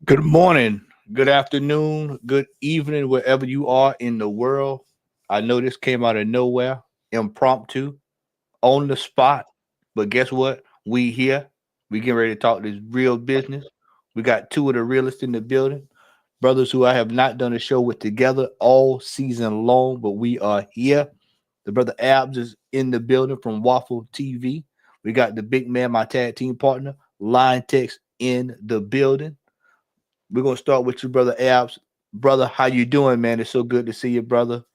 Good morning, good afternoon, good evening, wherever you are in the world. I know this came out of nowhere, impromptu, on the spot. But guess what? We here. We getting ready to talk this real business. We got two of the realists in the building, brothers who I have not done a show with together all season long, but we are here. The brother Abs is in the building from Waffle TV. We got the big man, my tag team partner, Line Text in the building. We're gonna start with you, brother Abs. Brother, how you doing, man? It's so good to see you, brother.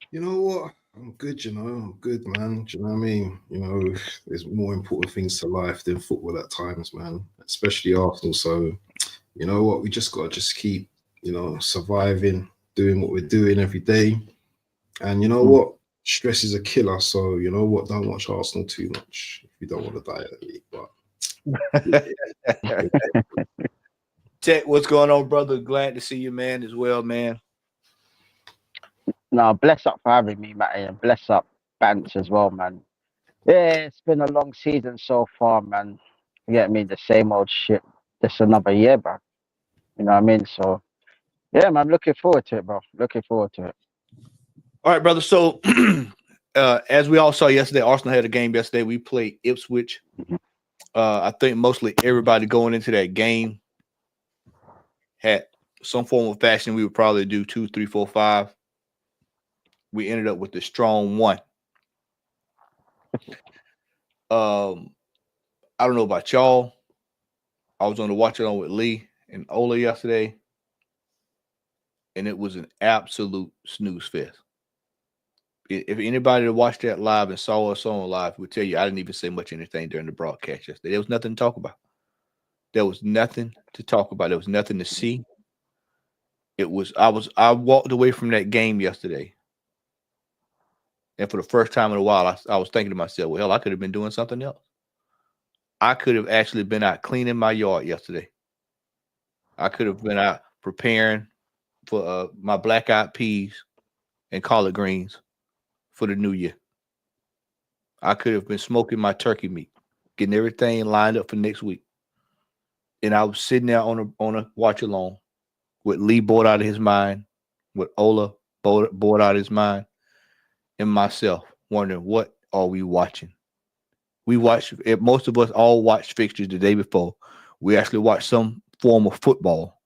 You know what? I'm good, I'm good, man. Do you know what I mean? There's more important things to life than football at times, man, especially Arsenal. So, you know what? We just got to just keep, surviving, doing what we're doing every day. And you know Mm. what? Stress is a killer. So, you know what? Don't watch Arsenal too much if you don't want to die early. But yeah, Tech, what's going on, brother? Glad to see you, man, as well, man. No, bless up for having me, Matty, and bless up Bants as well, man. Yeah, it's been a long season so far, man. You get me? The same old shit. Just another year, bro. You know what I mean? So, yeah, man, looking forward to it, bro. Looking forward to it. All right, brother. So, as we all saw yesterday, Arsenal had a game yesterday. We played Ipswich. I think mostly everybody going into that game had some form of fashion. We would probably do 2, 3, 4, 5. We ended up with the strong one. I don't know about y'all. I was on the watch it on with Lee and Ola yesterday, and it was an absolute snooze fest. If anybody that watched that live and saw us on live would tell you I didn't even say much anything during the broadcast yesterday. There was nothing to talk about. There was nothing to talk about. There was nothing to see. I walked away from that game yesterday. And for the first time in a while, I was thinking to myself, well, hell, I could have been doing something else. I could have actually been out cleaning my yard yesterday. I could have been out preparing for my black eyed peas and collard greens for the new year. I could have been smoking my turkey meat, getting everything lined up for next week. And I was sitting there on a watch along with Lee bored out of his mind, with Ola bored out of his mind, and myself wondering what are we watching. We watched. Most of us all watched fixtures the day before. We actually watched some form of football.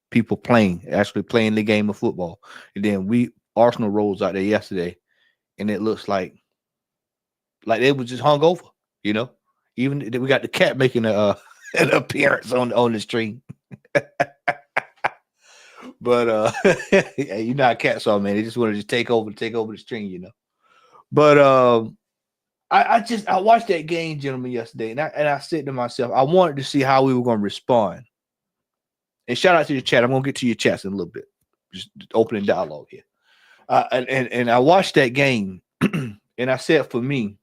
People actually playing the game of football, and then Arsenal rolls out there yesterday, and it looks like they was just hung over, you know. Even we got the cat making an appearance on the stream. But hey, you know how cats are, man. They just want to just take over the stream, you know. But I watched that game, gentlemen, yesterday, and I said to myself, I wanted to see how we were going to respond. And shout out to the chat. I'm gonna get to your chats in a little bit. Just opening dialogue here. And I watched that game, and I said for me,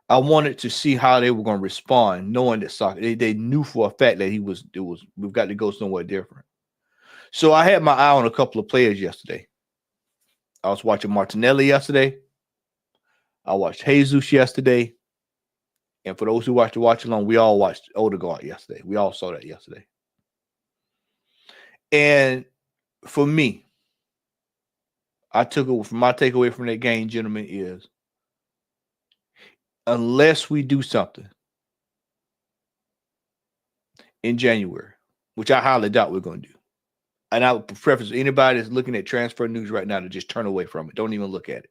I wanted to see how they were going to respond, knowing that soccer. They knew for a fact that we've got to go somewhere different. So I had my eye on a couple of players yesterday. I was watching Martinelli yesterday. I watched Jesus yesterday. And for those who watched the watch along, we all watched Odegaard yesterday. We all saw that yesterday. And for me, my takeaway from that game, gentlemen, is unless we do something in January, which I highly doubt we're going to do. And I would preface anybody that's looking at transfer news right now to just turn away from it. Don't even look at it.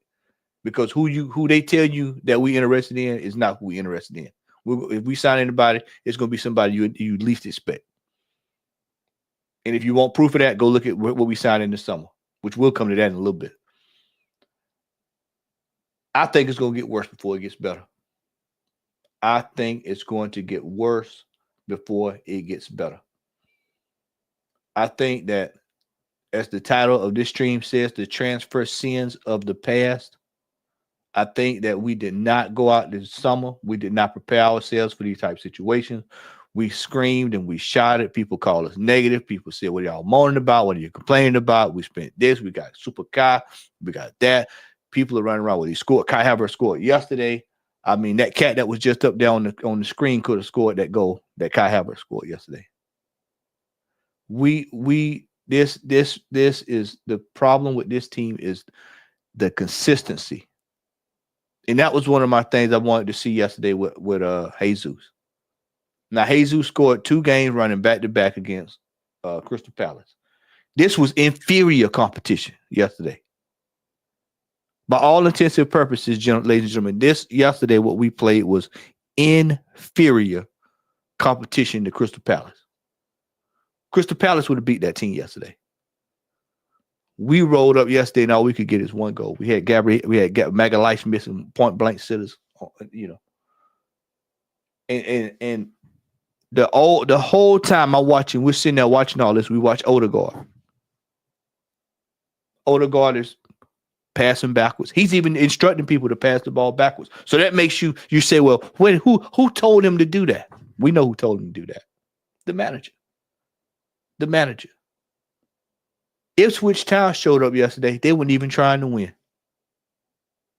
Because who they tell you that we interested in is not who we interested in. If we sign anybody, it's going to be somebody you least expect. And if you want proof of that, go look at what we signed in the summer, which we'll come to that in a little bit. I think it's going to get worse before it gets better. I think it's going to get worse before it gets better. I think that, as the title of this stream says, the transfer sins of the past. I think that we did not go out this summer. We did not prepare ourselves for these type of situations. We screamed and we shouted. People called us negative. People said, what are y'all moaning about? What are you complaining about? We spent this. We got Super Kai. We got that. People are running around with he scored. Kai Havertz scored yesterday. I mean, that cat that was just up there on the screen could have scored that goal that Kai Havertz scored yesterday. This is the problem with this team is the consistency. And that was one of my things I wanted to see yesterday with Jesus. Now, Jesus scored 2 games running back to back against Crystal Palace. This was inferior competition yesterday. By all intents and purposes, ladies and gentlemen, this yesterday, what we played was inferior competition to Crystal Palace. Crystal Palace would have beat that team yesterday. We rolled up yesterday, and all we could get is 1 goal. We had Magalhaes missing point blank sitters, you know. And the whole time we're sitting there watching all this. We watch Odegaard. Odegaard is passing backwards. He's even instructing people to pass the ball backwards. So that makes you say, well, who told him to do that? We know who told him to do that. The manager. The manager. Ipswich Town showed up yesterday. They weren't even trying to win.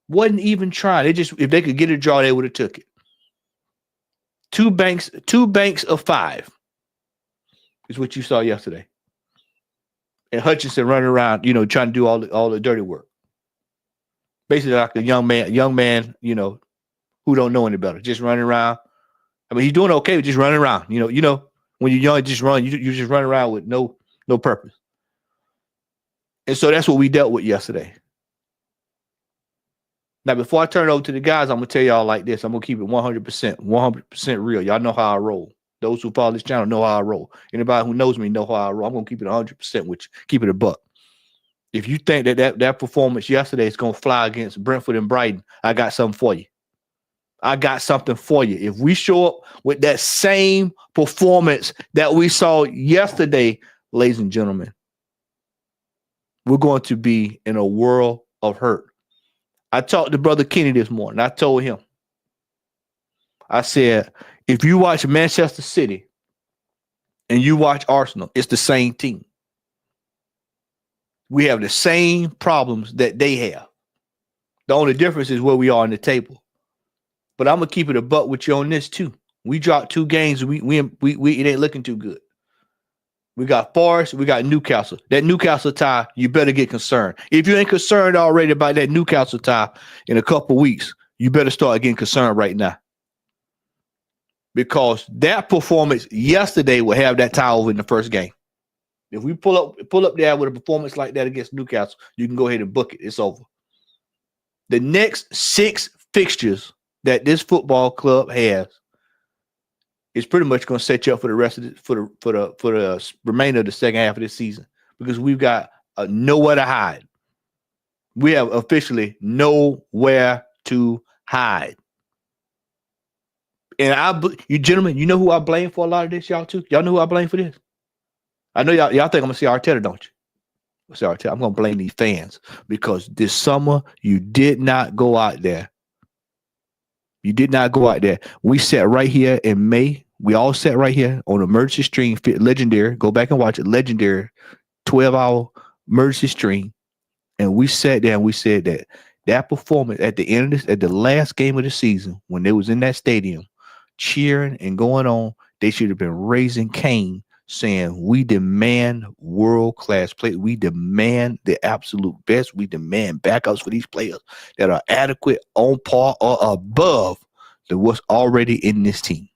Wasn't even trying. If they could get a draw, they would have took it. Two banks of 5 is what you saw yesterday. And Hutchinson running around, you know, trying to do all the dirty work. Basically like a young man, you know, who don't know any better, just running around. I mean, he's doing okay with just running around. You know, when you're young, just run. You just run around with no purpose. And so that's what we dealt with yesterday. Now, before I turn it over to the guys, I'm gonna tell y'all like this. I'm gonna keep it 100% real. Y'all know how I roll. Those who follow this channel know how I roll. Anybody who knows me know how I roll. I'm gonna keep it 100% with you. Keep it a buck. If you think that performance yesterday is gonna fly against Brentford and Brighton, I got something for you. If we show up with that same performance that we saw yesterday, ladies and gentlemen, we're going to be in a world of hurt. I talked to Brother Kenny this morning. I told him, I said, if you watch Manchester City and you watch Arsenal, it's the same team. We have the same problems that they have. The only difference is where we are on the table. But I'm gonna keep it a buck with you on this too. We dropped 2 games. We it ain't looking too good. We got Forest. We got Newcastle. That Newcastle tie, you better get concerned. If you ain't concerned already about that Newcastle tie in a couple weeks, you better start getting concerned right now. Because that performance yesterday will have that tie over in the first game. If we pull up there with a performance like that against Newcastle, you can go ahead and book it. It's over. The next 6 fixtures that this football club has is pretty much going to set you up for the rest of the remainder of the second half of this season, because we've got nowhere to hide. We have officially nowhere to hide. And you gentlemen, you know who I blame for a lot of this, y'all too? Y'all know who I blame for this? I know y'all think I'm going to say Arteta, don't you? Say Arteta. I'm going to blame these fans, because this summer you did not go out there. You did not go out there. We sat right here in May. We all sat right here on emergency stream, legendary. Go back and watch it. Legendary 12-hour emergency stream. And we sat there and we said that performance at the end of this, at the last game of the season, when they was in that stadium cheering and going on, they should have been raising Cain, saying, we demand world-class play. We demand the absolute best. We demand backups for these players that are adequate, on par, or above than what's already in this team.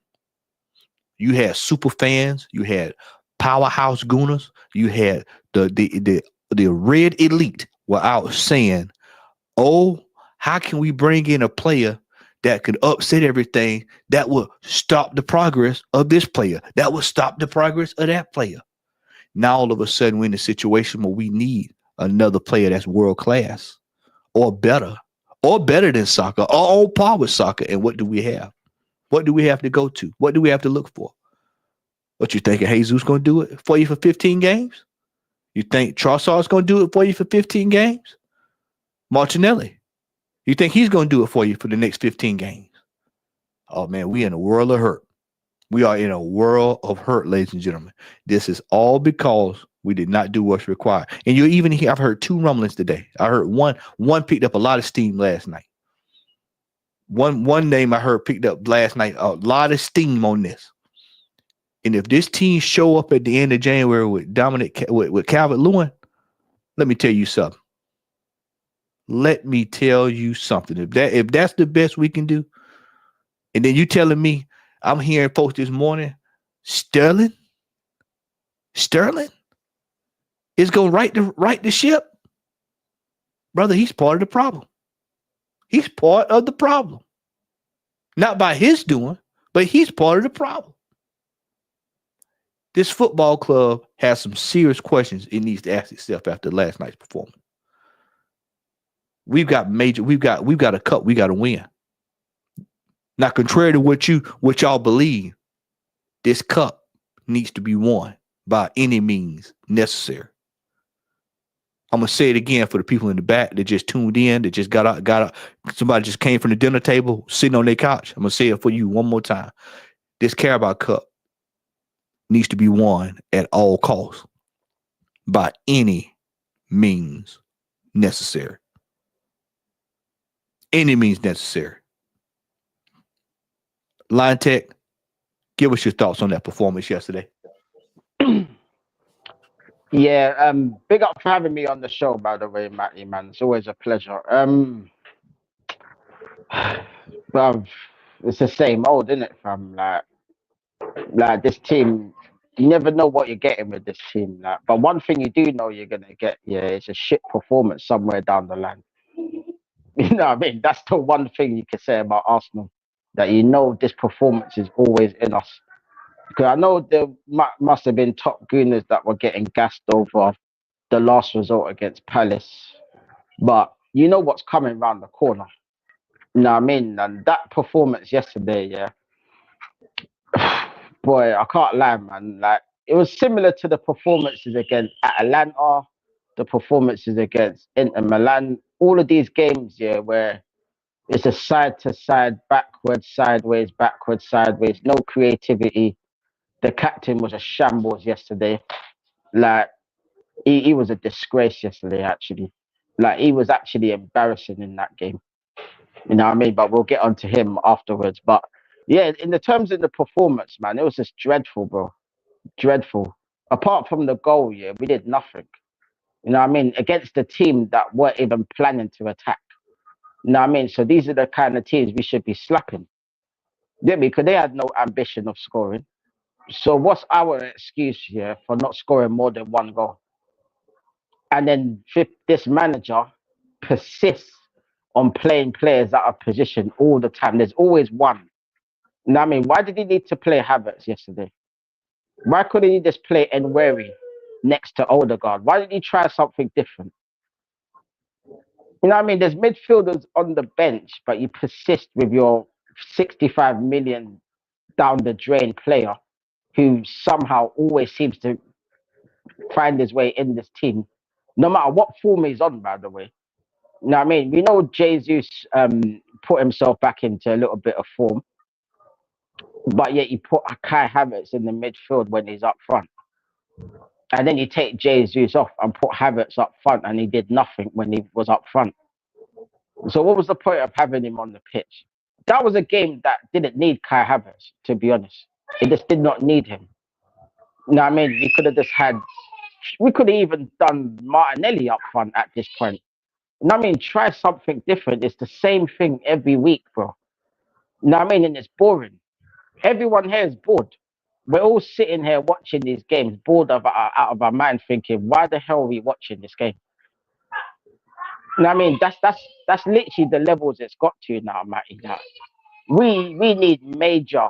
You had super fans. You had powerhouse gooners. You had the red elite were out saying, oh, how can we bring in a player that could upset everything, that will stop the progress of this player, that will stop the progress of that player? Now, all of a sudden, we're in a situation where we need another player that's world class or better than soccer, or on par with soccer. And what do we have? What do we have to go to? What do we have to look for? What you thinking, Jesus going to do it for you for 15 games? You think Trossard's going to do it for you for 15 games? Martinelli, you think he's going to do it for you for the next 15 games? Oh, man, we in a world of hurt. We are in a world of hurt, ladies and gentlemen. This is all because we did not do what's required. And you even hear, I've heard 2 rumblings today. I heard one picked up a lot of steam last night. One name I heard picked up last night. A lot of steam on this. And if this team show up at the end of January with with Calvert-Lewin, let me tell you something. Let me tell you something. If that's the best we can do, and then you telling me, I'm hearing folks this morning, Sterling is going to right the ship. Brother, he's part of the problem. He's part of the problem. Not by his doing, but he's part of the problem. This football club has some serious questions it needs to ask itself after last night's performance. We've got a cup we got to win. Now, contrary to what y'all believe, this cup needs to be won by any means necessary. I'm gonna say it again for the people in the back that just tuned in, that just got out. Somebody just came from the dinner table, sitting on their couch. I'm gonna say it for you one more time. This Carabao Cup needs to be won at all costs by any means necessary. Any means necessary. Line Tech, give us your thoughts on that performance yesterday. Yeah, big up for having me on the show, by the way, Matty, man. It's always a pleasure. Bruv, it's the same old, isn't it, fam? Like this team, you never know what you're getting with this team. But one thing you do know you're gonna get, it's a shit performance somewhere down the line. You know what I mean? That's the one thing you can say about Arsenal, that you know this performance is always in us. Because I know there must have been top gooners that were getting gassed over the last result against Palace, but you know what's coming around the corner. You know what I mean? And that performance yesterday, boy, I can't lie, man. Like, it was similar to the performances against Atalanta, the performances against Inter Milan, all of these games, where it's a side to side, backwards, sideways, no creativity. The captain was a shambles yesterday. Like, he was a disgrace yesterday, actually. Like, he was actually embarrassing in that game. You know what I mean? But we'll get onto him afterwards. But yeah, in the terms of the performance, man, it was just dreadful, bro. Dreadful. Apart from the goal, we did nothing. You know what I mean? Against the team that weren't even planning to attack. You know what I mean? So these are the kind of teams we should be slapping. Yeah, because they had no ambition of scoring. So what's our excuse here for not scoring more than one goal? And then this manager persists on playing players out of position all the time. There's always one. You know what I mean? Why did he need to play Havertz yesterday? Why couldn't he just play Nweri next to Odegaard? Why didn't he try something different? You know what I mean? There's midfielders on the bench, but you persist with your 65 million down the drain player who somehow always seems to find his way in this team, no matter what form he's on, by the way. You know what I mean? We know Jesus put himself back into a little bit of form, but yet you put Kai Havertz in the midfield when he's up front. And then you take Jesus off and put Havertz up front, and he did nothing when he was up front. So what was the point of having him on the pitch? That was a game that didn't need Kai Havertz, to be honest. It just did not need him. You know what I mean? We could have even done Martinelli up front at this point. You know what I mean? Try something different. It's the same thing every week, bro. You know what I mean? And it's boring. Everyone here is bored. We're all sitting here watching these games, bored out of our mind, thinking, why the hell are we watching this game? You know what I mean? That's literally the levels it's got to now, Matty. We need major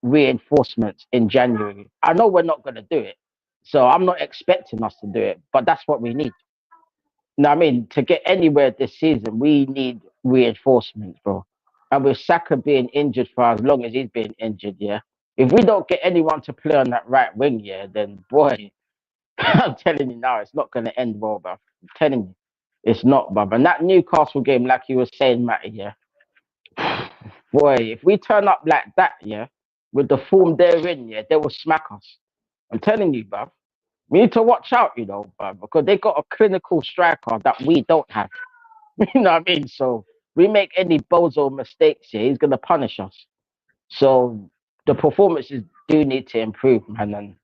reinforcements in January. I know we're not going to do it, so I'm not expecting us to do it, but that's what we need. You know what I mean? To get anywhere this season, we need reinforcements, bro. And with Saka being injured for as long as he's been injured, if we don't get anyone to play on that right wing, then boy, I'm telling you now, it's not going to end well, bro. I'm telling you, it's not, bro. And that Newcastle game, like you were saying, Matty, boy, if we turn up like that, with the form they're in, they will smack us. I'm telling you, bro. We need to watch out, bro, because they got a clinical striker that we don't have. You know what I mean? So we make any bozo mistakes here, he's gonna punish us. So the performances do need to improve, man. And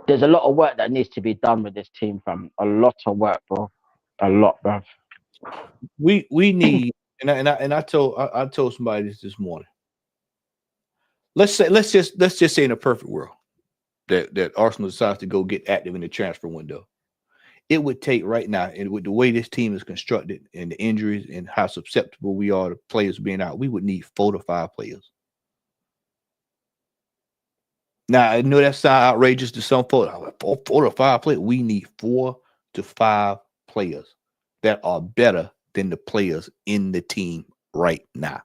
there's a lot of work that needs to be done with this team, fam. A lot of work, bro. A lot, bro. We need, and I told somebody this morning. Let's just say in a perfect world that Arsenal decides to go get active in the transfer window. It would take right now, and with the way this team is constructed and the injuries and how susceptible we are to players being out, we would need 4 to 5 players. Now, I know that sounds outrageous to some folks. 4 to 5 players. We need 4 to 5 players that are better than the players in the team right now.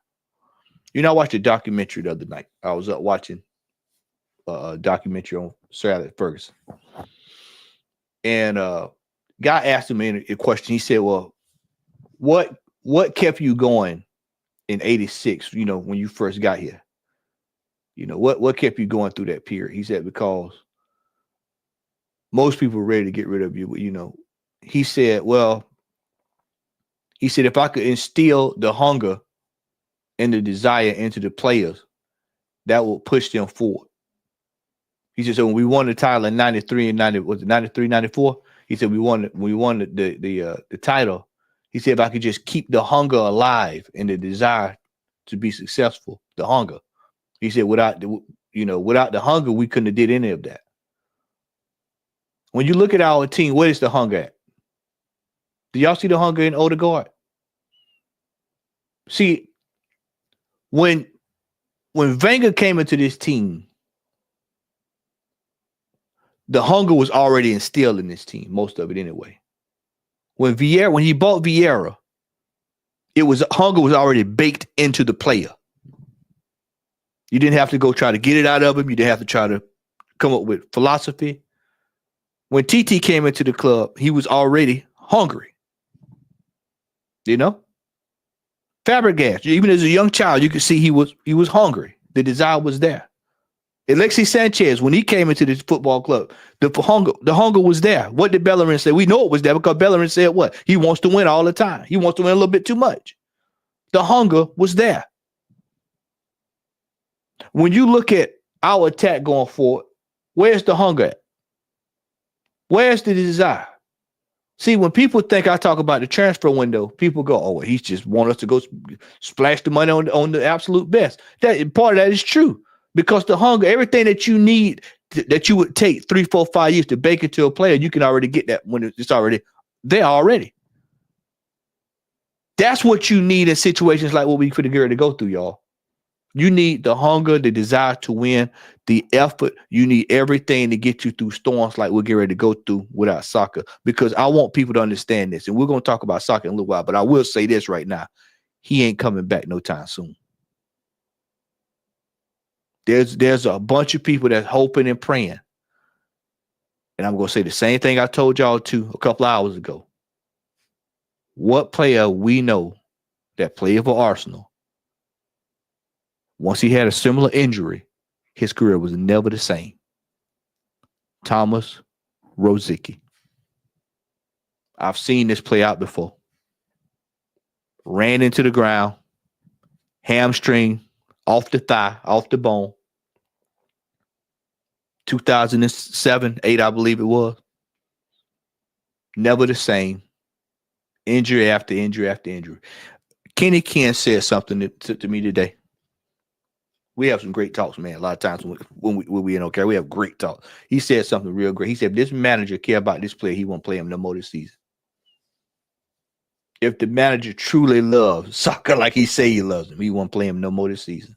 You know, I watched a documentary the other night. I was up watching a documentary on Sir Alex Ferguson. And guy asked him a question. He said, well, what kept you going in 86, you know, when you first got here? You know, what kept you going through that period? He said, because most people were ready to get rid of you. You know, he said, if I could instill the hunger and the desire into the players, that will push them forward. He said, so when we won the title in 93 and 90, was it 93, 94? He said, we won the title. He said, if I could just keep the hunger alive and the desire to be successful, the hunger. He said, without the hunger, we couldn't have did any of that. When you look at our team, where is the hunger at? Do y'all see the hunger in Odegaard? See, when Wenger came into this team, the hunger was already instilled in this team, most of it anyway. When he bought Vieira, hunger was already baked into the player. You didn't have to go try to get it out of him. You didn't have to try to come up with philosophy. When TT came into the club, he was already hungry. You know? Fabregas, even as a young child, you could see he was hungry. The desire was there. Alexis Sanchez, when he came into this football club, the hunger was there. What did Bellerin say? We know it was there because Bellerin said what? He wants to win all the time. He wants to win a little bit too much. The hunger was there. When you look at our attack going forward, where's the hunger at? Where's the desire? See, when people think I talk about the transfer window, people go, oh, well, he just want us to go splash the money on the absolute best. That part of that is true. Because the hunger, everything that you need, that you would take 3, 4, 5 years to bake into a player, you can already get that when it's already there already. That's what you need in situations like what we could get ready to go through, y'all. You need the hunger, the desire to win, the effort. You need everything to get you through storms like we're getting ready to go through without soccer. Because I want people to understand this. And we're going to talk about soccer in a little while, but I will say this right now. He ain't coming back no time soon. There's a bunch of people that's hoping and praying. And I'm going to say the same thing I told y'all a couple hours ago. What player we know that played for Arsenal, once he had a similar injury, his career was never the same? Thomas Rosicky. I've seen this play out before. Ran into the ground, hamstring, off the thigh, off the bone. 2007, 8, I believe it was. Never the same. Injury after injury after injury. Kenny Ken said something to me today. We have some great talks, man. A lot of times when we in okay, we have great talk. He said something real great. He said, if this manager care about this player, he won't play him no more this season. If the manager truly loves soccer like he say he loves him, he won't play him no more this season.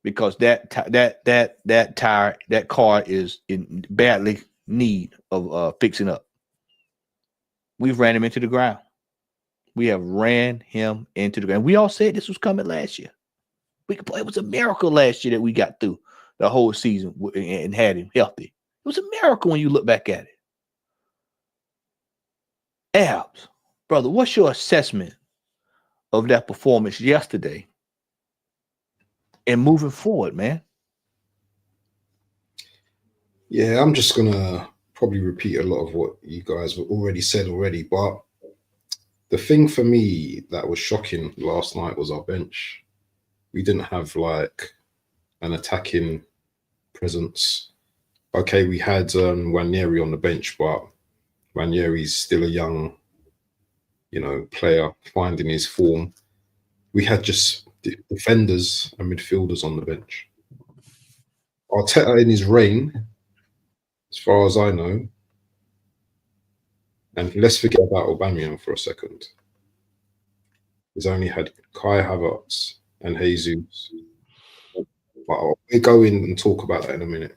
Because that car is in badly need of fixing up. We've ran him into the ground. We have ran him into the ground. We all said this was coming last year. We could play. It was a miracle last year that we got through the whole season and had him healthy. It was a miracle when you look back at it. Abs, brother, what's your assessment of that performance yesterday and moving forward, man? Yeah, I'm just gonna probably repeat a lot of what you guys have already said already, but the thing for me that was shocking last night was our bench. We didn't have like an attacking presence. Okay, we had Ranieri on the bench, but Ranieri's still a young, player finding his form. We had just defenders and midfielders on the bench. Arteta in his reign, as far as I know, and let's forget about Aubameyang for a second. He's only had Kai Havertz and Jesus. But we'll go in and talk about that in a minute.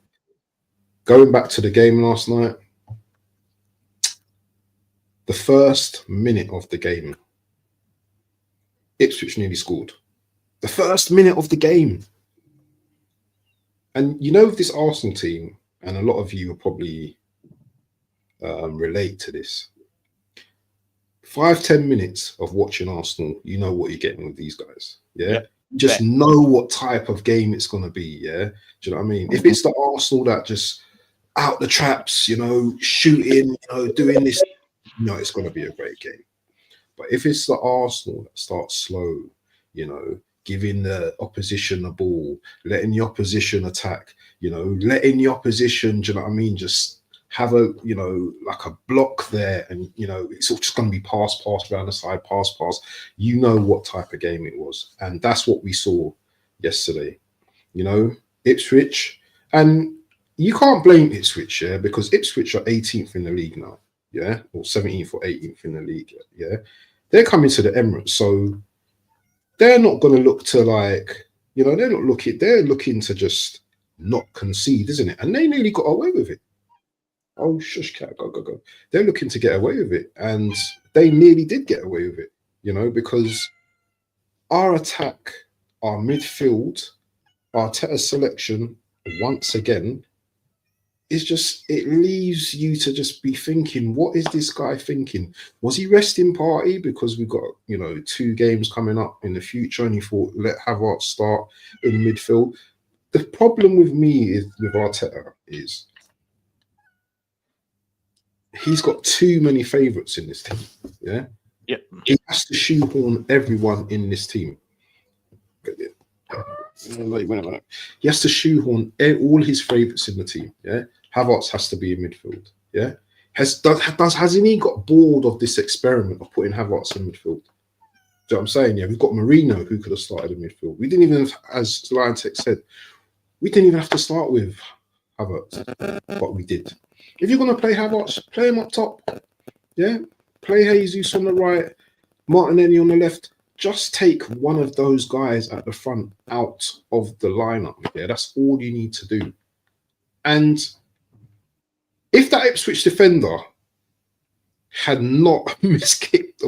Going back to the game last night, the first minute of the game, Ipswich nearly scored. The first minute of the game. And with this Arsenal team, and a lot of you will probably relate to this. 5-10 minutes of watching Arsenal, you know what you're getting with these guys. Yeah. Just know what type of game it's going to be. Yeah. Do you know what I mean? If it's the Arsenal that just out the traps, shooting, doing this, it's going to be a great game. But if it's the Arsenal that starts slow, giving the opposition the ball, letting the opposition attack, letting the opposition, do you know what I mean, just have a, like a block there, and, it's all just going to be pass around the side, pass. You know what type of game it was. And that's what we saw yesterday. Ipswich, and you can't blame Ipswich, yeah, because Ipswich are 18th in the league now, yeah, or 17th or 18th in the league, yeah. They're coming to the Emirates, so they're not going to look to they're looking to just not concede, isn't it? And they nearly got away with it. Oh, shush, cat, go. They're looking to get away with it, and they nearly did get away with it, because our attack, our midfield, our Arteta selection, once again, it leaves you to just be thinking, what is this guy thinking? Was he resting party because we've got, 2 games coming up in the future, and he thought, let Havertz start in midfield? The problem with me is with Arteta is he's got too many favourites in this team. Yeah. Yep. He has to shoehorn everyone in this team. He has to shoehorn all his favourites in the team. Yeah. Havertz has to be in midfield. Yeah. Hasn't he got bored of this experiment of putting Havertz in midfield? Do you know what I'm saying? Yeah. We've got Marino who could have started in midfield. We didn't even, as Lion Tech said, we didn't even have to start with Havertz, but we did. If you're going to play Havertz, play him up top. Yeah. Play Jesus on the right, Martinelli on the left. Just take one of those guys at the front out of the lineup. Yeah, that's all you need to do. And if that Ipswich defender had not miskicked,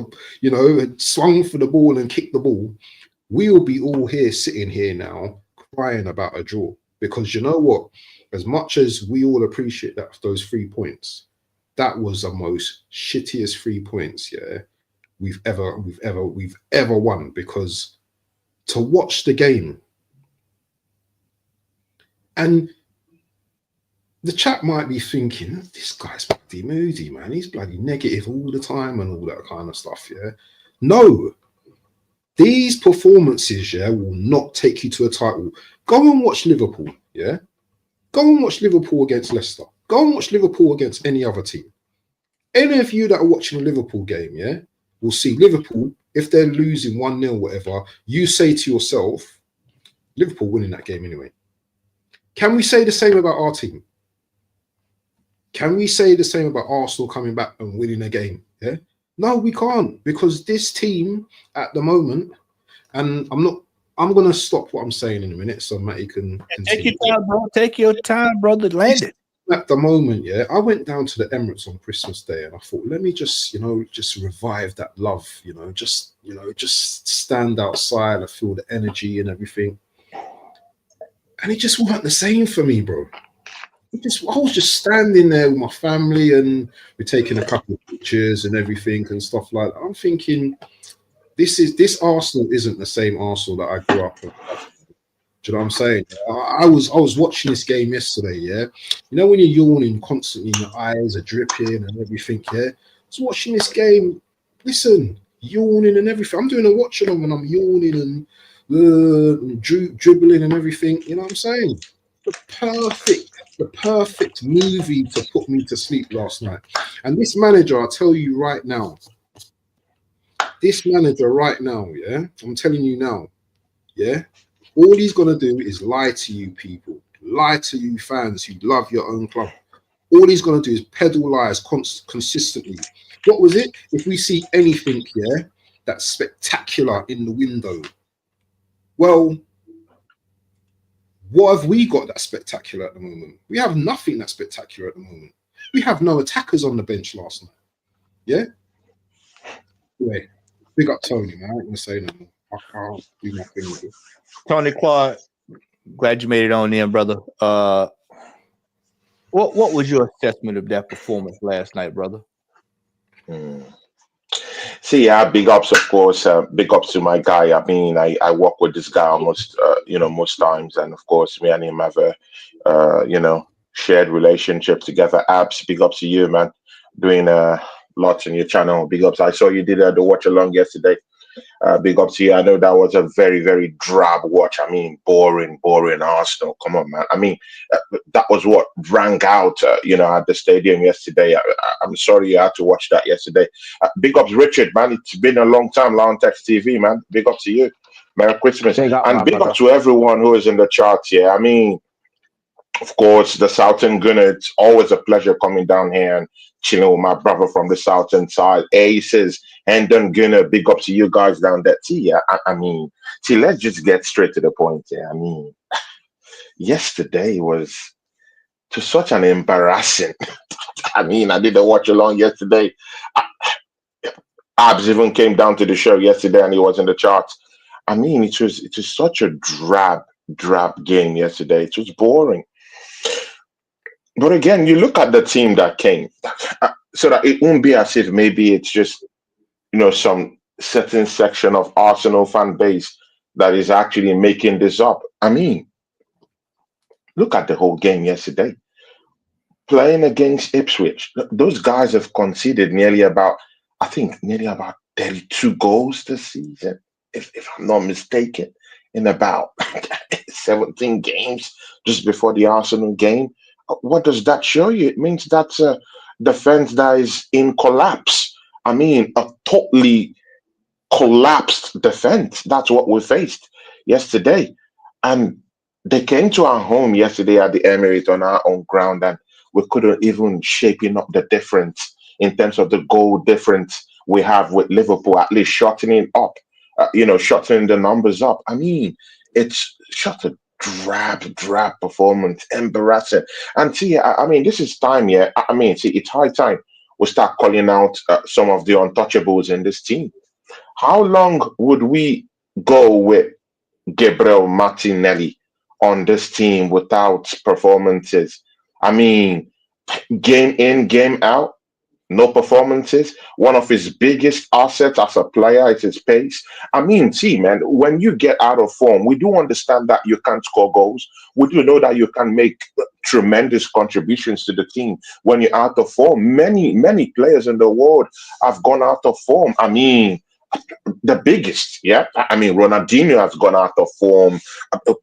had swung for the ball and kicked the ball, we'll be all here sitting here now crying about a draw. Because you know what? As much as we all appreciate that those 3 points, that was the most shittiest 3 points, yeah, we've ever won. Because to watch the game, and the chat might be thinking, this guy's bloody moody, man. He's bloody negative all the time and all that kind of stuff, yeah. No, these performances, yeah, will not take you to a title. Go and watch Liverpool, yeah. Go and watch Liverpool against Leicester. Go and watch Liverpool against any other team. Any of you that are watching a Liverpool game, yeah, will see Liverpool, if they're losing 1-0, whatever, you say to yourself, Liverpool winning that game anyway. Can we say the same about our team? Can we say the same about Arsenal coming back and winning a game? Yeah. No, we can't, because this team at the moment, and I'm going to stop what I'm saying in a minute so Matty can continue. Take your time, bro. Take your time, brother. Land it. At the moment, yeah, I went down to the Emirates on Christmas Day and I thought, let me just, just revive that love, just stand outside. I feel the energy and everything. And it just wasn't the same for me, bro. I was just standing there with my family and we're taking a couple of pictures and everything and stuff like that. I'm thinking, this Arsenal isn't the same Arsenal that I grew up with. Do you know what I'm saying? I was watching this game yesterday, yeah. When you're yawning constantly, your eyes are dripping and everything, yeah. I was watching this game. Listen, yawning and everything. I'm doing a watch along and I'm yawning and dribbling and everything. You know what I'm saying? The perfect movie to put me to sleep last night. And this manager, I'll tell you right now, yeah, I'm telling you now, yeah, all he's gonna do is lie to you people, lie to you fans who love your own club. All he's gonna do is peddle lies consistently. What was it? If we see anything, yeah, that's spectacular in the window, well, what have we got that's spectacular at the moment? We have nothing that's spectacular at the moment. We have no attackers on the bench last night. Yeah? Yeah. Big up Tony, man. I ain't gonna say no more. I'll do my thing with it. Tony Clark, glad you made it on in, brother. What was your assessment of that performance last night, brother? See, yeah, big ups, of course. Big ups to my guy. I mean, I work with this guy almost, most times, and of course, me and him have a, shared relationship together. Abs, big ups to you, man. Doing lots on your channel. Big ups. I saw you did the watch along yesterday. Big ups to you. I know that was a very, very drab watch. I mean, boring Arsenal. Come on, man. I mean, that was what rang out, at the stadium yesterday. I'm sorry you had to watch that yesterday. Big ups, Richard, man. It's been a long time, Long Text TV, man. Big ups to you. Merry Christmas. Big up, and big brother. up to everyone who is in the charts. Yeah, I mean, of course, the Southern Gunner, it's always a pleasure coming down here and chilling with my brother from the Southern side. Aces, Hendon Gunner, big up to you guys down there. See, yeah, I mean, let's just get straight to the point. Yeah, I mean, yesterday was to such an embarrassing. I mean, I did a watch along yesterday. Abs even came down to the show yesterday and he was in the charts. I mean, it was such a drab game yesterday. It was boring. But again, you look at the team that came, so that it won't be as if maybe it's just, some certain section of Arsenal fan base that is actually making this up. I mean, look at the whole game yesterday. Playing against Ipswich, those guys have conceded nearly about 32 goals this season, if I'm not mistaken, in about 17 games just before the Arsenal game. What does that show you? It means that's a defense that is in collapse. I mean, a totally collapsed defense. That's what we faced yesterday. And they came to our home yesterday at the Emirates on our own ground, and we couldn't even shaping up the difference in terms of the goal difference we have with Liverpool, at least shortening up, shortening the numbers up. I mean, it's such a drab performance, embarrassing. And see, I mean, this is time, yeah. I mean, see, it's high time we start calling out some of the untouchables in this team. How long would we go with Gabriel Martinelli on this team without performances? I mean, game in, game out, no performances. One of his biggest assets as a player is his pace. I mean, see, man, when you get out of form, we do understand that you can't score goals. We do know that you can make tremendous contributions to the team when you're out of form. Many players in the world have gone out of form. I mean, the biggest, yeah. I mean, Ronaldinho has gone out of form.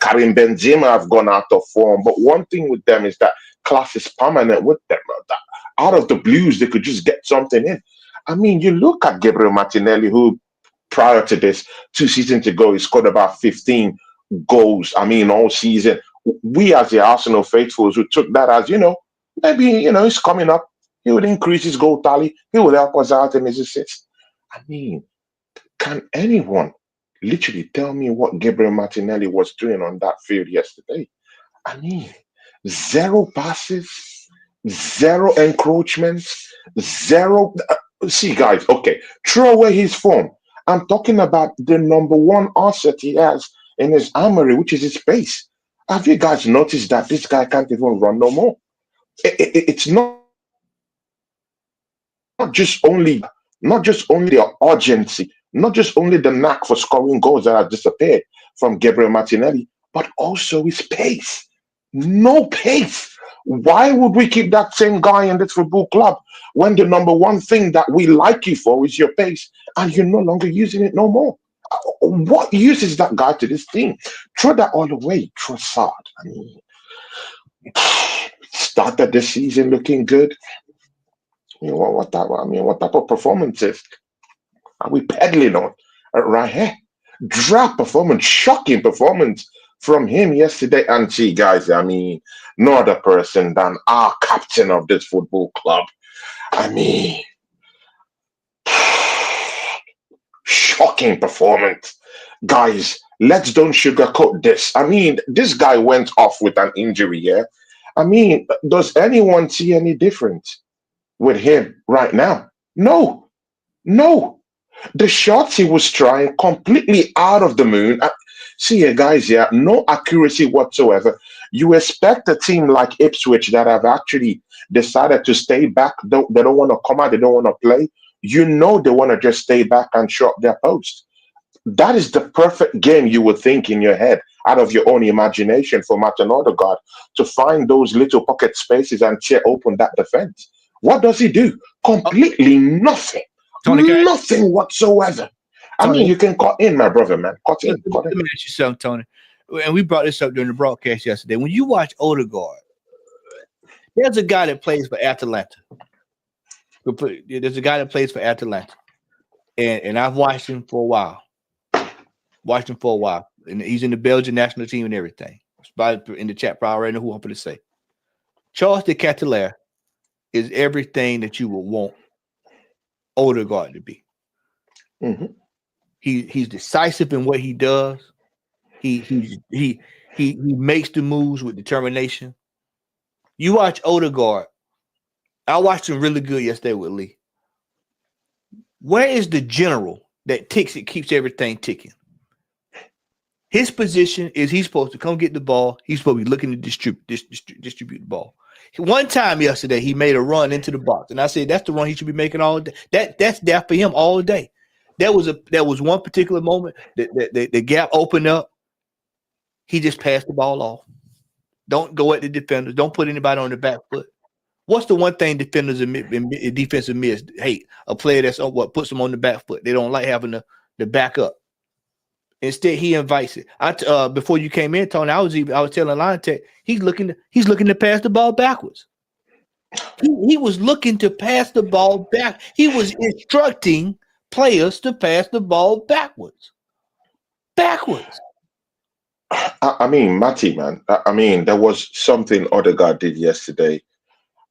Karim Benzema have gone out of form. But one thing with them is that class is permanent with them. Out of the blues, they could just get something in. I mean, you look at Gabriel Martinelli, who prior to this, 2 seasons ago, he scored about 15 goals. I mean, all season. We as the Arsenal faithfuls who took that as, maybe, he's coming up. He would increase his goal tally. He will help us out in his assists. I mean, can anyone literally tell me what Gabriel Martinelli was doing on that field yesterday? I mean, 0 passes, 0 encroachments, 0. See, guys, okay, throw away his form. I'm talking about the number 1 asset he has in his armory, which is his pace. Have you guys noticed that this guy can't even run no more? It's not just only the urgency, not just only the knack for scoring goals that have disappeared from Gabriel Martinelli, but also his pace. No pace Why would we keep that same guy in this football club when the number one thing that we like you for is your pace, and you're no longer using it no more? What use is that guy to this team? Throw that all away, Trossard. I mean, started the season looking good. I mean, what type of performances are we peddling on right here? Drop performance, shocking performance from him yesterday. And see, guys, I mean, no other person than our captain of this football club. I mean, shocking performance. Guys, let's don't sugarcoat this. I mean, this guy went off with an injury, yeah? I mean, does anyone see any difference with him right now? No, no. The shots he was trying completely out of the moon. See here, guys, yeah, no accuracy whatsoever. You expect a team like Ipswich that have actually decided to stay back. They don't want to come out. They don't want to play. You know they want to just stay back and shut their post. That is the perfect game you would think in your head, out of your own imagination, for Martin Odegaard to find those little pocket spaces and tear open that defense. What does he do? Completely nothing. Tony, nothing whatsoever. I mean, you can cut in, my brother, man. Cut in. Let me ask you something, Tony. And we brought this up during the broadcast yesterday. When you watch Odegaard, there's a guy that plays for Atalanta. There's a guy that plays for Atalanta. And I've watched him for a while. And he's in the Belgian national team and everything. In the chat, probably already know who I'm going to say. Charles de Ketelaere is everything that you would want Odegaard to be. Mm-hmm. He's decisive in what he does. He makes the moves with determination. You watch Odegaard. I watched him really good yesterday with Lee. Where is the general that keeps everything ticking? His position is he's supposed to come get the ball. He's supposed to be looking to distribute the ball. One time yesterday, he made a run into the box, and I said that's the run he should be making all day. That's there for him all day. There was one particular moment that the gap opened up. He just passed the ball off. Don't go at the defenders. Don't put anybody on the back foot. What's the one thing defenders and defensive mids hate? A player that's puts them on the back foot. They don't like having the back up. Instead, he invites it. Before you came in, Tony, I was telling Line Tech, he's looking to pass the ball backwards. He was looking to pass the ball back. He was instructing players to pass the ball backwards. I mean, Matty, man. I mean, there was something Odegaard did yesterday.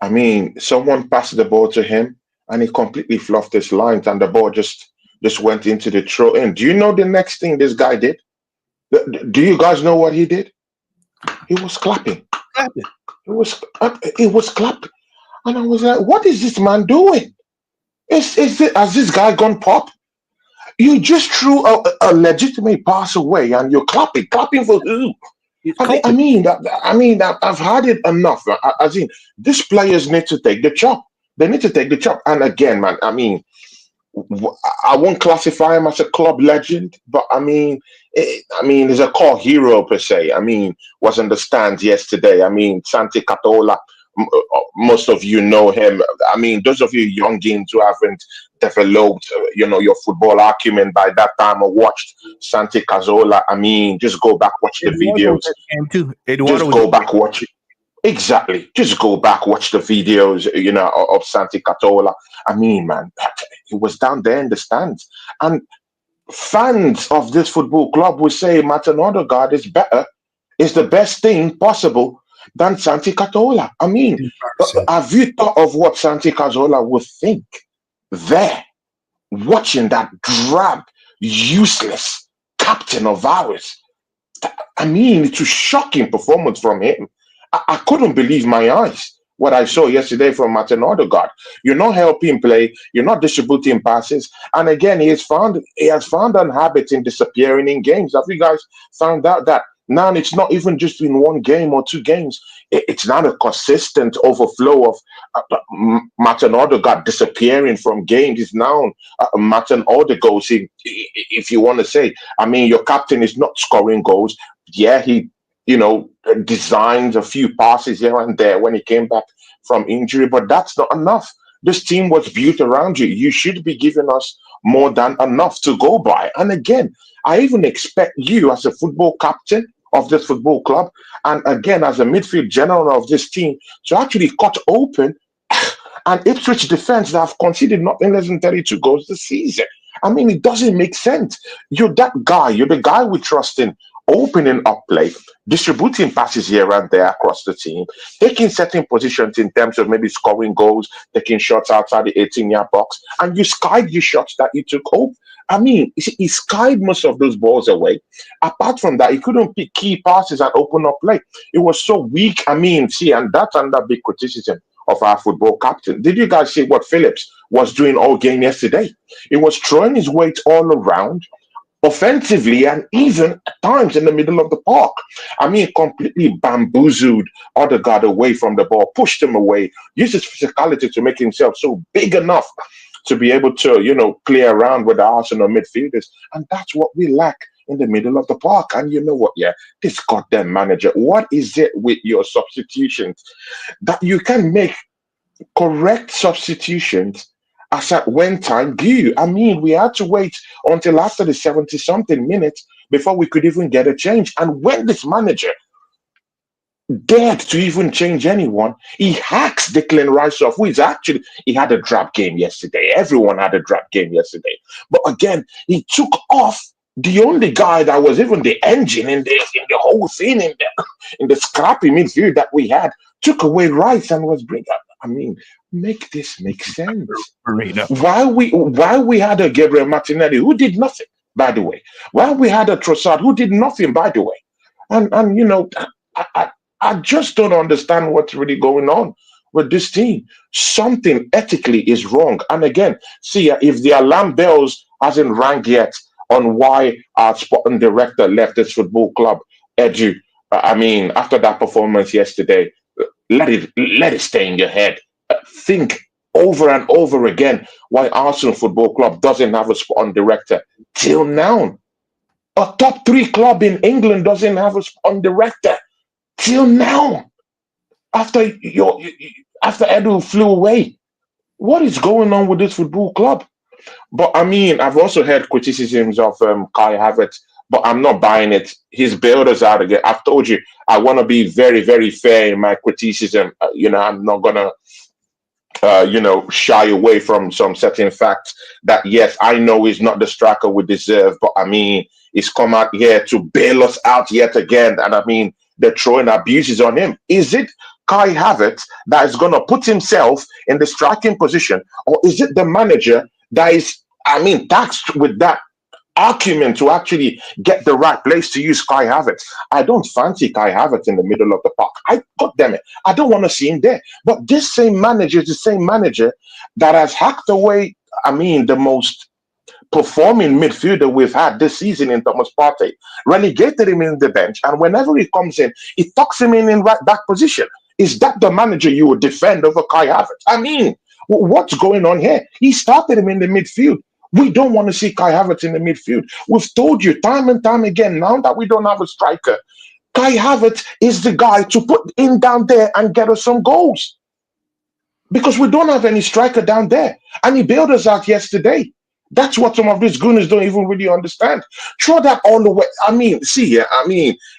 I mean, someone passed the ball to him, and he completely fluffed his lines, and the ball just went into the throw in. Do you know the next thing this guy did? Do you guys know what he did? He was clapping. He was clapping. And I was like, what is this man doing? Has this guy gone pop? You just threw a legitimate pass away and you're clapping. Clapping for who? I mean, I've had it enough. As in, these players need to take the chop. They need to take the chop. And again, man, I mean, I won't classify him as a club legend, but I mean, he's a core hero per se. I mean, was in the stands yesterday. I mean, Santi Cazorla, most of you know him. I mean, those of you youngins who haven't developed, your football acumen by that time or watched Santi Cazorla, I mean, just go back, watch the videos. Just go back, watch it. Exactly. Just go back, watch the videos, of Santi Cazorla. I mean, man, he was down there in the stands. And fans of this football club will say Martin Odegaard is the best thing possible than Santi Cazorla. I mean, have you thought of what Santi Cazorla would think there, watching that drab, useless captain of ours? I mean, it's a shocking performance from him. I couldn't believe my eyes what I saw yesterday from Martin Odegaard. You're not helping play. You're not distributing passes. And again, he has found an habit in disappearing in games. Have you guys found out that now it's not even just in one game or two games? It's not a consistent overflow of Martin Odegaard disappearing from games. It's now Martin Odegaard, if you want to say. I mean, your captain is not scoring goals. Yeah, he designs, a few passes here and there when he came back from injury, but that's not enough. This team was built around you. You should be giving us more than enough to go by. And again, I even expect you as a football captain of this football club, and again as a midfield general of this team, to actually cut open an Ipswich defense that have conceded nothing less than 32 goals this season. I mean, it doesn't make sense. You're that guy. You're the guy we trust in opening up play, distributing passes here and there across the team, taking certain positions in terms of maybe scoring goals, taking shots outside the 18-yard box, and you skied your shots that you took home. I mean, he skied most of those balls away. Apart from that, he couldn't pick key passes and open up play. It was so weak. I mean, see, and that's under big criticism of our football captain. Did you guys see what Phillips was doing all game yesterday? He was throwing his weight all around, offensively, and even at times in the middle of the park. I mean, completely bamboozled Odegaard away from the ball, pushed him away, used his physicality to make himself so big enough to be able to, play around with the Arsenal midfielders. And that's what we lack in the middle of the park. And you know what? Yeah, this goddamn manager, what is it with your substitutions that you can make correct substitutions as at when time due? I mean, we had to wait until after the 70-something minutes before we could even get a change. And when this manager dared to even change anyone, he hacks Declan Rice off, who is actually, he had a drab game yesterday. Everyone had a drab game yesterday. But again, he took off the only guy that was even the engine in the whole thing, in the scrappy midfield that we had, took away Rice and was bringing up. I mean, make this make sense. While we had a Gabriel Martinelli who did nothing, by the way. While we had a Trossard who did nothing, by the way. And I just don't understand what's really going on with this team. Something ethically is wrong. And again, see, if the alarm bells hasn't rang yet on why our sporting director left this football club, Edu, I mean, after that performance yesterday, let it stay in your head. Think over and over again why Arsenal Football Club doesn't have a sporting director till now. A top 3 club in England doesn't have a sporting director till now. After Edu flew away, what is going on with this football club? But I mean, I've also heard criticisms of Kai Havertz, but I'm not buying it. His builders out again. I've told you, I want to be very, very fair in my criticism. I'm not gonna, shy away from some certain facts that, yes, I know he's not the striker we deserve, but I mean, he's come out here to bail us out yet again. And I mean, they're throwing abuses on him. Is it Kai Havertz that is going to put himself in the striking position, or is it the manager that is, taxed with that argument to actually get the right place to use Kai Havertz? I don't fancy Kai Havertz in the middle of the park. God damn it, I don't want to see him there. But this same manager is the same manager that has hacked away, the most performing midfielder we've had this season in Thomas Partey, relegated him in the bench, and whenever he comes in, he tucks him in right back position. Is that the manager you would defend over Kai Havertz? What's going on here? He started him in the midfield. We don't want to see Kai Havertz in the midfield. We've told you time and time again, now that we don't have a striker, Kai Havertz is the guy to put in down there and get us some goals. Because we don't have any striker down there. And he bailed us out yesterday. That's what some of these gooners don't even really understand. Throw that all the way.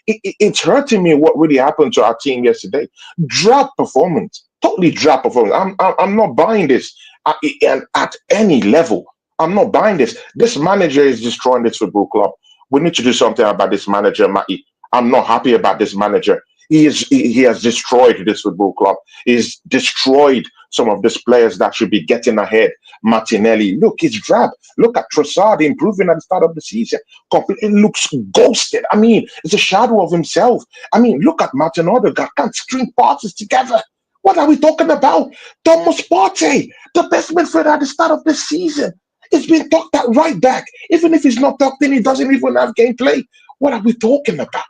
It's hurting me what really happened to our team yesterday. Drab performance. Totally drab performance. I'm not buying this at any level. I'm not buying this. This manager is destroying this football club. We need to do something about this manager, Matty. I'm not happy about this manager. He has destroyed this football club. He's destroyed some of these players that should be getting ahead. Martinelli, look, he's drab. Look at Trossard improving at the start of the season. Completely looks ghosted. It's a shadow of himself. Look at Martin Odegaard. Can't string passes together. What are we talking about? Thomas Partey, the best midfielder at the start of the season. It's been tucked at right back. Even if he's not tucked in, he doesn't even have gameplay. What are we talking about?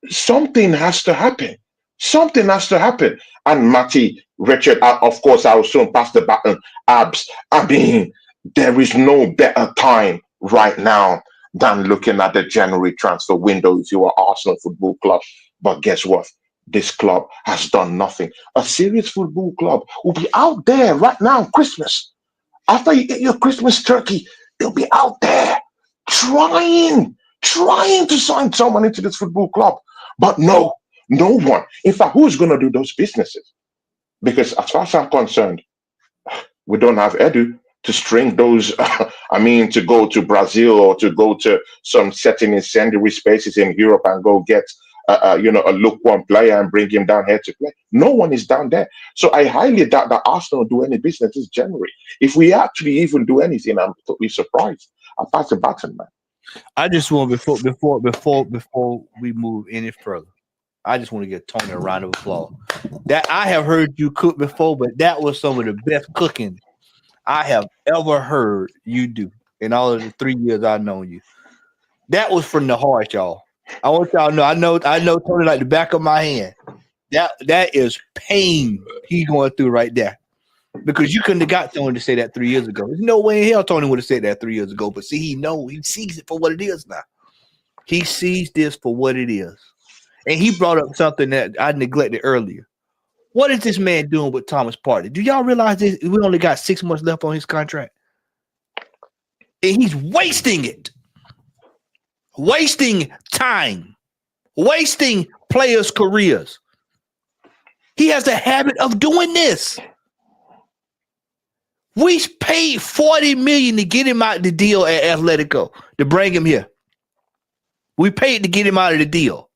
Something has to happen. Something has to happen. And Matty, Richard, of course, I will soon pass the baton. Abs, there is no better time right now than looking at the January transfer window if you are Arsenal Football Club. But guess what? This club has done nothing. A serious football club will be out there right now, Christmas. After you get your Christmas turkey, they'll be out there trying to sign someone into this football club. But no one. In fact, who's going to do those businesses? Because as far as I'm concerned, we don't have Edu to string those, to go to Brazil or to go to some setting incendiary spaces in Europe and go get, a lukewarm player and bring him down here to play. No one is down there. So I highly doubt that Arsenal do any business this January. If we actually even do anything, I'm totally surprised. I'll pass the baton, man. I just want before we move any further, I just want to give Tony a round of applause. That I have heard you cook before, but that was some of the best cooking I have ever heard you do in all of the 3 years I've known you. That was from the heart, y'all. I want y'all to know. I know Tony like the back of my hand. That is pain he's going through right there. Because you couldn't have got Tony to say that 3 years ago. There's no way in hell Tony would have said that 3 years ago. But see, he sees it for what it is now. He sees this for what it is. And he brought up something that I neglected earlier. What is this man doing with Thomas Partey? Do y'all realize this? We only got 6 months left on his contract. And he's wasting it. Wasting time. Wasting players' careers. He has a habit of doing this. We paid $40 million to get him out of the deal at Atletico, to bring him here. We paid to get him out of the deal.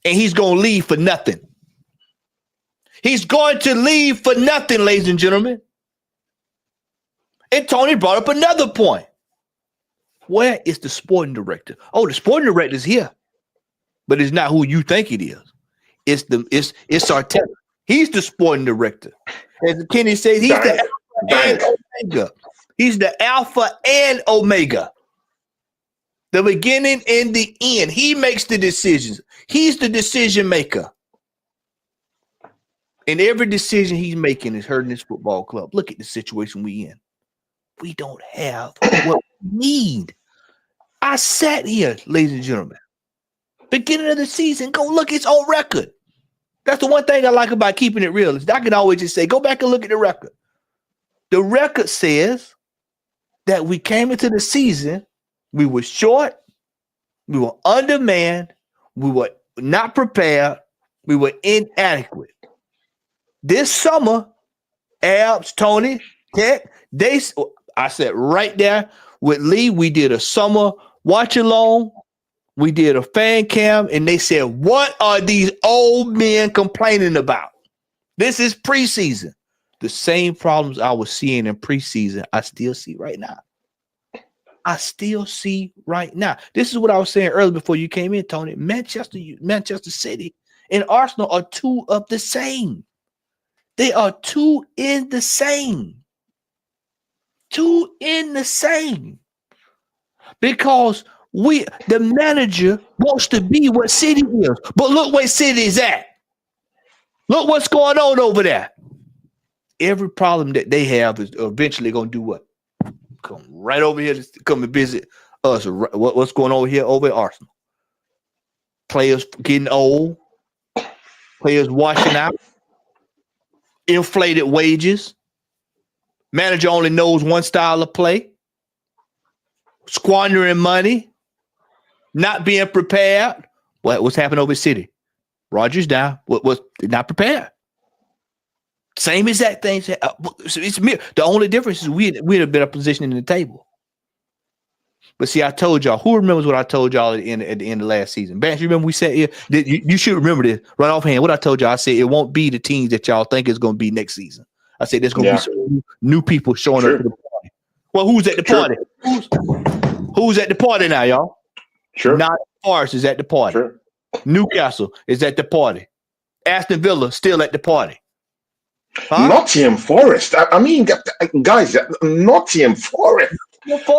And he's going to leave for nothing. He's going to leave for nothing, ladies and gentlemen. And Tony brought up another point. Where is the sporting director? Oh, the sporting director is here. But it's not who you think it is. It's Arteta. He's the sporting director. As Kenny says, he's the Alpha and Omega. He's the Alpha and Omega. The beginning and the end. He makes the decisions. He's the decision maker. And every decision he's making is hurting this football club. Look at the situation we in. We don't have what we need. I sat here, ladies and gentlemen. Beginning of the season, go look, it's on record. That's the one thing I like about keeping it real. Is I can always just say, go back and look at the record. The record says that we came into the season, we were short, we were undermanned, we were not prepared, we were inadequate. This summer, Abs, Tony, Ted, I sat right there with Lee. We did a summer watch along. We did a fan cam, and they said, what are these old men complaining about? This is preseason. The same problems I was seeing in preseason, I still see right now. This is what I was saying earlier before you came in, Tony. Manchester City and Arsenal are two of the same. They are two in the same. Two in the same. Because the manager wants to be what City is. But look where City is at. Look what's going on over there. Every problem that they have is eventually going to do what? Come right over here to come and visit us. What's going on here over at Arsenal? Players getting old. Players washing out. Inflated wages. Manager only knows one style of play. Squandering money. Not being prepared. What's happening over at City? Rodgers down. Was not prepared. Same exact thing. It's me. The only difference is we'd have been a position in the table. But see, I told y'all. Who remembers what I told y'all at the end of last season? Vance, you remember we said here? You should remember this right offhand. What I told y'all, I said it won't be the teams that y'all think it's going to be next season. I said there's going to be some new people showing up to the party. Well, who's at the party? Who's at the party now, y'all? Sure. Not Forest is at the party. Sure. Newcastle is at the party. Aston Villa still at the party. Huh? Nottingham Forest. I mean, guys, Nottingham Forest.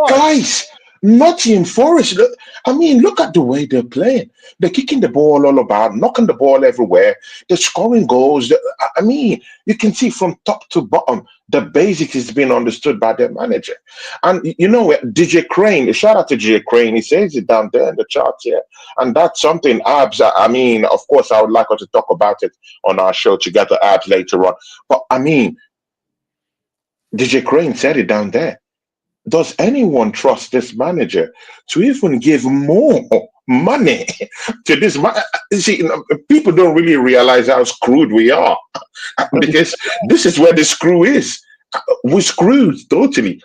Guys, Nottingham Forest. Look at the way they're playing. They're kicking the ball all about, knocking the ball everywhere. They're scoring goals. You can see from top to bottom, the basics is being understood by their manager. And you know what, DJ Crane, shout out to DJ Crane, he says it down there in the charts here. And that's something Abs, I mean, of course, I would like us to talk about it on our show together, Abs, later on. But I mean, DJ Crane said it down there. Does anyone trust this manager to even give more money to this man? See, people don't really realize how screwed we are because this is where the screw is. We're screwed totally.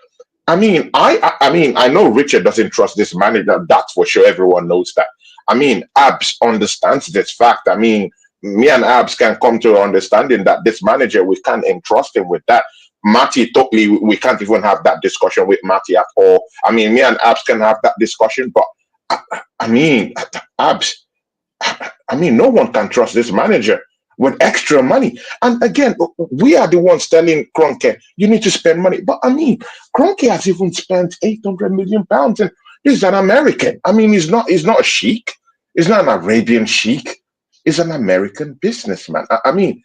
I mean, I know Richard doesn't trust this manager. That's for sure. Everyone knows that. I mean, Abs understands this fact. I mean, me and Abs can come to an understanding that this manager, we can't entrust him with that. Matty, totally, we can't even have that discussion with Matty at all. I mean, me and Abs can have that discussion, but I mean, Abs, I mean, no one can trust this manager with extra money. And again, we are the ones telling Kroenke, you need to spend money. But I mean, Kroenke has even spent £800 million, and this is an American. I mean, he's not a sheik. He's not an Arabian sheik. He's an American businessman. I mean,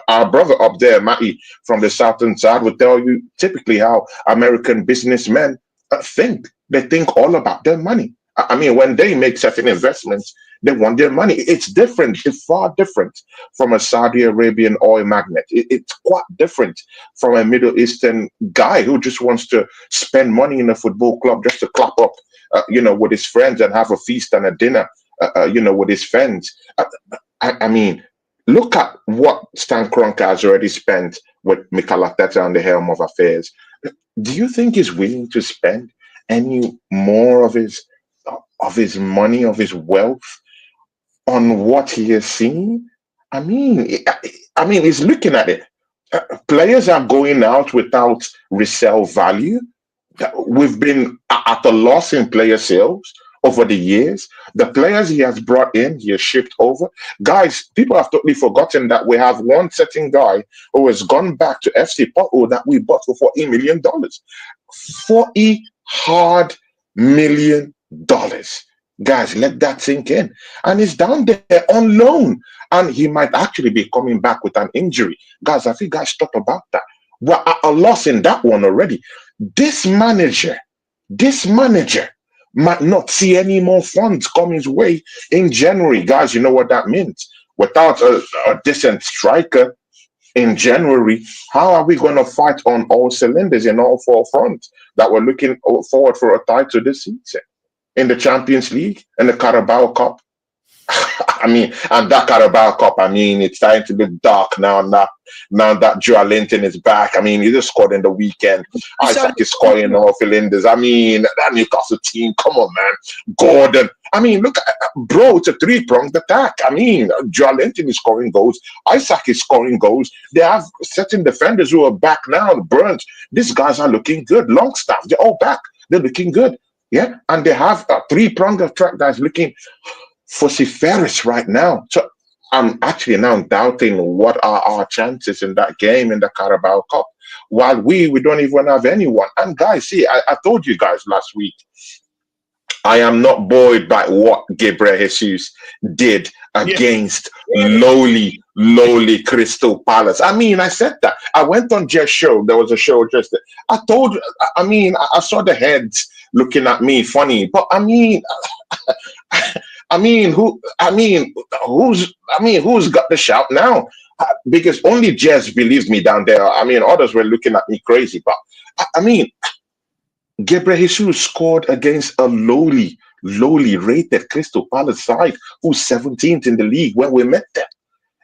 our brother up there, Matty, from the southern side, would tell you typically how American businessmen think. They think all about their money. I mean, when they make certain investments, they want their money. It's different. It's far different from a Saudi Arabian oil magnate. It's quite different from a Middle Eastern guy who just wants to spend money in a football club just to clap up, with his friends and have a feast and a dinner, with his friends. I mean, look at what Stan Kroenke has already spent with Mikel Arteta on the helm of affairs. Do you think he's willing to spend any more of his money, of his wealth, on what he has seen? I mean, he's looking at it. Players are going out without resale value. We've been at a loss in player sales over the years. The players he has brought in, he has shipped over. Guys, people have totally forgotten that we have one certain guy who has gone back to FC Porto that we bought for $40 million. $40 hard million. Guys, let that sink in. And he's down there on loan. And he might actually be coming back with an injury. Guys, have you guys thought about that? We're at a loss in that one already. This manager might not see any more funds come his way in January. Guys, you know what that means. Without a decent striker in January, how are we going to fight on all cylinders in all four fronts that we're looking forward for a title this season? In the Champions League and the Carabao Cup. I mean, and that Carabao Cup, I mean, it's starting to look dark now that Joe Linton is back. I mean, he just scored in the weekend. Isaac is scoring off cylinders. I mean, that Newcastle team, come on, man. Gordon. I mean, look, bro, it's a three-pronged attack. I mean, Joe Linton is scoring goals. Isaac is scoring goals. They have certain defenders who are back now. Burns. These guys are looking good. Longstaff, they're all back. They're looking good. Yeah, and they have a three-pronged attack that's looking vociferous right now. So I'm actually now doubting what are our chances in that game in the Carabao Cup. While we don't even have anyone. And guys, see, I told you guys last week, I am not buoyed by what Gabriel Jesus did against lowly Crystal Palace. I mean, I said that. I went on Jeff's show. There was a show just. I saw the heads looking at me funny, but who's got the shout now? Because only Jez believed me down there. I mean, others were looking at me crazy, but I mean, Gabriel Jesus scored against a lowly rated Crystal Palace side who's 17th in the league when we met them.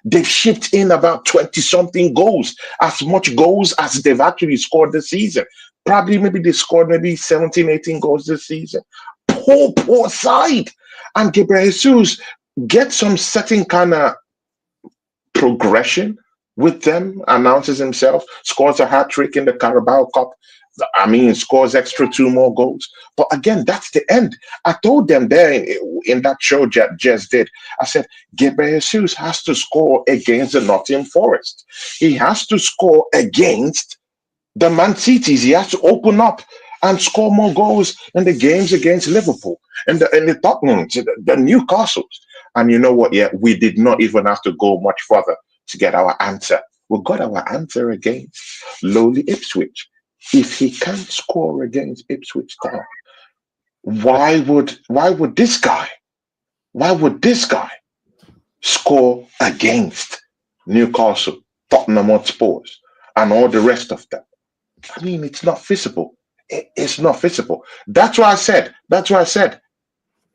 They've shipped in about 20-something goals, as much goals as they've actually scored this season. Probably maybe they scored maybe 17, 18 goals this season. Poor side. And Gabriel Jesus gets some certain kind of progression with them, announces himself, scores a hat-trick in the Carabao Cup. I mean, scores extra 2 more goals. But again, that's the end. I told them there in that show Jez did, I said, Gabriel Jesus has to score against the Nottingham Forest. He has to score against the Man Cities. He has to open up and score more goals in the games against Liverpool and the Tottenhams, the Newcastles. And you know what? Yeah, we did not even have to go much further to get our answer we got our answer against lowly Ipswich. If he can't score against Ipswich Town, why would this guy score against Newcastle, Tottenham Hotspurs, and all the rest of them? I mean, it's not feasible. It's not feasible. That's why I said,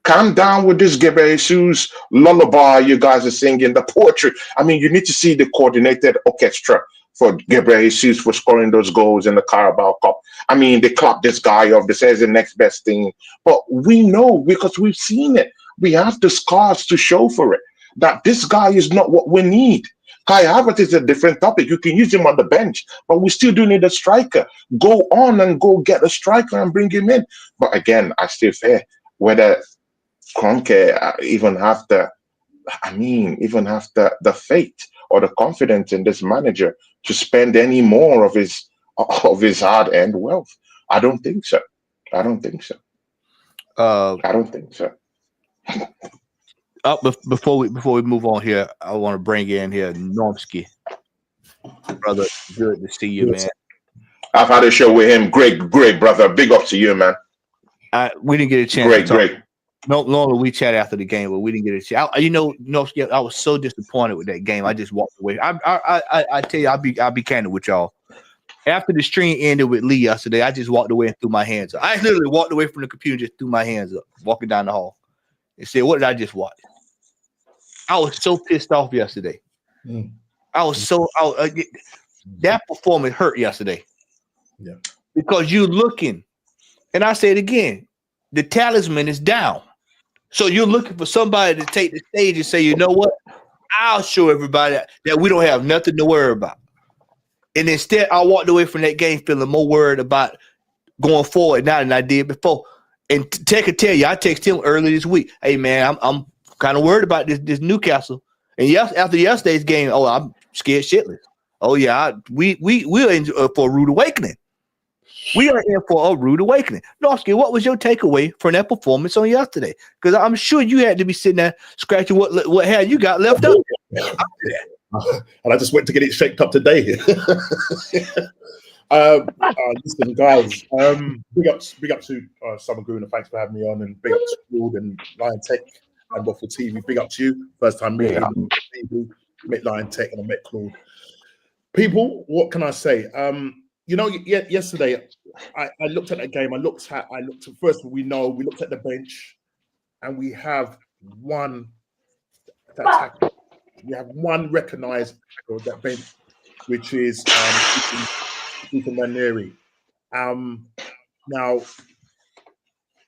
calm down with this Jesus lullaby you guys are singing, the poetry. I mean, you need to see the coordinated orchestra for Jesus for scoring those goals in the Carabao Cup. I mean, they clap this guy off. They say it's the next best thing. But we know, because we've seen it. We have the scars to show for it, that this guy is not what we need. Kai Havertz is a different topic. You can use him on the bench, but we still do need a striker. Go on and go get a striker and bring him in. But again, I still fear whether Kroenke even have the faith or the confidence in this manager to spend any more of his hard-earned wealth. I don't think so. I don't think so. Before we move on here, I want to bring in here Normski. Brother, good to see you, man. I've had a show with him. Great, brother. Big up to you, man. We didn't get a chance. Great. No, normally we chat after the game, but we didn't get a chance. Normski, I was so disappointed with that game. I just walked away. I tell you, I'll be candid with y'all. After the stream ended with Lee yesterday, I just walked away and threw my hands up. I literally walked away from the computer and just threw my hands up, walking down the hall, and said, "What did I just watch?" I was so pissed off yesterday. That performance hurt yesterday. Yeah. Because you're looking, and I say it again, the talisman is down. So you're looking for somebody to take the stage and say, you know what? I'll show everybody that we don't have nothing to worry about. And instead, I walked away from that game feeling more worried about going forward now than I did before. And Tech could tell you, I texted him earlier this week, hey, man, I'm kind of worried about this Newcastle. And after yesterday's game, I'm scared shitless. Oh yeah, we're in for a rude awakening. We are in for a rude awakening. Norsky, what was your takeaway from that performance on yesterday? Because I'm sure you had to be sitting there scratching what hair you got left up. And I just went to get it shaped up today. Listen, guys, big up to Summer Gruner. Thanks for having me on, and big up to Claude and Lion Tech and Waffle TV. Big up to you. First time meeting people, met Lion Tech and I met Claude. People, what can I say? Yesterday I looked at that game. I looked at first of all, we looked at the bench, and we have one attack. We have one recognized for that bench, which is Ethan Ranieri. Now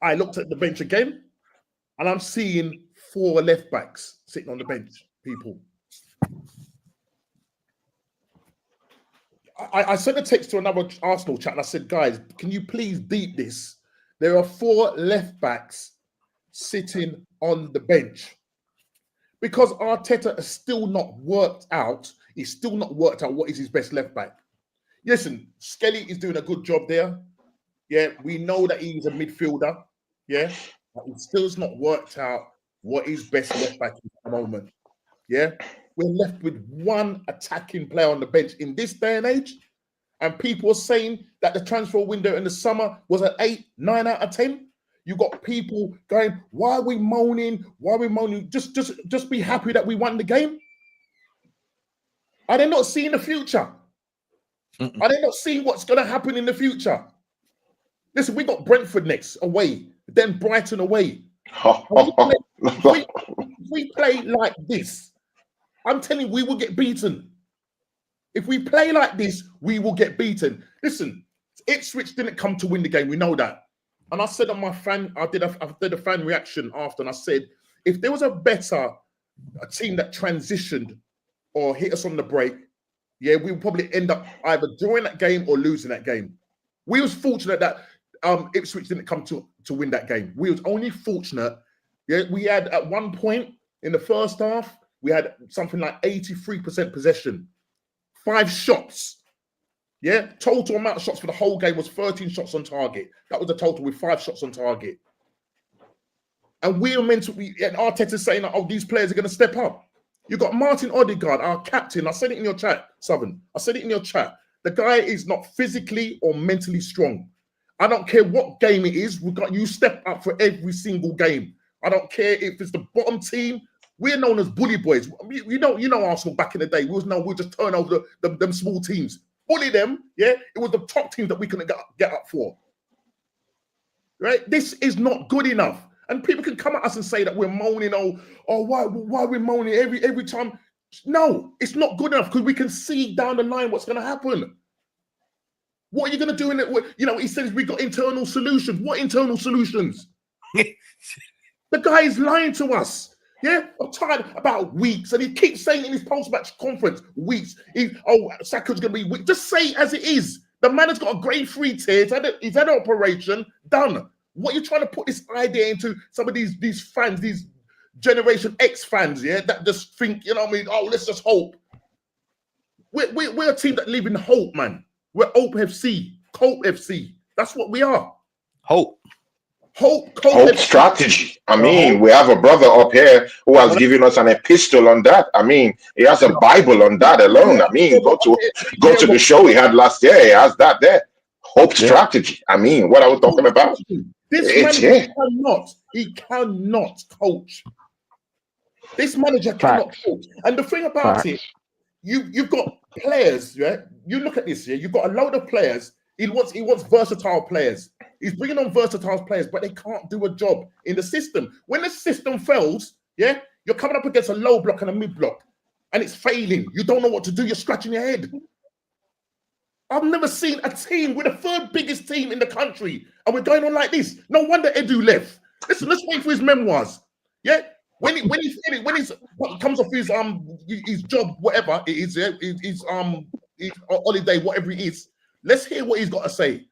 I looked at the bench again, and I'm seeing 4 left backs sitting on the bench. People, I sent a text to another Arsenal chat and I said, guys, can you please deep this? There are 4 left backs sitting on the bench because Arteta has still not worked out. He's still not worked out what is his best left back. Listen, Skelly is doing a good job there. Yeah, we know that he's a midfielder. Yeah, but he still has not worked out what is best left back at the moment. Yeah. We're left with one attacking player on the bench in this day and age. And people are saying that the transfer window in the summer was an 8, 9 out of 10. You got people going, why are we moaning? Why are we moaning? Just be happy that we won the game. Are they not seeing the future? Are they not seeing what's going to happen in the future? Listen, we got Brentford next away, then Brighton away. If we play like this, I'm telling you, we will get beaten. If we play like this, we will get beaten. Listen, Ipswich didn't come to win the game. We know that. And I said on my fan, I did a fan reaction after, and I said, if there was a team that transitioned or hit us on the break, yeah, we would probably end up either drawing that game or losing that game. We was fortunate that Ipswich didn't come to win that game. We was only fortunate. Yeah, we had at one point in the first half, we had something like 83% possession, 5 shots. Yeah, total amount of shots for the whole game was 13 shots on target. That was the total with 5 shots on target. And we are meant to be, and Arteta's saying, oh, these players are going to step up. You got Martin Odegaard, our captain. I said it in your chat, Southern. I said it in your chat. The guy is not physically or mentally strong. I don't care what game it is. You step up for every single game. I don't care if it's the bottom team. We're known as bully boys. You know Arsenal back in the day. We'll just turn over them small teams, bully them. Yeah, it was the top teams that we couldn't get up for. Right? This is not good enough. And people can come at us and say that we're moaning. Why we're moaning every time? No, it's not good enough because we can see down the line what's going to happen. What are you going to do in it? He says we got internal solutions. What internal solutions? The guy is lying to us. Yeah, I'm tired about weeks, and he keeps saying in his post-match conference, weeks. Saka's going to be weak. Just say it as it is. The man has got a grade 3 tear. He's had an operation done. What are you trying to put this idea into some of these fans, these Generation X fans, yeah, that just think, let's just hope. We're a team that live in hope, man. We're Hope FC, Cope FC. That's what we are. Hope strategy. I mean, we have a brother up here who has given us an epistle on that. I mean, he has a Bible on that alone. I mean, go to the show he had last year. He has that there. Hope strategy. I mean, what are we talking about? This manager cannot coach. This manager cannot coach. And the thing about it, you've got players, yeah. You look at this, yeah. You've got a load of players. He wants versatile players. He's bringing on versatile players, but they can't do a job in the system. When the system fails, yeah, you're coming up against a low block and a mid block, and it's failing. You don't know what to do. You're scratching your head. I've never seen a team. We're the third biggest team in the country, and we're going on like this. No wonder Edu left. Listen, let's wait for his memoirs. Yeah, when he comes off his job, whatever it is, yeah, his holiday, whatever it is. Let's hear what he's got to say,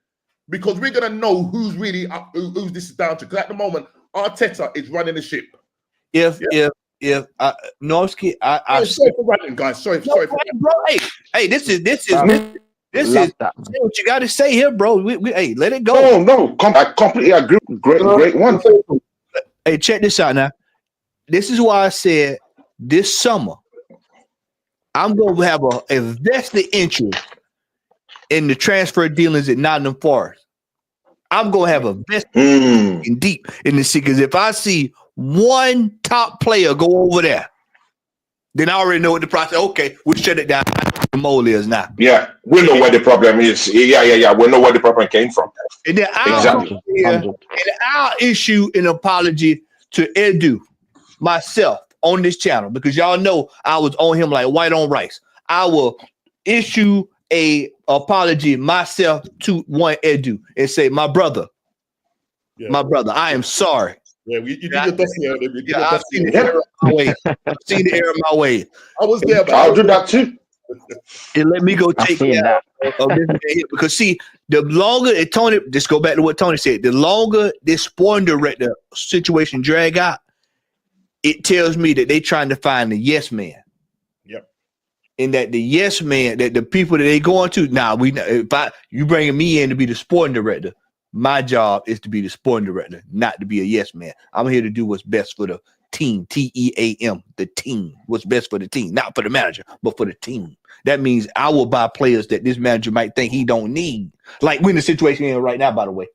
because we're gonna know who's really up, who this is down to. Because at the moment, Arteta is running the ship. If Norsky, sorry for running, guys. Sorry for bro. Hey, this is what you got to say here, bro. Hey, let it go. No, I completely agree. Great one. Hey, check this out now. This is why I said this summer I'm going to have a vested interest in the transfer dealings at Nottingham Forest. I'm going to have a vested interest deep in this, because if I see one top player go over there, then I already know what the process. Okay, we'll shut it down. The mole is now. Yeah, we know where the problem is. Yeah. We know where the problem came from. And then I'll issue an apology to Edu, myself, on this channel, because y'all know I was on him like white on rice. I will issue a apology myself to one Edu and say, my brother, I am sorry. Yeah, you did your best here. I've seen the error of my way. I was there, but I'll do that too. And let me go take care of this here, because see, the longer Tony, just go back to what Tony said, the longer this sporting director situation drag out, it tells me that they trying to find the yes man. Yep. And that the yes man, that the people that they going to, you bringing me in to be the sporting director, my job is to be the sporting director, not to be a yes man. I'm here to do what's best for the team, TEAM, the team. What's best for the team, not for the manager, but for the team. That means I will buy players that this manager might think he don't need. Like we're in the situation in right now, by the way.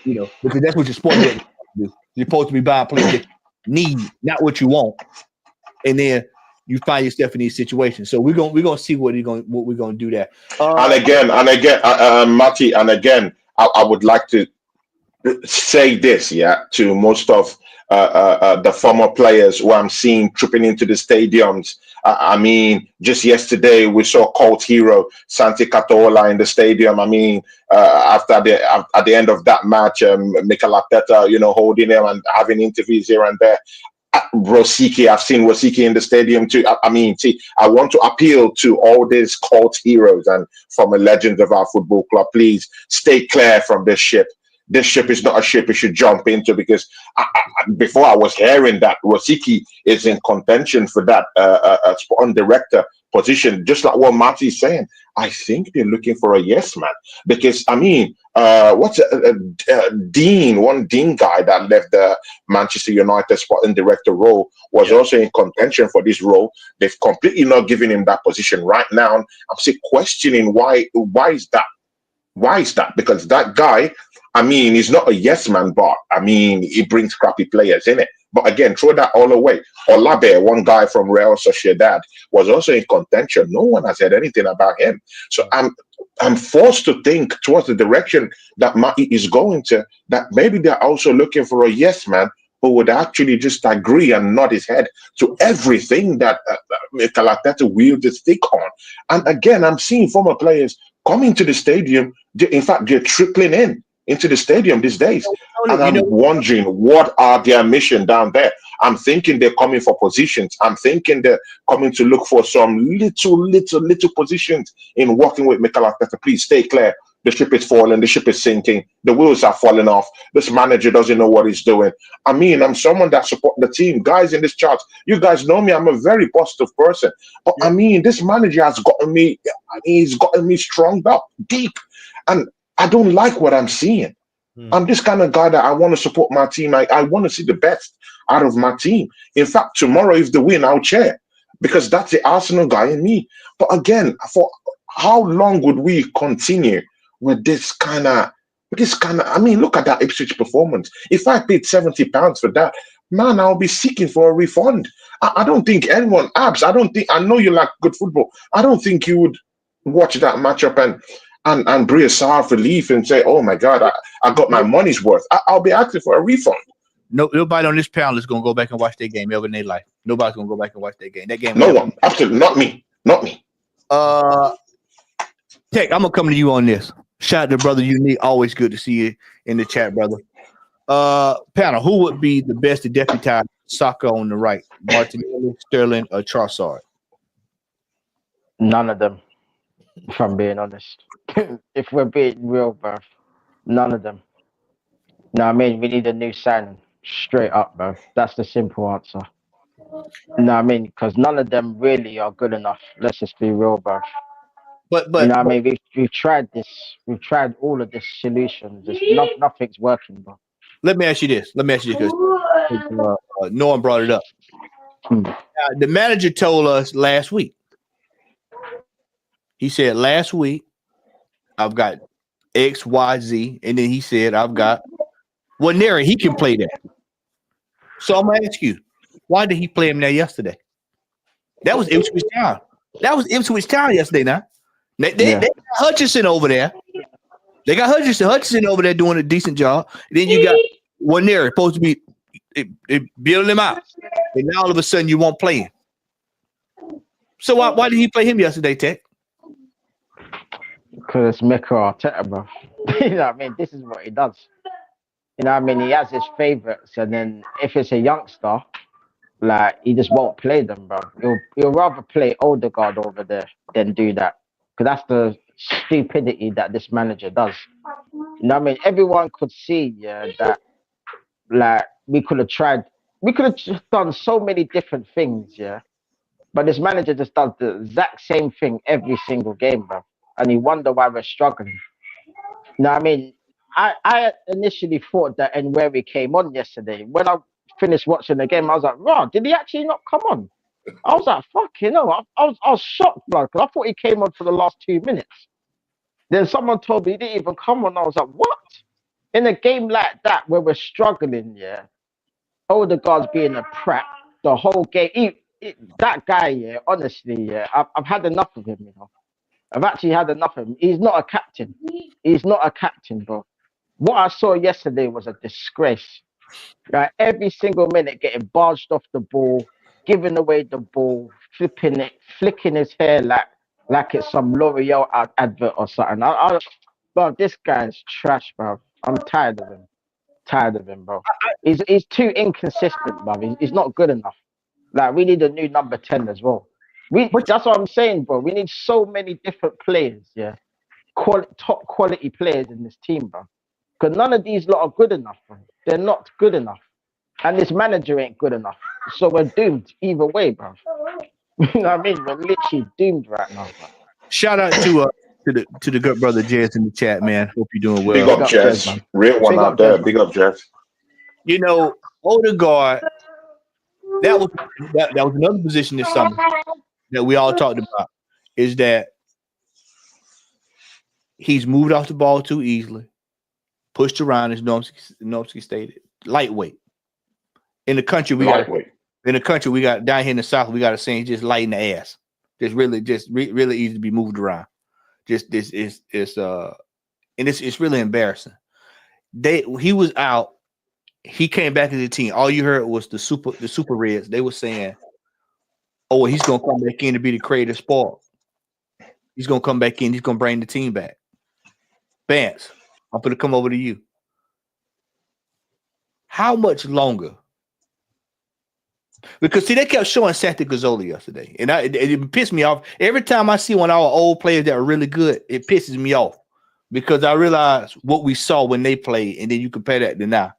Because that's what your sporting director do. You're supposed to be buying players that need, not what you want. And then you find yourself in these situations. So we're gonna see what we're gonna do there. And again, Matty, and again, I would like to say this, to most of the former players who I'm seeing trooping into the stadiums. I mean, just yesterday we saw cult hero Santi Cazorla in the stadium. I mean, at the end of that match, Mikel Arteta, holding him and having interviews here and there. Rosicky, I've seen Rosicky in the stadium too. I want to appeal to all these cult heroes and former legends of our football club. Please stay clear from this shit. this ship is not a ship you should jump into, because before I was hearing that Rosicky is in contention for that on director position, just like what Marty's saying. I think they're looking for a yes man, because I mean, what's Dean, one Dean guy that left the Manchester United sporting director role, was also in contention for this role. They've completely not given him that position right now. I'm still questioning why is that? Why is that? Because that guy, I mean, he's not a yes man, but I mean, he brings crappy players in it. But again, throw that all away. Olabe, one guy from Real Sociedad, was also in contention. No one has said anything about him. So I'm forced to think towards the direction that Mati is going to, that maybe they're also looking for a yes man who would actually just agree and nod his head to everything that Mikel Arteta wields his stick on. And again, I'm seeing former players coming to the stadium. In fact, they're trickling into the stadium these days. And I'm wondering, what are their mission down there? I'm thinking they're coming for positions. I'm thinking they're coming to look for some little positions in working with Mikel Arteta. Please stay clear. The ship is falling. The ship is sinking. The wheels are falling off. This manager doesn't know what he's doing. I mean, I'm someone that supports the team. Guys in this chart, you guys know me. I'm a very positive person. But I mean, this manager has gotten me, he's gotten me strung up deep. And I don't like what I'm seeing. I'm this kind of guy that I want to support my team. I want to see the best out of my team. In fact, tomorrow, if they win, I'll cheer, because that's the Arsenal guy in me. But again, for how long would we continue with this kind of, I mean, look at that Ipswich performance. If I paid £70 for that, man, I'll be seeking for a refund. I don't think anyone, Abs, I know you like good football. I don't think you would watch that matchup and breathe a sigh of relief and say, oh my God, I got my money's worth. I'll be asking for a refund. No, nobody on this panel is going to go back and watch their game ever in their life. Nobody's going to go back and watch their game. That game. No one. Absolutely. Not me. Tech, I'm going to come to you on this. Shout out to Brother Unique. Always good to see you in the chat, brother. Panel, who would be the best to deputize Saka on the right? Martinelli, Sterling, or Trossard? None of them, if I'm being honest. If we're being real, bro, none of them. No, I mean, we need a new signing. Straight up, bro. That's the simple answer. No, I mean, because none of them really are good enough. Let's just be real, bro. But you know what I mean? We've tried this. We've tried all of this solutions. Nothing's working, bro. Let me ask you this, because Norm brought it up. The manager told us last week. He said last week, I've got X, Y, Z, and then he said I've got Neri. He can play that. So I'm gonna ask you, why did he play him there yesterday? That was Ipswich Town. Yesterday. Now they got Hutchinson over there. They got Hutchinson over there doing a decent job. And then you got Neri supposed to be building him out, and now all of a sudden you won't play him. So why did he play him yesterday, Tech? Because it's Mikel Arteta, bro. You know what I mean? This is what he does. You know what I mean? He has his favourites, and then if it's a youngster, like, he just won't play them, bro. He'll rather play Odegaard over there than do that. Because that's the stupidity that this manager does. You know what I mean? Everyone could see, that, like, we could have just done so many different things, but this manager just does the exact same thing every single game, bro. And you wonder why we're struggling. You know what I mean? I initially thought that, and where we came on yesterday, when I finished watching the game, I was like, "Wow, did he actually not come on?" I was like, "Fuck, you know," I was shocked, bro, because I thought he came on for the last 2 minutes. Then someone told me he didn't even come on. I was like, "What?" In a game like that where we're struggling, Odegaard's being a prat the whole game. That guy, honestly, I've had enough of him, you know. I've actually had enough of him. He's not a captain. He's not a captain, bro. What I saw yesterday was a disgrace. Right? Every single minute getting barged off the ball, giving away the ball, flipping it, flicking his hair like it's some L'Oreal advert or something. Bro, this guy's trash, bro. I'm tired of him, bro. He's too inconsistent, bro. He's not good enough. Like, we need a new number 10 as well. That's what I'm saying, bro. We need so many different players, top quality players in this team, bro. Because none of these lot are good enough, bro. They're not good enough. And this manager ain't good enough. So we're doomed either way, bro. You know what I mean? We're literally doomed right now, bro. Shout out to the good brother Jez in the chat, man. Hope you're doing Big well. up, Jez, Jez. man. Real one Big out up, there. Jez, Big man. up, Jez. You know, Odegaard, that was another position this summer that we all talked about, is that he's moved off the ball too easily, pushed around, as Nomsky stated, lightweight. In the country, we got down here in the South, we got a saying, just light in the ass. Just really easy to be moved around. Just this is and it's really embarrassing. He was out. He came back into the team. All you heard was the Super Reds. They were saying, "Oh, well, he's gonna come back in to be the creative spark. He's gonna come back in. He's gonna bring the team back." Vance, I'm gonna come over to you. How much longer? Because see, they kept showing Santi Gazzola yesterday, and it pissed me off. Every time I see one of our old players that are really good, it pisses me off because I realize what we saw when they played, and then you compare that to now.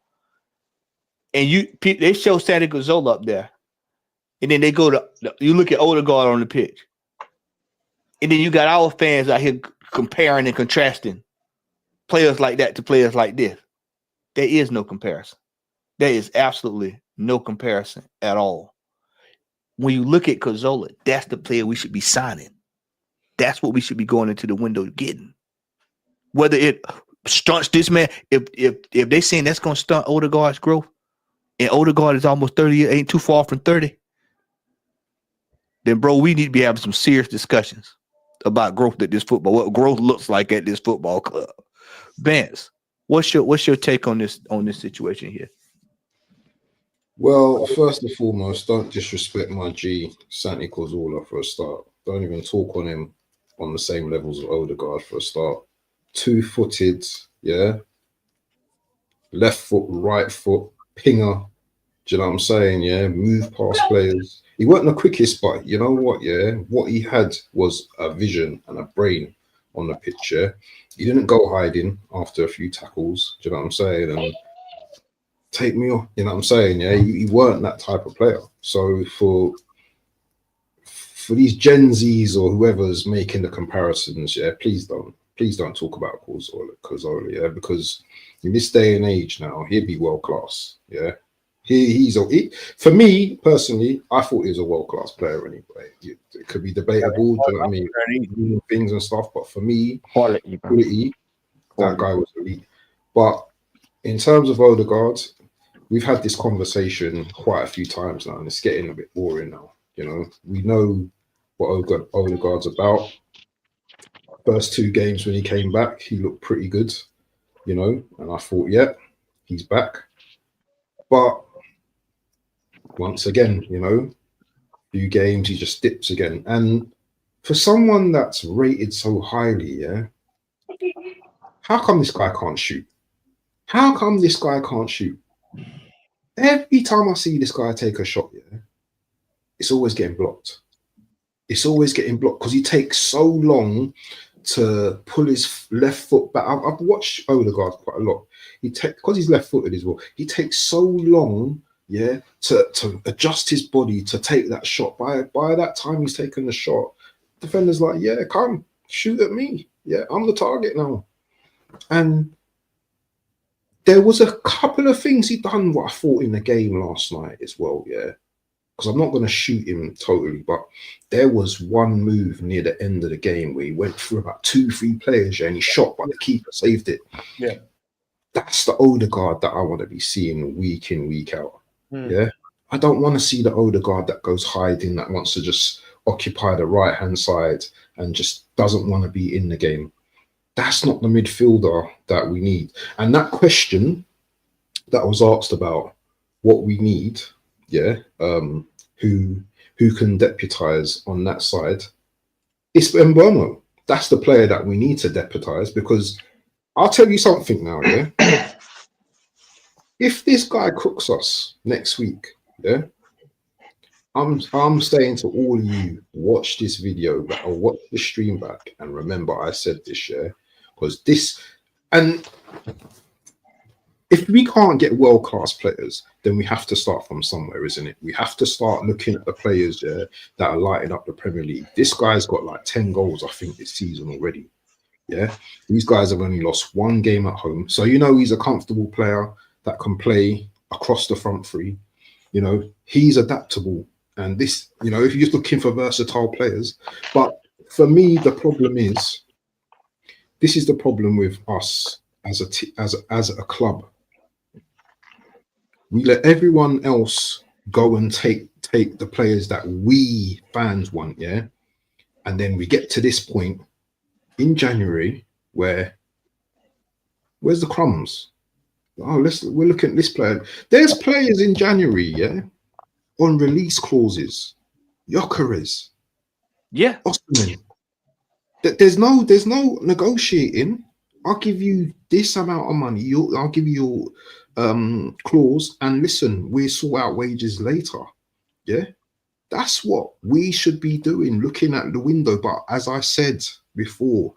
And they show Santi Gazzola up there, and then you look at Odegaard on the pitch, and then you got our fans out here comparing and contrasting players like that to players like this. There is no comparison. There is absolutely no comparison at all. When you look at Gazzola, that's the player we should be signing. That's what we should be going into the window getting. Whether it stunts this man, if they saying that's going to stunt Odegaard's growth, and Odegaard is almost 30, ain't too far from 30, then bro, we need to be having some serious discussions about growth at this football, what growth looks like at this football club. Vance, what's your take on this situation here? Well, first and foremost, don't disrespect my G, Santi Cazorla, for a start. Don't even talk on him on the same levels of Odegaard for a start. 2-footed, yeah. Left foot, right foot, pinger. Do you know what I'm saying? Yeah, move past players. He wasn't the quickest, but you know what? Yeah, what he had was a vision and a brain on the pitch. Yeah, he didn't go hiding after a few tackles. Do you know what I'm saying? And take me off. You know what I'm saying? Yeah, he weren't that type of player. So for these Gen Zs or whoever's making the comparisons, yeah, please don't talk about Cazorla, yeah, because in this day and age now, he'd be world class. Yeah. For me personally, I thought he was a world-class player anyway. It could be debatable, do you know what I mean? Things and stuff, but for me, quality, that guy was elite. But in terms of Odegaard, we've had this conversation quite a few times now, and it's getting a bit boring now. You know, we know what Odegaard's about. First 2 games when he came back, he looked pretty good, you know, and I thought, yeah, he's back. But once again, you know, few games, he just dips again. And for someone that's rated so highly, yeah, how come this guy can't shoot? How come this guy can't shoot? Every time I see this guy take a shot, yeah, it's always getting blocked. It's always getting blocked because he takes so long to pull his left foot back. I've watched Odegaard quite a lot. Because he's left-footed as well, he takes so long, yeah, to adjust his body to take that shot. By that time he's taken the shot, defender's like, yeah, come, shoot at me. Yeah, I'm the target now. And there was a couple of things he done what I thought in the game last night as well, yeah. Because I'm not going to shoot him totally, but there was one move near the end of the game where he went through about 2-3 players, yeah, and he shot, but the keeper saved it. Yeah. That's the Odegaard that I want to be seeing week in, week out. Yeah. I don't want to see the Odegaard that goes hiding, that wants to just occupy the right-hand side and just doesn't want to be in the game. That's not the midfielder that we need. And that question that was asked about what we need, yeah, who can deputize on that side, it's Mbeumo. That's the player that we need to deputize, because I'll tell you something now, yeah. If this guy cooks us next week, yeah, I'm saying to all of you, watch this video back or watch the stream back and remember I said this, yeah, because this, and if we can't get world-class players, then we have to start from somewhere, isn't it? We have to start looking at the players that are lighting up the Premier League. This guy's got like 10 goals, I think, this season already. Yeah, these guys have only lost one game at home. So, you know, he's a comfortable player that can play across the front three. You know, he's adaptable. And this, you know, if you're just looking for versatile players. But for me, the problem is, this is the problem with us as a club. We let everyone else go and take the players that we fans want, yeah? And then we get to this point in January where, where's the crumbs? Oh, we're looking at this player. There's players in January, yeah, on release clauses. Gyökeres. Yeah. Osimhen. There's no negotiating. I'll give you this amount of money. I'll give you your clause, and listen, we'll sort out wages later. Yeah, that's what we should be doing, looking at the window. But as I said before,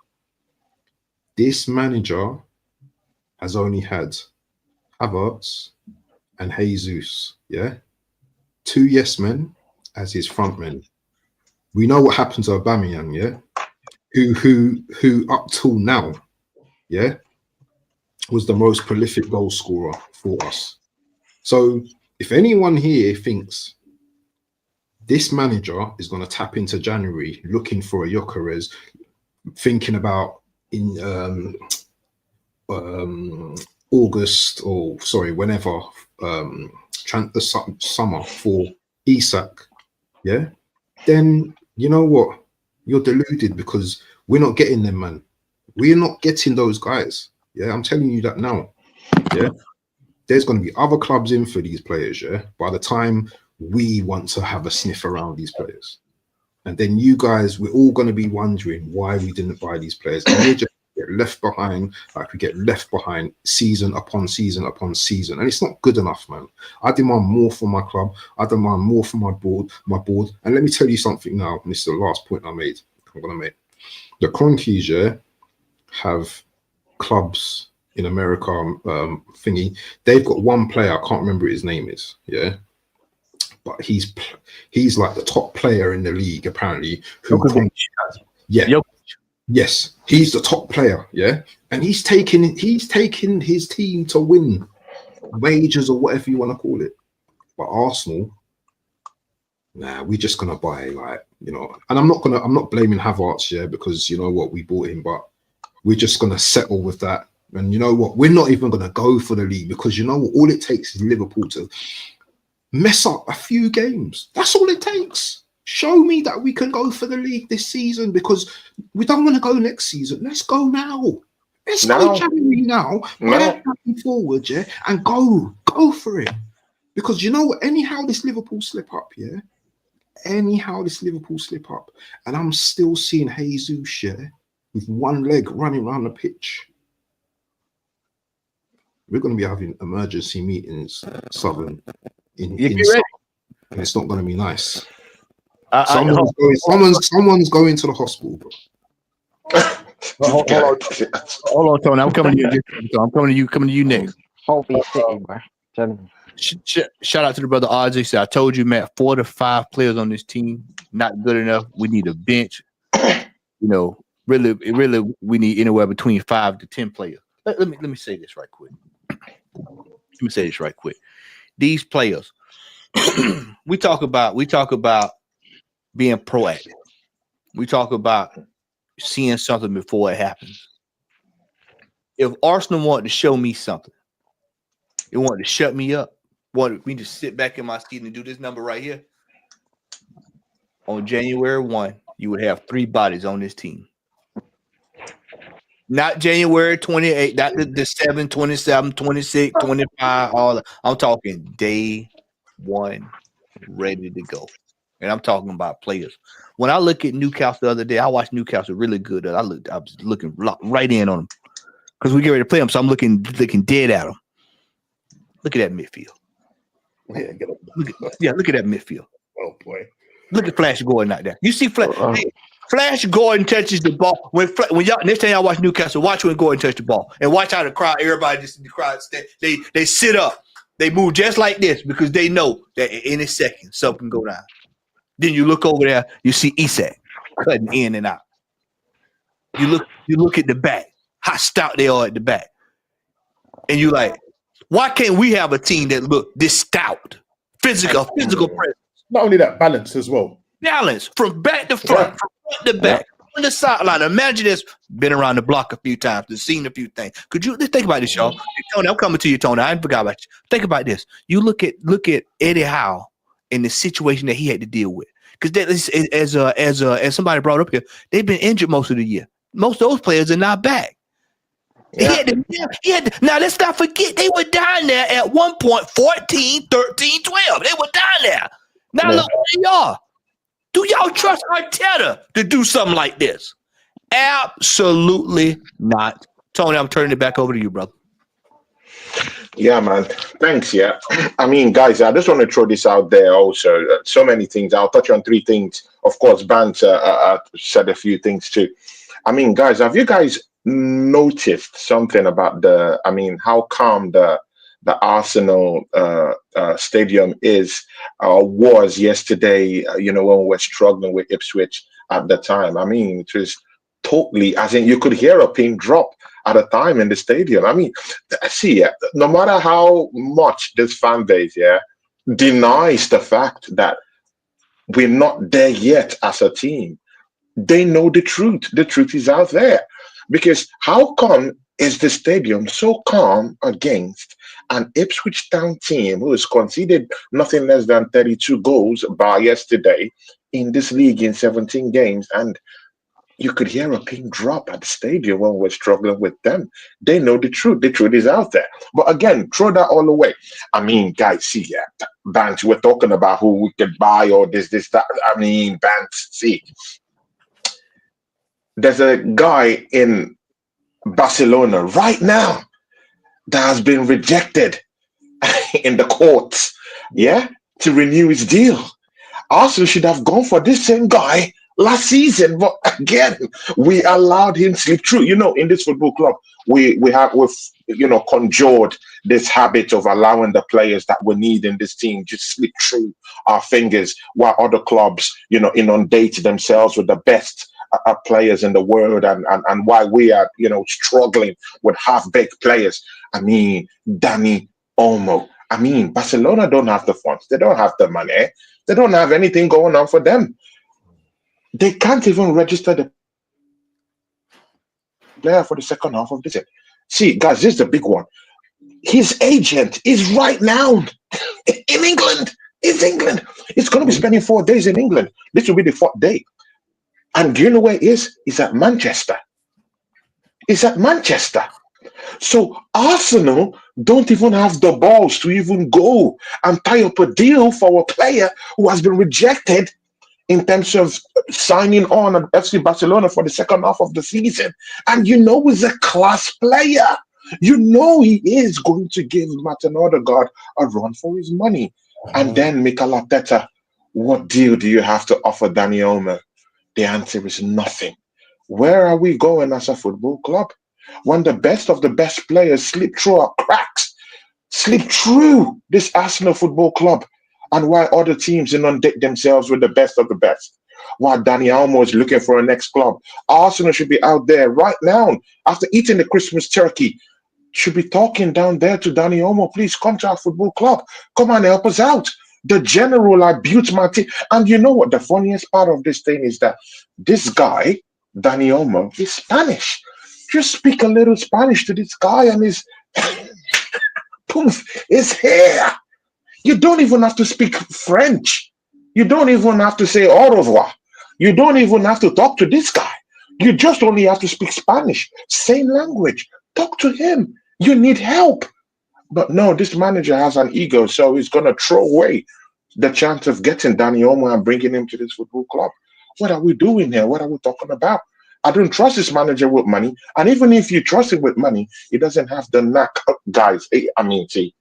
this manager has only had Havertz and Jesus, yeah, 2 yes men as his front men. We know what happened to Aubameyang, yeah, who up till now, yeah, was the most prolific goal scorer for us. So if anyone here thinks this manager is going to tap into January looking for a Gyökeres, thinking about in August, or sorry, whenever, the summer for Isak, yeah, then you know what? You're deluded, because we're not getting them, man. We're not getting those guys. Yeah, I'm telling you that now. Yeah, there's going to be other clubs in for these players. Yeah, by the time we want to have a sniff around these players, and then you guys, we're all going to be wondering why we didn't buy these players, and we're just get left behind, like we get left behind season upon season upon season, and it's not good enough, man. I demand more for my club. I demand more from my board. And let me tell you something now, and this is the last point I'm going to make. The Cronkies, yeah, have clubs in America, thingy. They've got one player, I can't remember what his name is, yeah, but he's like the top player in the league apparently. Yes, he's the top player, yeah, and he's taking his team to win wages or whatever you want to call it. But Arsenal, nah, we're just gonna buy, like, you know, and I'm not blaming Havertz, yeah, because you know what, we bought him, but we're just gonna settle with that. And you know what, we're not even gonna go for the league, because you know what, all it takes is Liverpool to mess up a few games. That's all it takes. Show me that we can go for the league this season, because we don't want to go next season. Let's go now. Let's go January now. Moving forward, yeah, and go for it. Because you know what? Anyhow, this Liverpool slip up, yeah. Anyhow, this Liverpool slip up, and I'm still seeing Jesus, yeah, with one leg running around the pitch. We're going to be having emergency meetings, Southern, in summer, and it's not going to be nice. Someone's going to the hospital, bro. Hold on, Tony. I'm coming to you. I'm coming to you next. Hobby City, bro. Shout out to the brother Ozzy. He said, I told you, Matt, 4 to 5 players on this team, not good enough. We need a bench. You know, really, we need anywhere between 5 to 10 players. Let me say this right quick. These players, we talk about being proactive. We talk about seeing something before it happens. If Arsenal wanted to show me something, it wanted to shut me up, wanted me to sit back in my seat and do this number right here, on January 1, you would have 3 bodies on this team. Not January 28, not the 7, 27, 26, 25, all that. I'm talking day 1, ready to go. And I'm talking about players. When I look at Newcastle the other day, I watched Newcastle really good. I was looking right in on them because we get ready to play them. So I'm looking dead at them. Look at that midfield. Yeah, look at that midfield. Oh boy, look at Flash going out there. You see Flash. Flash Gordon touches the ball. When y'all next time y'all watch Newcastle, watch when Gordon touch the ball, and watch how the crowd, everybody just in the crowd, they sit up, they move just like this because they know that in any second something can go down. Then you look over there, you see Isak cutting in and out. You look at the back, how stout they are at the back, and you like, why can't we have a team that look this stout, physical presence? Not only that, balance as well. Balance from back to front, from front to back, on the sideline. Imagine this. Been around the block a few times, seen a few things. Could you think about this, y'all? Hey, Tony, I'm coming to you, Tony. I ain't forgot about you. Think about this. You look at Eddie Howe in the situation that he had to deal with. Because as somebody brought up here, they've been injured most of the year. Most of those players are not back. Yeah. Now let's not forget they were down there at one point 14, 13, 12. They were down there. Now look where they are. Do y'all trust Arteta to do something like this? Absolutely not. Tony, I'm turning it back over to you, brother. Yeah, man. Thanks. Yeah. I mean, guys, I just want to throw this out there also. So many things. I'll touch on three things. Of course, Bant said a few things too. I mean, guys, have you guys noticed something about how calm the Arsenal stadium was yesterday, when we were struggling with Ipswich at the time? I mean, it was totally, as in you could hear a pin drop at a time in the stadium. I mean, see, no matter how much this fan base, denies the fact that we're not there yet as a team, they know the truth. The truth is out there. Because how come is the stadium so calm against an Ipswich Town team who has conceded nothing less than 32 goals by yesterday in this league in 17 games, and you could hear a pin drop at the stadium when we're struggling with them? They know the truth. The truth is out there. But again, throw that all away. I mean, guys, see, Bant, we're talking about who we could buy or this, that. I mean, Bant, see. There's a guy in Barcelona right now that has been rejected in the courts, to renew his deal. Arsenal should have gone for this same guy last season, but again, we allowed him slip through. In this football club, we've conjured this habit of allowing the players that we need in this team just slip through our fingers, while other clubs, inundate themselves with the best players in the world, and why we are struggling with half-baked players. I mean, Dani Olmo. I mean, Barcelona don't have the funds, they don't have the money, they don't have anything going on for them. They can't even register the player for the second half of the season. See, guys, this is the big one. His agent is right now in England. It's England. It's going to be spending 4 days in England. This will be the 4th day. And do you know where he is? He's at Manchester. He's at Manchester. So Arsenal don't even have the balls to even go and tie up a deal for a player who has been rejected in terms of signing on at FC Barcelona for the second half of the season. And he's a class player. He is going to give Martin Odegaard a run for his money. And then Mikel Arteta, what deal do you have to offer Dani Olmo? The answer is nothing. Where are we going as a football club when the best of the best players slip through our cracks, slip through this Arsenal football club, and why other teams inundate themselves with the best of the best? While Dani Olmo is looking for a next club, Arsenal should be out there right now after eating the Christmas turkey. Should be talking down there to Dani Olmo, please come to our football club. Come and help us out. The general, I built my team. And you know what? The funniest part of this thing is that this guy, Dani Olmo, is Spanish. Just speak a little Spanish to this guy and his poof, his hair. You don't even have to speak French. You don't even have to say au revoir. You don't even have to talk to this guy. You just only have to speak Spanish. Same language. Talk to him. You need help. But no, this manager has an ego, so he's going to throw away the chance of getting Dani Olmo and bringing him to this football club. What are we doing here? What are we talking about? I don't trust this manager with money. And even if you trust him with money, he doesn't have the knack. Guys, see,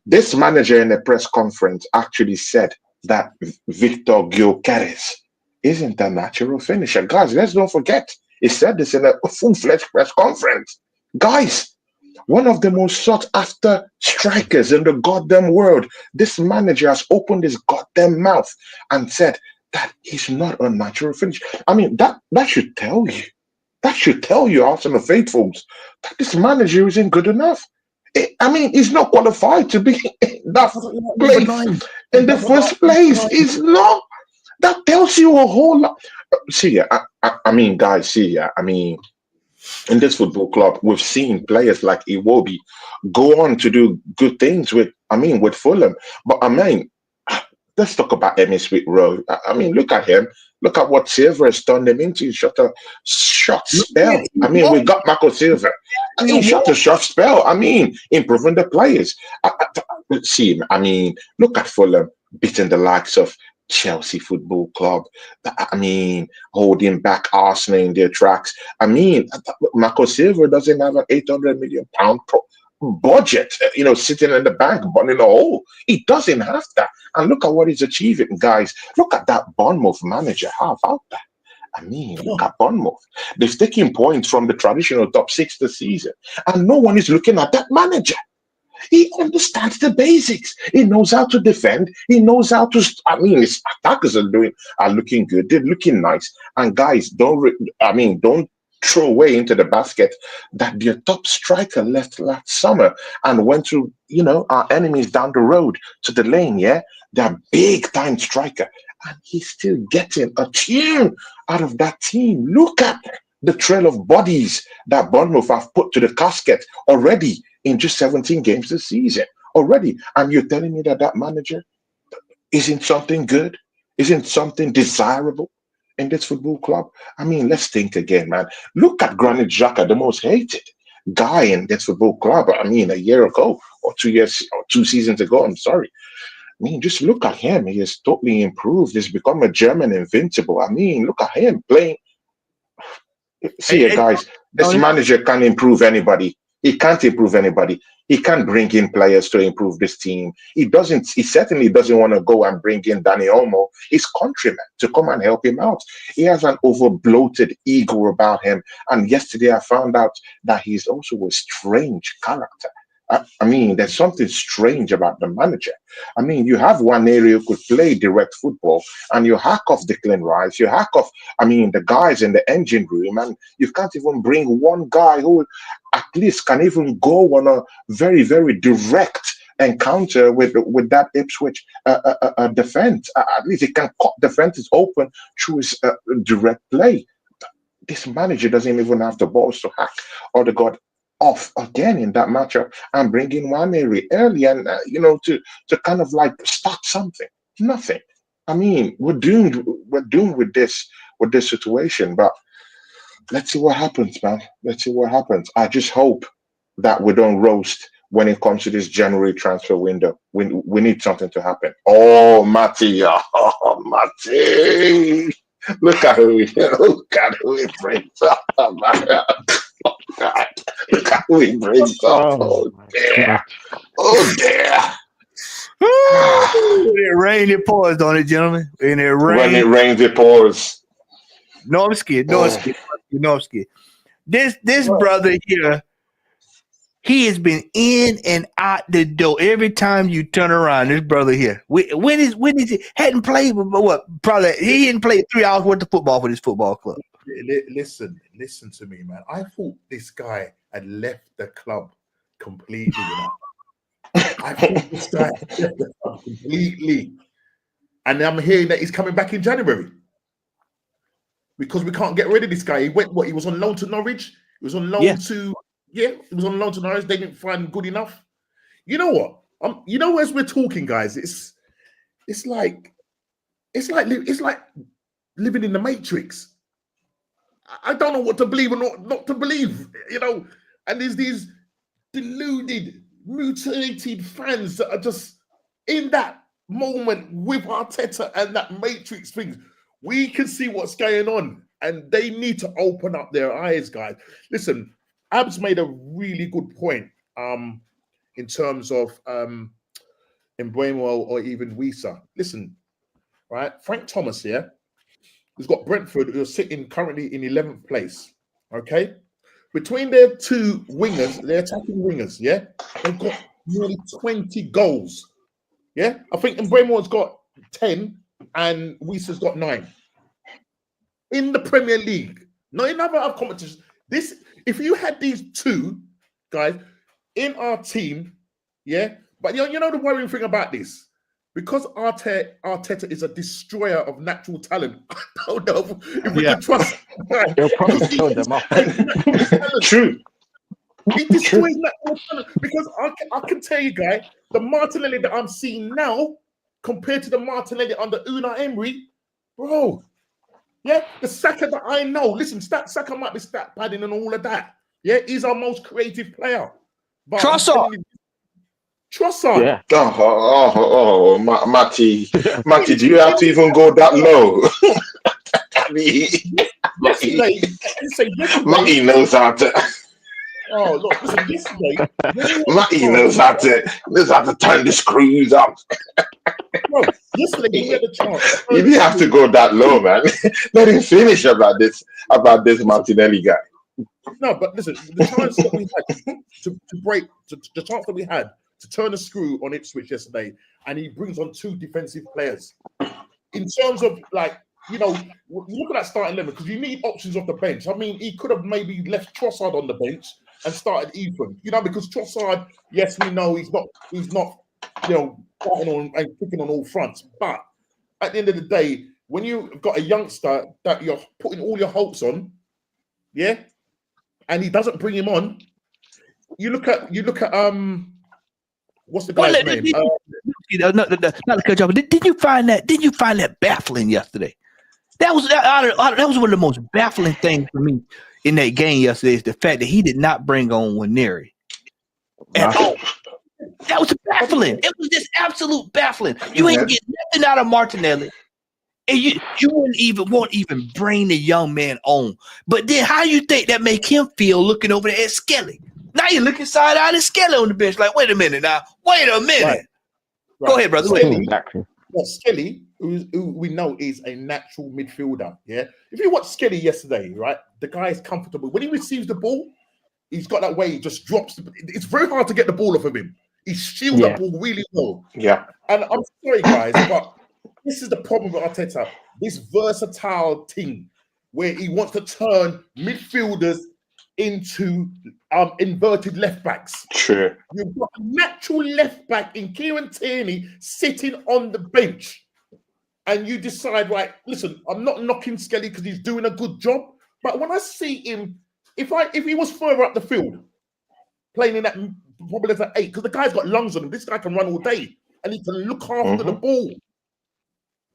this manager in a press conference actually said that Victor Gyökeres isn't a natural finisher. Guys, let's not forget. He said this in a full-fledged press conference. Guys, one of the most sought-after strikers in the goddamn world. This manager has opened his goddamn mouth and said that he's not a natural finisher. I mean, that should tell you. That should tell you, Arsenal faithfuls, that this manager isn't good enough. I mean, he's not qualified to be in that place in the first place. He's not. That tells you a whole lot. See, I mean, guys, I mean, in this football club, we've seen players like Iwobi go on to do good things with Fulham. But I mean, let's talk about Emmy Smith Rowe. I mean, look at him. Look at what Silva has turned him into. He shot a short spell. I mean, we got Marco Silva. He shot a short spell. I mean, improving the players. See, I mean, look at Fulham beating the likes of Chelsea Football Club. I mean, holding back Arsenal in their tracks. I mean, Marco Silva doesn't have an £800 million budget, sitting in the bank, burning a hole. He doesn't have that. And look at what he's achieving, guys. Look at that Bournemouth manager. How about that? I mean, look at Bournemouth. They've taken points from the traditional top six this season, and no one is looking at that manager. He understands the basics. He knows how to defend. He knows how to. I mean, his attackers are looking good. They're looking nice. And guys, don't throw away into the basket that their top striker left last summer and went to our enemies down the road to the lane. Yeah, they're big time striker, and he's still getting a tune out of that team. Look at the trail of bodies that Bournemouth have put to the casket already in just 17 games this season already. And you're telling me that manager isn't something good, isn't something desirable in this football club? I mean, let's think again, man. Look at Granit Xhaka, the most hated guy in this football club. I mean, a year ago or 2 years or 2 seasons ago, I'm sorry. I mean, just look at him. He has totally improved. He's become a German invincible. I mean, look at him playing. See, guys, this manager can't improve anybody. He can't improve anybody. He can't bring in players to improve this team. He certainly doesn't want to go and bring in Danny Olmo, his countryman, to come and help him out. He has an over-bloated ego about him. And yesterday I found out that he's also a strange character. I mean, there's something strange about the manager. I mean, you have one area who could play direct football, and you hack off Declan Rice, you hack off, the guys in the engine room, and you can't even bring one guy who at least can even go on a very, very direct encounter with that Ipswich defense. At least he can cut defenses open through his direct play. This manager doesn't even have the balls to hack or the god off again in that matchup and bring in one area early and to kind of like start something. Nothing. I mean, we're doomed with this situation, but let's see what happens, man. Let's see what happens. I just hope that we don't roast when it comes to this January transfer window. We need something to happen. Oh, Matty. Oh, Matty. Look at who he brings up, man. Oh, God. Look at who he brings up. Oh, dear. Oh, dear. It rained, it pours, don't it, gentlemen? And When it rains, it pours. No, I'm scared. This brother here, he has been in and out the door every time you turn around. This brother here, when is he hadn't played? But what? Probably he hadn't played 3 hours worth of football for this football club. Listen to me, man. I thought this guy had left the club completely. I thought this guy had left the club completely, and I'm hearing that he's coming back in January because we can't get rid of this guy. He went he was on loan to Norwich. He was on loan to he was on loan to Norwich. They didn't find him good enough. You know what? As we're talking, guys, it's like living in the Matrix. I don't know what to believe or not to believe, and there's these deluded, mutilated fans that are just in that moment with Arteta and that Matrix thing. We can see what's going on, and they need to open up their eyes, guys. Listen, Abs made a really good point in terms of Mbeumo or even Wisa. Listen, right? Frank Thomas here. who's got Brentford, who are sitting currently in 11th place. Okay, between their two wingers, their attacking wingers, yeah, they've got nearly 20 goals. Yeah, I think Mbeumo's got 10 and Wies's got 9 in the Premier League. Not in other competitions. This, if you had these two guys in our team, yeah. But you know the worrying thing about this, because Arteta is a destroyer of natural talent. I don't know if we can trust. He'll probably kill them off. True. He destroys natural talent because I can tell you, guys, the Martinelli that I'm seeing now compared to the Martinelli under Unai Emery, bro. Yeah, the Saka that I know. Listen, Saka might be stat padding and all of that. Yeah, he's our most creative player. But Trossard. Yeah. Matty, do you have to even go that low? I mean, Matty knows how to. Oh, look, listen, yesterday. Matty knows how to turn the screws up. Bro, yesterday we had a chance. You didn't have to go that low, man. Let him finish about this Martinelli guy. No, but listen, the chance that we had the chance that we had to turn a screw on Ipswich yesterday, and he brings on 2 defensive players. In terms of, like, you know, you look at that starting 11 because you need options off the bench. I mean, he could have maybe left Trossard on the bench and started Ethan, you know, because Trossard, yes, we know he's not, you know, fighting on and kicking on all fronts. But at the end of the day, when you've got a youngster that you're putting all your hopes on, yeah, and he doesn't bring him on, you look at what's the guy's name? Not to cut you off, but did you find that baffling yesterday? That was one of the most baffling things for me in that game yesterday, is the fact that he did not bring on Waneri at all. That was baffling. It was just absolute baffling. You ain't getting nothing out of Martinelli, and you won't even bring the young man on. But then how you think that make him feel looking over there at Skelly? Now you're looking side out at Skelly on the bench. Like, wait a minute now. Wait a minute. Right. Go ahead, brother. Exactly. Well, Skelly, who we know is a natural midfielder. Yeah. If you watch Skelly yesterday, right, the guy is comfortable. When he receives the ball, he's got that way. He just drops. It's very hard to get the ball off of him. He shields that ball really well. Yeah. And I'm sorry, guys, but this is the problem with Arteta. This versatile thing where he wants to turn midfielders into inverted left backs. Sure. You've got a natural left back in Kieran Tierney sitting on the bench, and you decide, right, listen, I'm not knocking Skelly because he's doing a good job, but when I see him, if he was further up the field, playing in that probably as an 8, because the guy's got lungs on him, this guy can run all day, and he can look after the ball.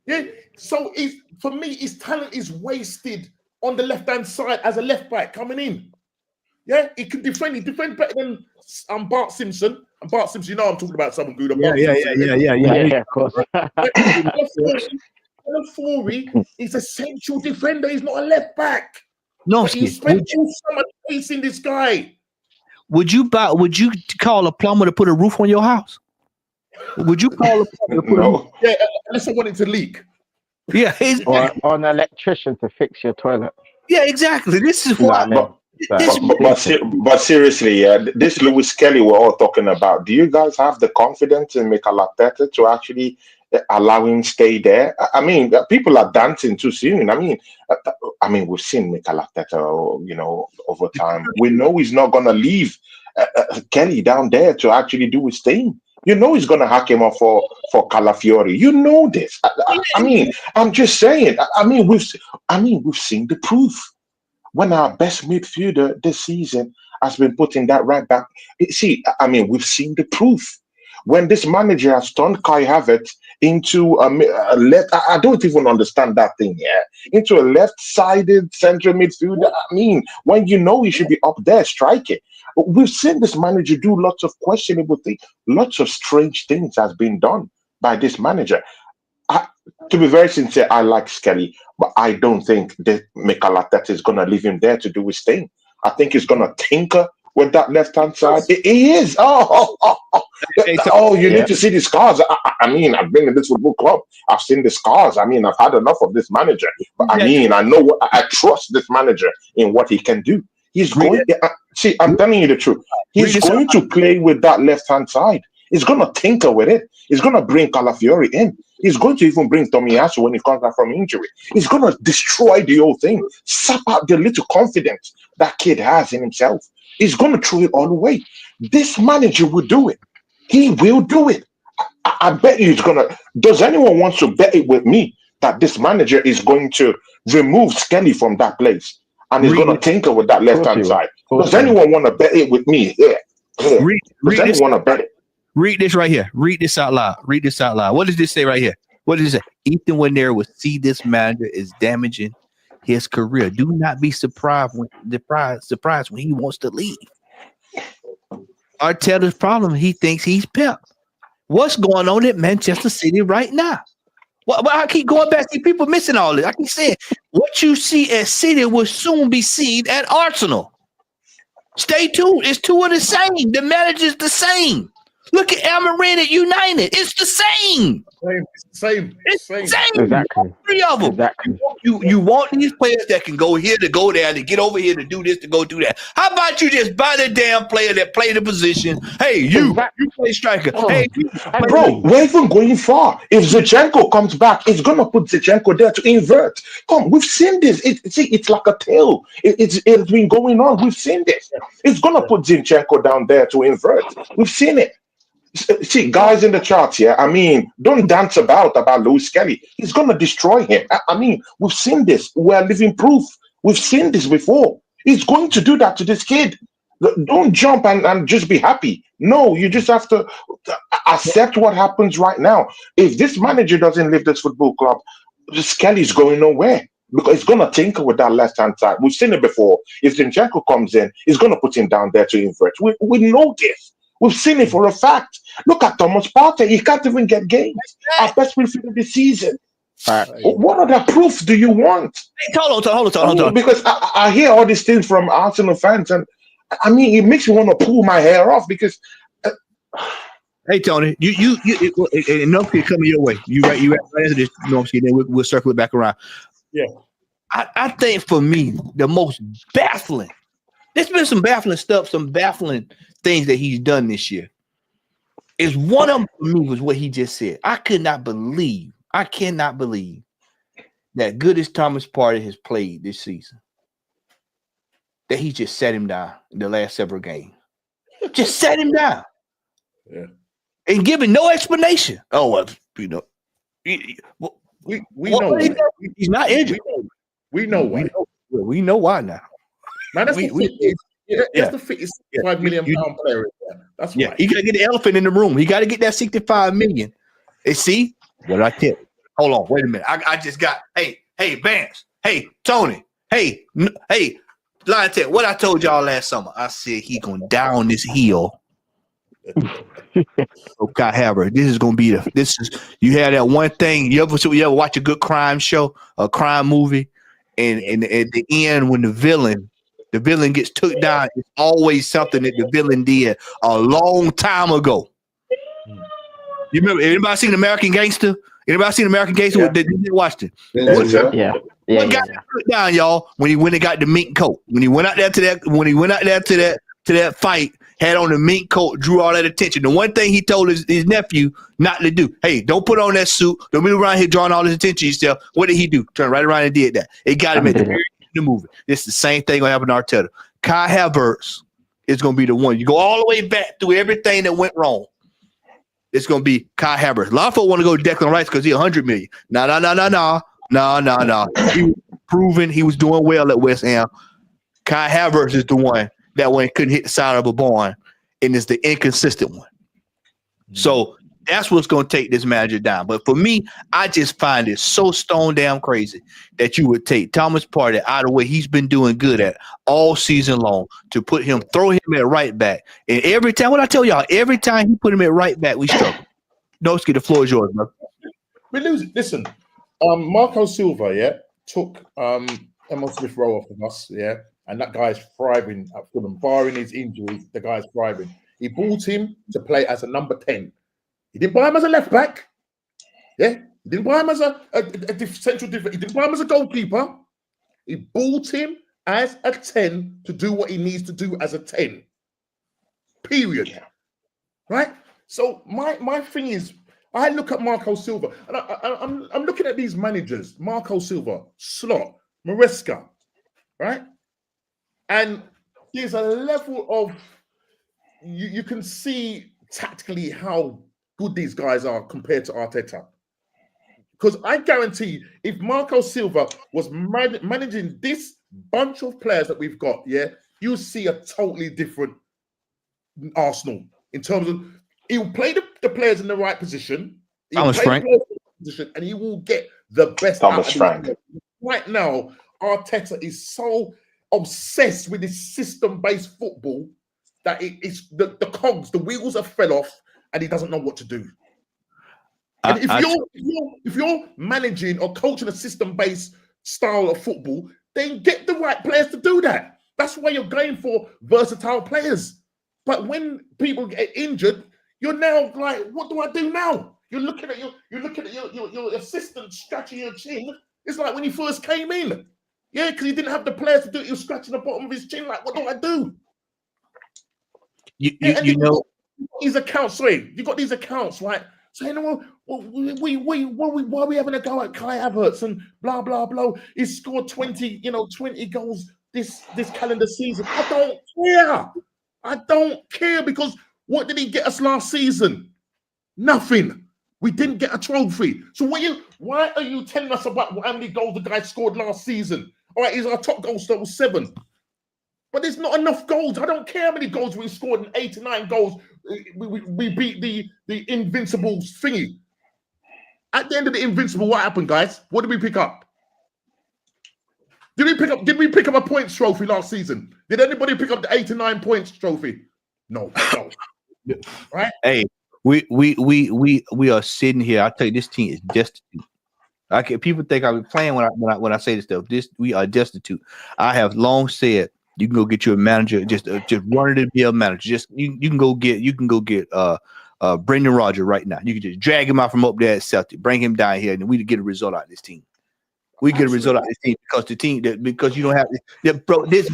Yeah, so for me, his talent is wasted on the left-hand side as a left back coming in. Yeah, he can defend. He defends better than Bart Simpson. And Bart Simpson, you know I'm talking about someone good. Yeah, of course. Fourie is a central defender. He's not a left back. No, you spent so much pace in this guy. Would you call a plumber to put a roof on your house? Would you call a plumber to put unless I want it to leak. Yeah, or an electrician to fix your toilet. Yeah, exactly. This is what I mean. But seriously, this Lewis Kelly we're all talking about, do you guys have the confidence in Mikel Arteta to actually allow him stay there? I mean, people are dancing too soon. I mean, we've seen Mikel Arteta, you know, over time. We know he's not going to leave Kelly down there to actually do his thing. You know he's going to hack him off for Calafiori. You know this. I mean, I'm just saying. I mean, we've seen the proof. When our best midfielder this season has been put in that right back, see, I mean, we've seen the proof. When this manager has turned Kai Havertz into a left, I don't even understand that thing, into a left-sided central midfielder. I mean, when you know he should be up there striking. We've seen this manager do lots of questionable things, lots of strange things has been done by this manager. To be very sincere, I like Skelly, but I don't think that Mikel Arteta is going to leave him there to do his thing. I think he's going to tinker with that left-hand side. He is. Oh, you need to see the scars. I mean, I've been in this football club. I've seen the scars. I mean, I've had enough of this manager. But I mean, I know I trust this manager in what he can do. He's going. See, I'm telling you the truth. He's going to play with that left-hand side. He's going to tinker with it. He's going to bring Calafiori in. He's going to even bring Tomiyasu when he comes back from injury. He's going to destroy the whole thing. Sap out the little confidence that kid has in himself. He's going to throw it all away. This manager will do it. He will do it. I bet you he's going to. Does anyone want to bet it with me that this manager is going to remove Skelly from that place and he's going to tinker with that left-hand side? Does anyone want to bet it with me? Yeah. Does anyone want to bet it? Read this right here. Read this out loud. Read this out loud. What does this say right here? What does it say? Ethan Winier will see this manager is damaging his career. Do not be surprised when he wants to leave. Arteta's problem, he thinks he's Pep. What's going on at Manchester City right now? Well, I keep going back. See, people missing all this. I keep saying what you see at City will soon be seen at Arsenal. Stay tuned. It's two of the same. The manager's the same. Look at Amarin at United. It's the same. Same. Exactly. Three of them. Exactly. You want these players that can go here to go there, to get over here to do this, to go do that. How about you just buy the damn player that play the position? Hey, you play striker. Hey, bro, we're even going far. If Zinchenko comes back, it's gonna put Zinchenko there to invert. Come, we've seen this. It's like a tail. It's been going on. We've seen this. It's gonna put Zinchenko down there to invert. We've seen it. See, guys in the charts here, I mean, don't dance about Lewis Skelly. He's going to destroy him. I mean, we've seen this. We're living proof. We've seen this before. He's going to do that to this kid. Don't jump and just be happy. No, you just have to accept what happens right now. If this manager doesn't leave this football club, Skelly's going nowhere. Because it's going to tinker with that left-hand side. We've seen it before. If Zinchenko comes in, he's going to put him down there to invert. We know this. We've seen it for a fact. Look at Thomas Partey. He can't even get games. Our best midfielder of the season. What other proof do you want? Hey, hold on. Because I hear all these things from Arsenal fans, and I mean, it makes me want to pull my hair off because. Hey Tony, you enough can come your way. You right answer this, Nomsky, then we'll circle it back around. Yeah, I think for me the most baffling. There's been some baffling stuff, some baffling things that he's done this year. Is one of them for me was what he just said. I cannot believe that good as Thomas Partey has played this season, that he just set him down in the last several games. Just set him down. Yeah. And giving no explanation. Oh, well, you know. We know why. He's not injured. We know why. We know why now. Man, that's the fittest £5 million player. That's right. He got to get the elephant in the room. He got to get that 65 million. And see what I tell you. Hold on, wait a minute. I just got hey Vance, hey Tony, hey Lion Tech. What I told y'all last summer, I said he gonna die on this hill. Okay, Havertz. This is gonna be you have that one thing. You ever watch a good crime show, a crime movie, and at the end when the villain gets took down, it's always something that the villain did a long time ago. You remember? Anybody seen American Gangster? Anybody seen American Gangster? Yeah. They watched it. Yeah. What got put down, y'all? When he went and got the mink coat. When he went out there to that fight, had on the mink coat, drew all that attention. The one thing he told his nephew not to do: hey, don't put on that suit. Don't be around here drawing all this attention yourself. What did he do? Turn right around and did that. It got him at the very end of the movie. It's the same thing gonna happen to Arteta. Kai Havertz is gonna be the one. You go all the way back through everything that went wrong. It's gonna be Kai Havertz. A lot of folks want to go to Declan Rice because he's 100 million. No. He was proven he was doing well at West Ham. Kai Havertz is the one that one couldn't hit the side of a barn, and is the inconsistent one. So that's what's going to take this manager down. But for me, I just find it so stone damn crazy that you would take Thomas Partey out of what he's been doing good at all season long to throw him at right back. And every time, what I tell y'all, every time he put him at right back, we struggle. Noski, the floor is yours, bro. We lose. Listen, Marco Silva, took Emil Smith Rowe off of us, and that guy's thriving at Fulham. Barring his injuries, the guy's thriving. He bought him to play as a number 10. He didn't buy him as a left back. Yeah, he didn't buy him as a central defense. He didn't buy him as a goalkeeper. He bought him as a 10 to do what he needs to do as a 10. Period. Yeah. Right? So my thing is, I look at Marco Silva, and I'm looking at these managers: Marco Silva, Slot, Maresca, right? And there's a level of you can see tactically how good these guys are compared to Arteta. Because I guarantee, if Marco Silva was managing this bunch of players that we've got, yeah, you see a totally different Arsenal in terms of he'll play the players in the right position. Thomas Frank. Position, and he will get the best Thomas out of Frank. him. Right now, Arteta is so obsessed with this system-based football that it's the cogs, the wheels have fell off, and he doesn't know what to do. And if you're managing or coaching a system-based style of football, then get the right players to do that. That's why you're going for versatile players. But when people get injured, you're now like, what do I do now? You're looking at your assistant scratching your chin. It's like when he first came in. Yeah, because he didn't have the players to do it. He was scratching the bottom of his chin, like, what do I do? You know these accounts. Sorry, you got these accounts, right? Saying, well, why are we having a go at Kai Havertz and blah blah blah? He scored 20 goals this calendar season. I don't care. I don't care, because what did he get us last season? Nothing. We didn't get a trophy. So why are you telling us about how many goals the guy scored last season? All right, he's our top goal scorer, 7. But there's not enough goals. I don't care how many goals we scored, in 89 goals. We beat the Invincibles thingy. At the end of the Invincible, what happened, guys? What did we pick up? Did we pick up a points trophy last season? Did anybody pick up the 89 points trophy? No. Right? Hey, we are sitting here. I tell you, this team is destitute. People think I be playing when I say this stuff. We are destitute. I have long said you can go get you a manager, just run it to be a manager. Just you can go get Brendan Rodgers right now. You can just drag him out from up there at Celtic, bring him down here, and we get a result out of this team. We get a result out of this team because you don't have bro. This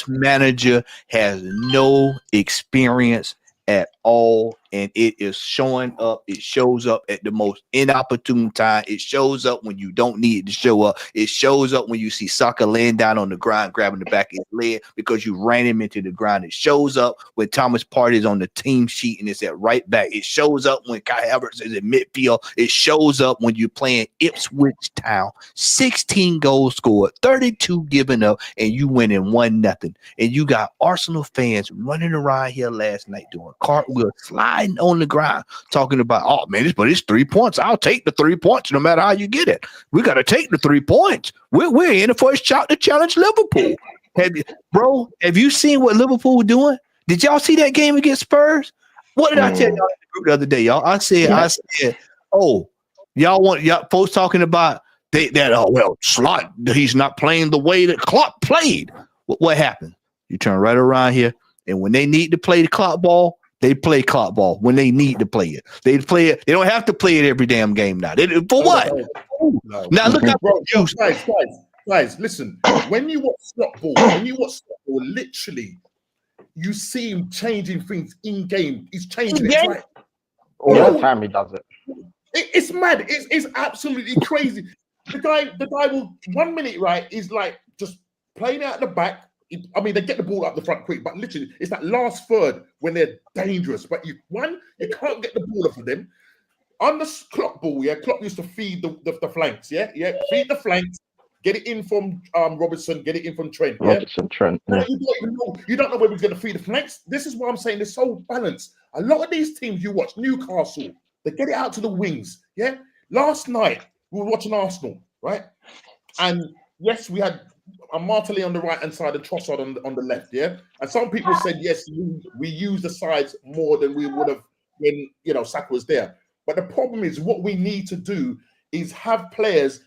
manager has no experience at all, and it is showing up. It shows up at the most inopportune time. It shows up when you don't need it to show up. It shows up when you see Saka laying down on the ground, grabbing the back of his leg because you ran him into the ground. It shows up when Thomas Partey is on the team sheet and it's at right back. It shows up when Kai Havertz is in midfield. It shows up when you're playing Ipswich Town. 16 goals scored, 32 given up, and you winning 1-0. And you got Arsenal fans running around here last night doing cartwheels, sliding on the ground, talking about, oh man, it's 3 points. I'll take the 3 points no matter how you get it. We got to take the 3 points. We're in it for a shot to challenge Liverpool. Have you seen what Liverpool were doing? Did y'all see that game against Spurs? What did I tell y'all in the group the other day, y'all? I said, oh, y'all folks talking about Slot, he's not playing the way that Klopp played. What happened? You turn right around here, and when they need to play the clock ball, they play clock ball when they need to play it. They play it. They don't have to play it every damn game now. For what? No. Now look at guys, listen. When you watch Slot ball, literally, you see him changing things in game. He's changing it. Right? All the time he does it. It's mad. It's absolutely crazy. The guy will 1 minute, right, is like just playing out the back. I mean, they get the ball up the front quick, but literally, it's that last third when they're dangerous. But you can't get the ball off of them. On the clock ball, Klopp used to feed the flanks, feed the flanks, get it in from Robertson, get it in from Trent. Trent. Yeah. You don't know where we're going to feed the flanks. This is what I'm saying. They're so balanced. A lot of these teams you watch, Newcastle, they get it out to the wings. Yeah. Last night we were watching Arsenal, right? And yes, we had Martinelli on the right hand side and Trossard on the left, yeah. And some people said yes, we use the sides more than we would have when Saka was there. But the problem is, what we need to do is have players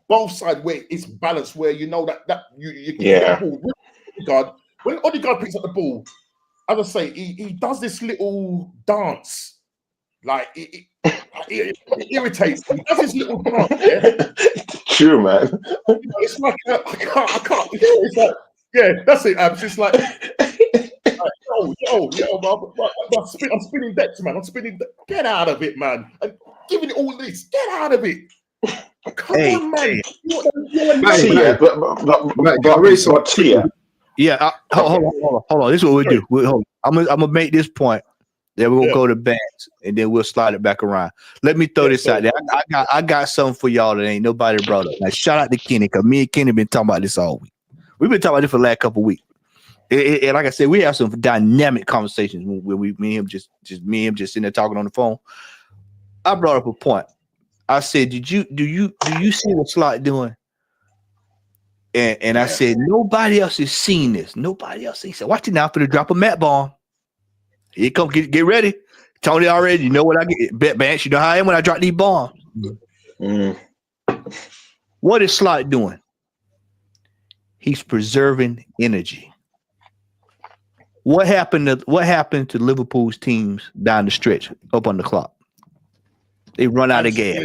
both sides where it's balanced, where you know that you can get the ball. When Odegaard picks up the ball, as I say, he does this little dance, like it irritates me. He does this little dance, yeah. True, man. It's like I can't. It's like, yeah, that's it. It's just like yo, I'm spinning decks, man. I'm spinning. Get out of it, man. And giving it all this. Get out of it. Come on, man. Yeah, hold on. This is what we do. I'm gonna make this point. Then we're gonna go to bats, and then we'll slide it back around. Let me throw this out there. I got something for y'all that ain't nobody brought up. Now, shout out to Kenny, because me and Kenny been talking about this all week. We've been talking about this for the last couple of weeks. And like I said, we have some dynamic conversations where me and him just sitting there talking on the phone. I brought up a point. I said, do you see what Slot doing? And I said, nobody else has seen this. Nobody else. He said, watch it now for the drop a mat bomb. Here come, get ready. Tony already, you know what I get. Bet Bance, you know how I am when I drop these bombs. What is Slot doing? He's preserving energy. What happened to Liverpool's teams down the stretch up on the clock? They run out of gas.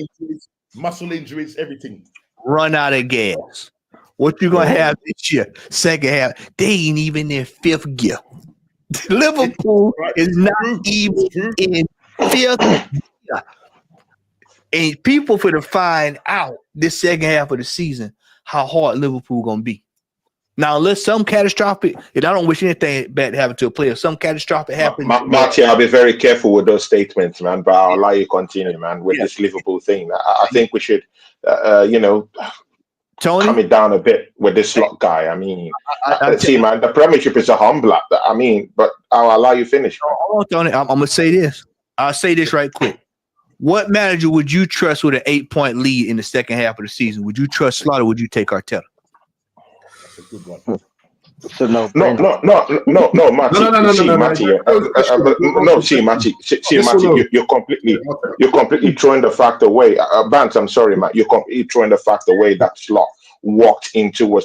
Muscle injuries, everything. Run out of gas. What you gonna have this year? Second half, they ain't even in fifth gear. Liverpool is not even in fifth gear. And people for to find out this second half of the season how hard Liverpool gonna be. Now, unless some catastrophic, and I don't wish anything bad to happen to a player, some catastrophic happens. Marty, I'll be very careful with those statements, man, but I'll allow you to continue, man, with this Liverpool thing. I think we should, Tony, calm it down a bit with this Slot guy. I mean, see, man, the Premiership is a humbler. I mean, but I'll allow you to finish. Hold on, Tony. I'm going to say this. I'll say this right quick. What manager would you trust with an 8-point lead in the second half of the season? Would you trust Slot or would you take Arteta? That's a good one. So No, Matty. You're completely throwing the fact away. Bant, I'm sorry, Matt. You're completely throwing the fact away that Slot walked into a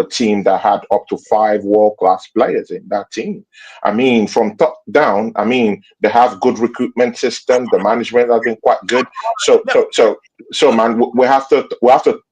team that had up to 5 world-class players in that team. I mean, from top down, I mean, they have good recruitment system. The management has been quite good. So, man, we have to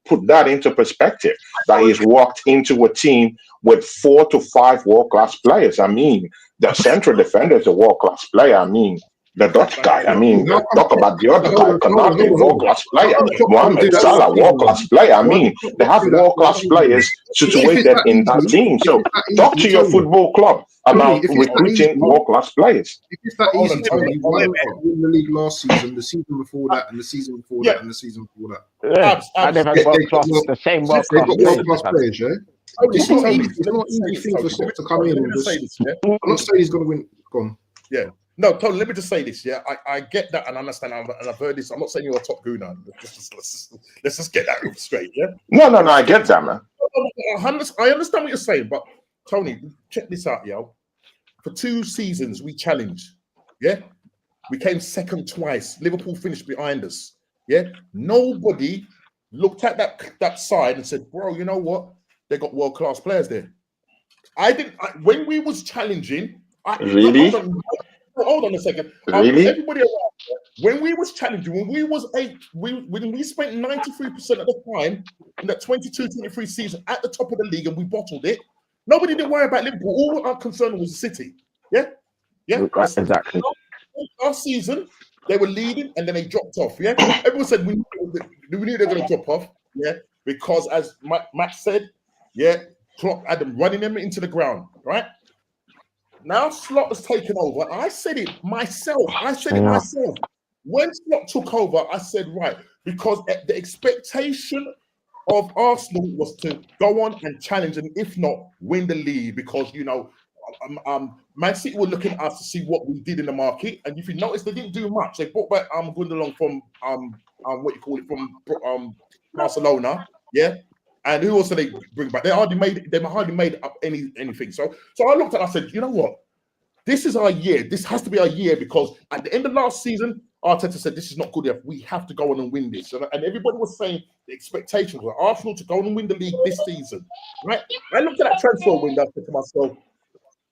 put that into perspective. That he's walked into a team with 4 to 5 world-class players. I mean, the central defender is a world-class player. I mean, the Dutch guy. I mean, talk about the other guy. Konate, world-class player. Mohamed Salah, world-class player. I mean, they have world-class players situated in that team. So, talk to your football club about recruiting world-class players. If it's that easy, Tony, why not win the league last season, the season before that, and the season before that, and the season before that? yeah, and they've had the same They've got world-class players. players, yeah? It's not easy thing for Slot to come in and just... I'm not saying he's going to win. Go on. Yeah. No, Tony, let me just say this. Yeah, I get that and understand, and I've heard this. I'm not saying you're a top gooner. Let's just get that straight. Yeah. No, I get that, man. I understand what you're saying, but Tony, check this out, yo. For 2 seasons, we challenged. Yeah, we came second twice. Liverpool finished behind us. Yeah, nobody looked at that side and said, "Bro, you know what? They got world-class players there." I didn't. when we was challenging, really. Hold on a second. Really? Everybody around, when we was challenging, when we was when we spent 93% of the time in that 22-23 season at the top of the league and we bottled it, nobody didn't worry about Liverpool. All our concern was the City. Yeah? Exactly. Last season, they were leading and then they dropped off. Yeah? Everyone said we knew they were going to drop off. Yeah? Because as Matt said, yeah, Klopp had them running them into the ground, right? Now Slot has taken over. I said it myself. When Slot took over, I said, right, because the expectation of Arsenal was to go on and challenge, and if not, win the league. Because Man City were looking at us to see what we did in the market, and if you notice, they didn't do much. They brought back Gundogan from from Barcelona, yeah. And who else did they bring back? They hardly made up anything. So I looked at it, I said, you know what? This is our year. This has to be our year, because at the end of last season, Arteta said this is not good enough. We have to go on and win this. And everybody was saying the expectations were Arsenal to go on and win the league this season. Right? I looked at that transfer window, I said to myself,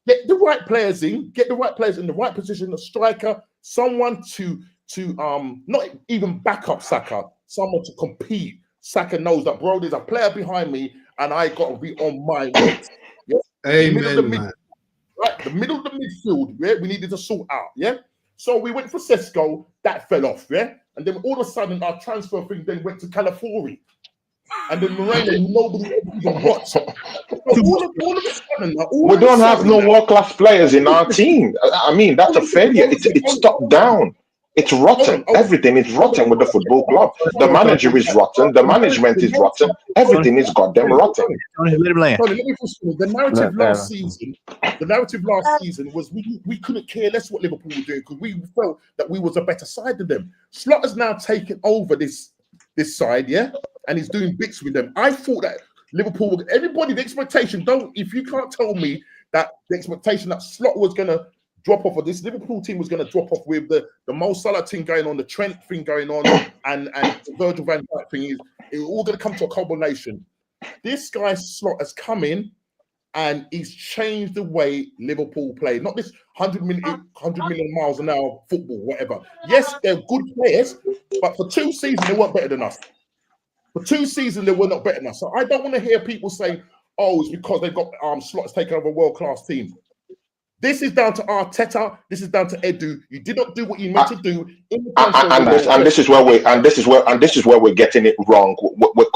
Get the right players in. Get the right players in the right position. A striker, someone to not even back up Saka. Someone to compete. Saka knows that, bro, there's a player behind me, and I got to be on my weight. Yeah? Amen, man. Right, the middle of the midfield, yeah, we needed to sort out, yeah. So we went for Sesko, that fell off, yeah, and then all of a sudden our transfer thing then went to California, and then Moreno, nobody even watched. So all of a sudden, we don't have no world-class players in our team. I mean, that's a failure. It's top down. It's rotten. Everything is rotten with the football club. The manager is rotten. The management is rotten. Everything is goddamn rotten. Let him land. The narrative last season was we couldn't care less what Liverpool were doing because we felt that we was a better side than them. Slot has now taken over this side, yeah, and he's doing bits with them. I thought that Liverpool, everybody, the expectation, if you can't tell me that the expectation that Slot was gonna drop off, or this Liverpool team was going to drop off with the Mo Salah thing going on, the Trent thing going on, and the Virgil van Dijk thing, it's all going to come to a culmination. This guy Slot has come in and he's changed the way Liverpool play. Not this 100 million miles an hour football, whatever. Yes, they're good players, but for 2 seasons they weren't better than us. For 2 seasons they were not better than us. So I don't want to hear people say, "Oh, it's because they've got Slot's taken over a world-class team." This is down to Arteta. This is down to Edu. You did not do what you meant to do. This is where we're getting it wrong. We're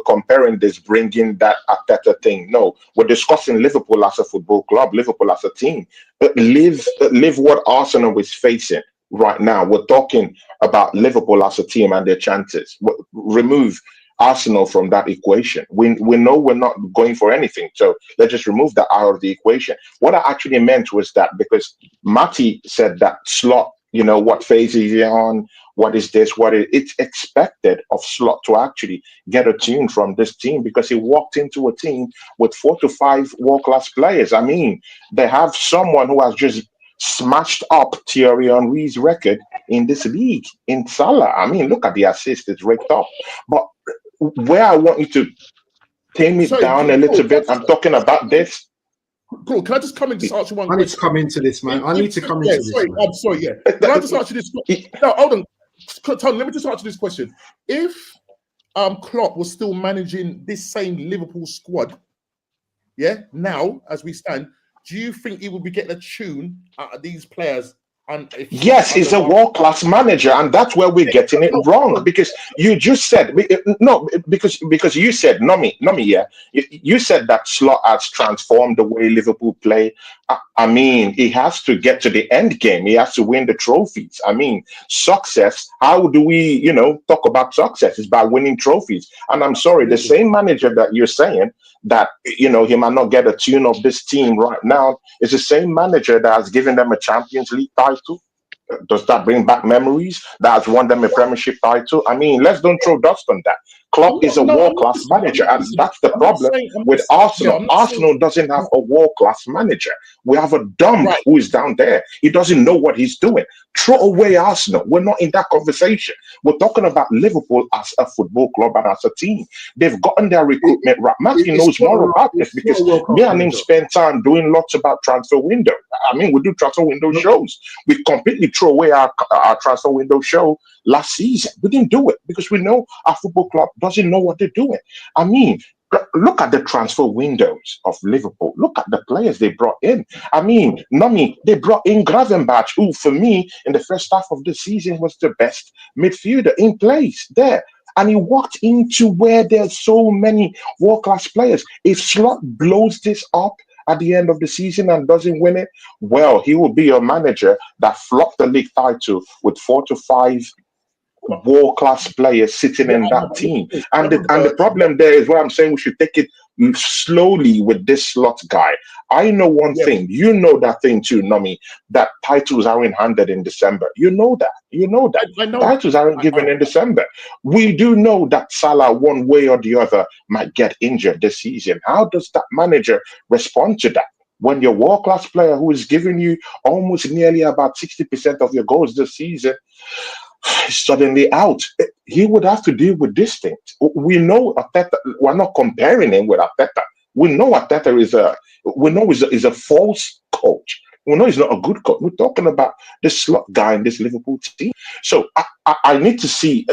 comparing this, bringing that Arteta thing. No, we're discussing Liverpool as a football club, Liverpool as a team. Live what Arsenal is facing right now. We're talking about Liverpool as a team and their chances. Remove Arsenal from that equation. We know we're not going for anything, so let's just remove that out of the equation. What I actually meant was that because Matty said that Slot, what phase is he on, what is this, it's expected of Slot to actually get a tune from this team because he walked into a team with 4 to 5 world-class players. I mean, they have someone who has just smashed up Thierry Henry's record in this league in Salah. I mean, look at the assist, it's raked up. But where I want you to tame it down a little bit, I'm talking about this. Cool. Can I just come in to ask you one question? I need to come into this, man. I need to come into this. I'm sorry, yeah. Can I just ask you this question? No, hold on. Tony, let me just answer this question. If Klopp was still managing this same Liverpool squad, yeah, now as we stand, do you think he would be getting a tune out of these players? Yes, he's a world-class manager, and that's where we're getting it wrong. Because you just said because you said Nomi, yeah, you said that Slot has transformed the way Liverpool play. I mean, he has to get to the end game. He has to win the trophies. I mean, success. How do we, talk about success? Is by winning trophies. And I'm sorry, the same manager that you're saying that he might not get a tune of this team right now is the same manager that has given them a Champions League title. Does that bring back memories? That has won them a Premiership title? I mean, let's don't throw dust on that. Klopp is a world-class manager, and that's the problem with Arsenal. Arsenal doesn't have a world-class manager. We have a dumb who is down there. He doesn't know what he's doing. Throw away Arsenal. We're not in that conversation. We're talking about Liverpool as a football club and as a team. They've gotten their recruitment right. Matthew knows more about this because me and him spend time doing lots about transfer window. I mean, we do transfer window shows. We completely threw away our transfer window show last season. We didn't do it because we know our football club doesn't know what they're doing. I mean, look at the transfer windows of Liverpool. Look at the players they brought in. I mean, Nomi, they brought in Gravenberch, who for me in the first half of the season was the best midfielder in place there. And he walked into where there's so many world-class players. If Slot blows this up at the end of the season and doesn't win it, well, he will be a manager that flopped the league title with 4 to 5 world-class players sitting in that team. And the problem there is where I'm saying we should take it slowly with this Slot guy. I know one thing. You know that thing too, Nomi, that titles aren't handed in December. You know that. I know. Titles aren't given in December. We do know that Salah, one way or the other, might get injured this season. How does that manager respond to that? When your world-class player who is giving you almost nearly about 60% of your goals this season suddenly out, he would have to deal with this thing. We know Arteta, we're not comparing him with Arteta. We know Arteta is a false coach. We know he's not a good coach. We're talking about this slot guy in this Liverpool team. So I need to see.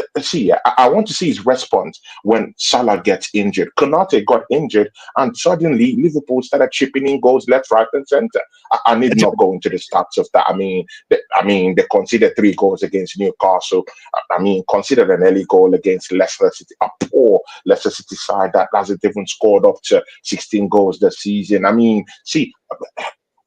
I want to see his response when Salah gets injured. Konate got injured, and suddenly Liverpool started chipping in goals left, right, and centre. I need not go into the stats of that. I mean, they conceded 3 goals against Newcastle. I mean, considered an early goal against Leicester City, a poor Leicester City side that hasn't even scored up to 16 goals this season. I mean, see.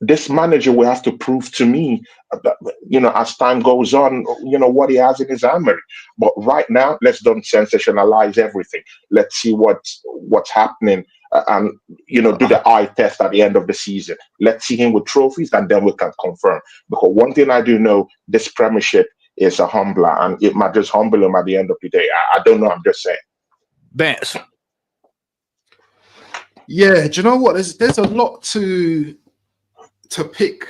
This manager will have to prove to me, as time goes on, what he has in his armory. But right now, let's don't sensationalize everything. Let's see what's happening, and do the eye test at the end of the season. Let's see him with trophies, and then we can confirm. Because one thing I do know, this Premiership is a humbler, and it might just humble him at the end of the day. I don't know. I'm just saying. Vance. Yeah, do you know what? There's a lot to pick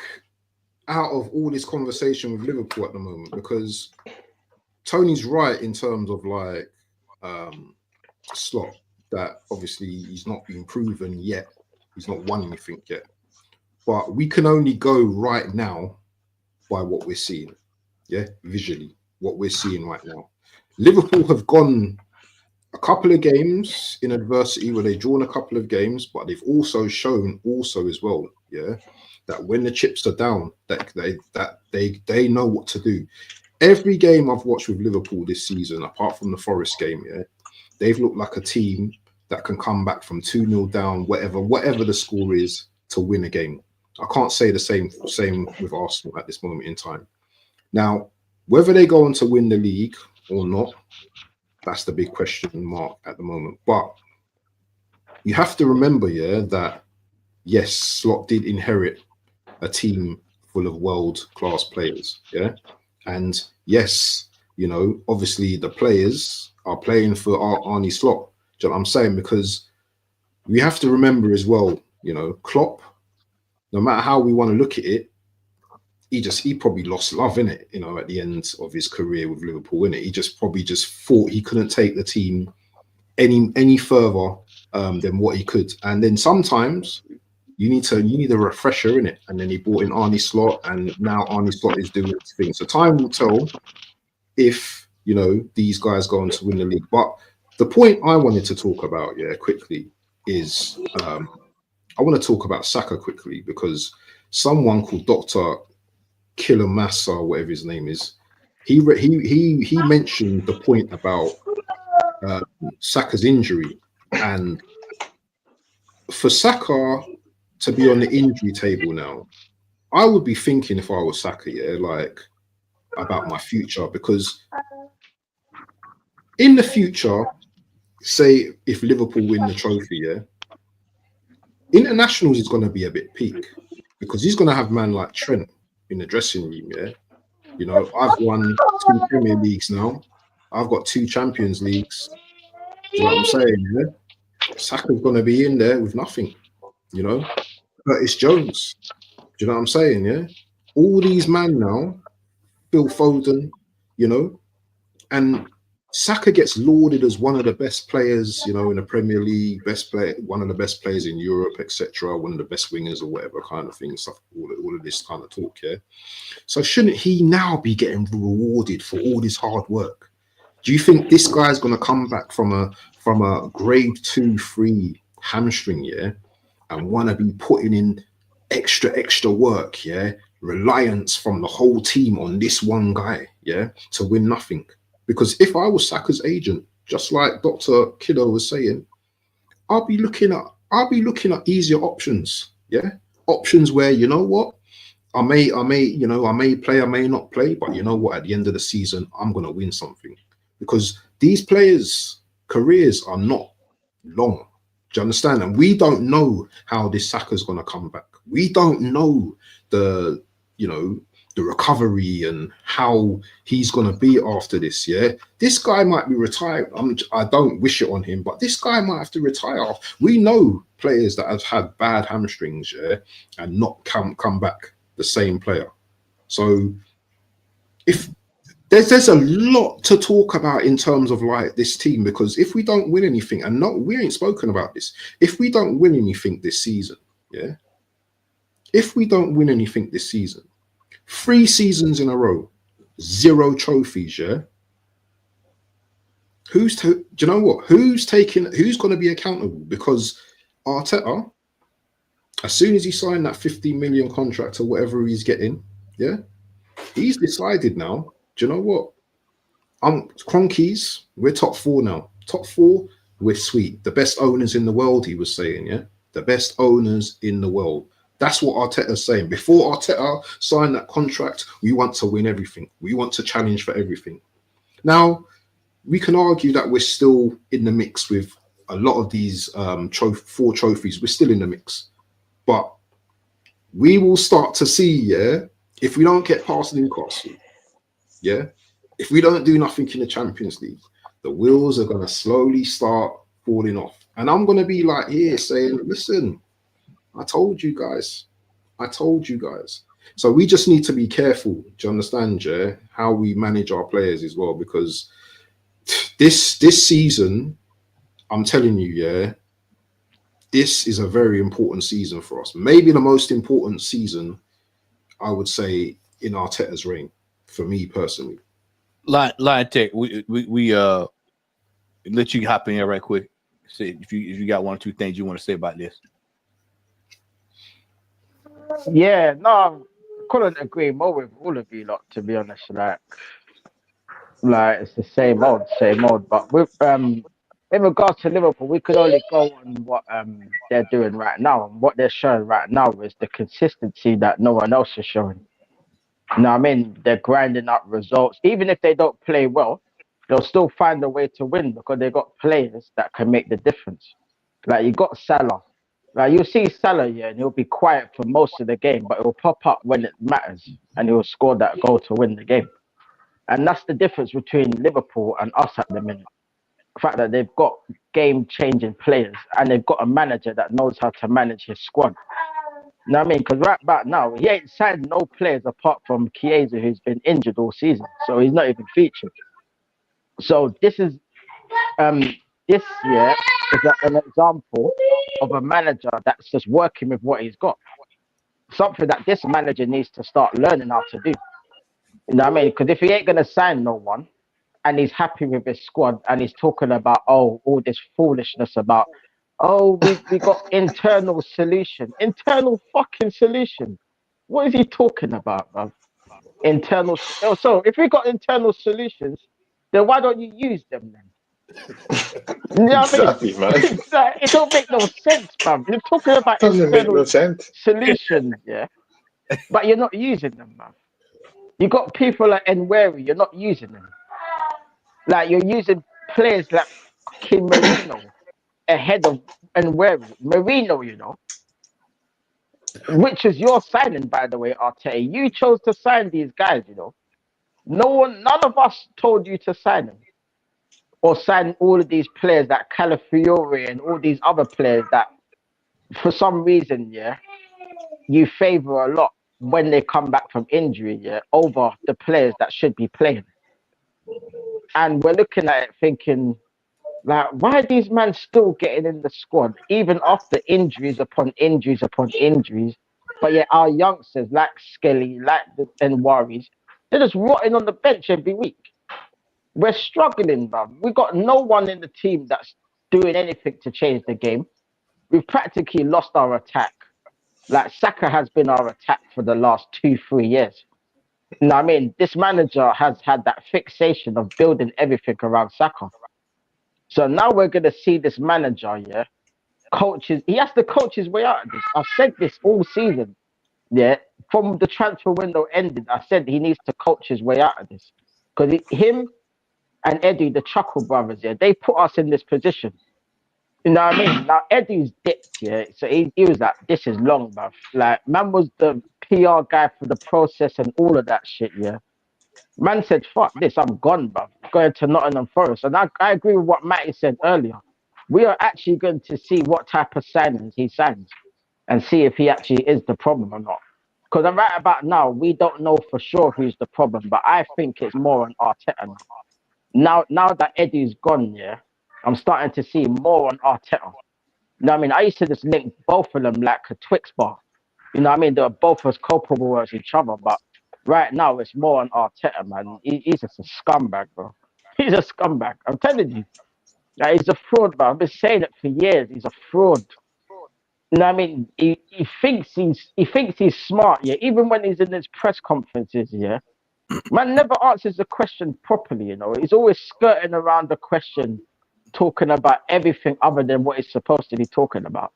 out of all this conversation with Liverpool at the moment, because Tony's right in terms of like Slot, that obviously he's not been proven yet. He's not won anything yet. But we can only go right now by what we're seeing. Yeah, visually, what we're seeing right now. Liverpool have gone a couple of games in adversity where they've drawn a couple of games, but they've also shown as well, yeah, that when the chips are down, that they know what to do. Every game I've watched with Liverpool this season, apart from the Forest game, yeah, they've looked like a team that can come back from 2-0 down, whatever the score is, to win a game. I can't say the same with Arsenal at this moment in time. Now, whether they go on to win the league or not, that's the big question mark at the moment. But you have to remember, yeah, that yes, Slot did inherit a team full of world-class players, yeah? And yes, obviously the players are playing for Arne Slot. Do you know what I'm saying? Because we have to remember as well, Klopp, no matter how we want to look at it, he probably lost love in it, at the end of his career with Liverpool, innit? He just probably thought he couldn't take the team any further than what he could. And then sometimes you need a refresher in it. And then he brought in Arne Slot, and now Arne Slot is doing his thing. So time will tell if these guys go on to win the league. But the point I wanted to talk about, quickly, is I want to talk about Saka quickly, because someone called Dr. Killer Massa, whatever his name is, he mentioned the point about Saka's injury, and for Saka to be on the injury table now, I would be thinking, if I was Saka, like about my future, because in the future, say if Liverpool win the trophy, internationals is going to be a bit peak, because he's going to have man like Trent in the dressing room, I've won 2 Premier Leagues now. I've got 2 Champions Leagues. Do you know what I'm saying? Yeah? Saka's going to be in there with nothing, Curtis Jones. Do you know what I'm saying? Yeah. All these men now, Phil Foden, and Saka gets lauded as one of the best players, in the Premier League, one of the best players in Europe, etc., one of the best wingers or whatever kind of thing, stuff, all of this kind of talk, yeah. So shouldn't he now be getting rewarded for all this hard work? Do you think this guy's going to come back from a grade 2-3 hamstring, yeah, and want to be putting in extra work, yeah, reliance from the whole team on this one guy, yeah, to win nothing? Because if I was Saka's agent, just like Dr. Kiddo was saying, I'll be looking at easier options, yeah, options where, I may play, I may not play, but at the end of the season, I'm gonna win something, because these players' careers are not long. Do you understand? And we don't know how this Saka's gonna come back. We don't know the recovery and how he's going to be after this, yeah? This guy might be retired. I don't wish it on him, but this guy might have to retire. We know players that have had bad hamstrings, yeah, and not come back the same player. So if there's a lot to talk about in terms of like this team, because if we don't win anything, and not we ain't spoken about this, if we don't win anything this season, yeah, if we don't win anything this season, 3 seasons in a row, 0 trophies, yeah. Do you know what? Who's going to be accountable? Because Arteta, as soon as he signed that 15 million contract or whatever he's getting, yeah, he's decided now. Do you know what? Cronkies, we're top 4 now. Top 4, we're sweet. The best owners in the world, he was saying, yeah? The best owners in the world. That's what Arteta's saying. Before Arteta signed that contract, we want to win everything. We want to challenge for everything. Now, we can argue that we're still in the mix with a lot of these 4 trophies. We're still in the mix. But we will start to see, yeah, if we don't get past Newcastle, yeah, if we don't do nothing in the Champions League, the wheels are going to slowly start falling off. And I'm going to be like here saying, listen, I told you guys. So we just need to be careful, do you understand, yeah, how we manage our players as well, because this season, I'm telling you, yeah, this is a very important season for us. Maybe the most important season, I would say, in Arteta's reign, for me personally. Lion Tech, we let you hop in here right quick. See if you got 1 or 2 things you want to say about this. Yeah, no, I couldn't agree more with all of you lot, to be honest. Like it's the same old. But with in regards to Liverpool, we could only go on what they're doing right now, and what they're showing right now is the consistency that no one else is showing. You know what I mean? They're grinding up results. Even if they don't play well, they'll still find a way to win because they've got players that can make the difference. Like you got Salah. Like you'll see Salah, yeah, and he'll be quiet for most of the game, but he'll pop up when it matters and he'll score that goal to win the game. And that's the difference between Liverpool and us at the minute. The fact that they've got game-changing players and they've got a manager that knows how to manage his squad. You know what I mean? Because right back now, he ain't signed no players apart from Chiesa, who's been injured all season. So he's not even featured. So this year is an example of a manager that's just working with what he's got. Something that this manager needs to start learning how to do. You know what I mean? Because if he ain't going to sign no one and he's happy with his squad and he's talking about, all this foolishness about, we got internal solution. Internal fucking solution. What is he talking about, bro? Internal. So if we got internal solutions, then why don't you use them then? You know Exactly, what I mean? man. It don't make no sense, bro. You're talking about Doesn't make no internal sense. solutions, yeah, but you're not using them, man. You got people like Nweri, you're not using them. Like you're using players like King Marino ahead of Nweri. Marino, you know, which is your signing, by the way, Arteta. You chose to sign these guys, you know. None of us told you to sign them. Or sign all of these players that Calafiore and all these other players that for some reason, yeah, you favor a lot when they come back from injury, yeah, over the players that should be playing. And we're looking at it thinking, like, why are these men still getting in the squad, even after injuries upon injuries upon injuries? But yet our youngsters, like Skelly, like and Worries, they're just rotting on the bench every week. We're struggling, bruv. We got no one in the team that's doing anything to change the game. We've practically lost our attack. Like Saka has been our attack for the last 2-3 years. You know what I mean? This manager has had that fixation of building everything around Saka. So now we're going to see this manager, yeah, he has to coach his way out of this. I've said this all season, yeah. From the transfer window ended, I said he needs to coach his way out of this. Because him and Eddie, the Chuckle brothers, yeah, they put us in this position. You know what I mean? Now Eddie's dipped, yeah. So he was like, this is long, bruv. Like, man was the PR guy for the process and all of that shit, yeah. Man said, fuck this, I'm gone, bruv. Going to Nottingham Forest. And I agree with what Matty said earlier. We are actually going to see what type of signings he signs and see if he actually is the problem or not. Because right about now, we don't know for sure who's the problem, but I think it's more on Arteta now that Eddie's gone, yeah, I'm starting to see more on Arteta. You know what I mean? I used to just link both of them like a Twix bar. You know what I mean? They were both as culpable as each other, but right now it's more on Arteta, man. He's just a scumbag, bro. He's a scumbag. I'm telling you. Like, he's a fraud, bro. I've been saying it for years. He's a fraud. You know what I mean? He thinks he's smart, yeah. Even when he's in his press conferences, yeah. Man never answers the question properly, you know. He's always skirting around the question, talking about everything other than what he's supposed to be talking about.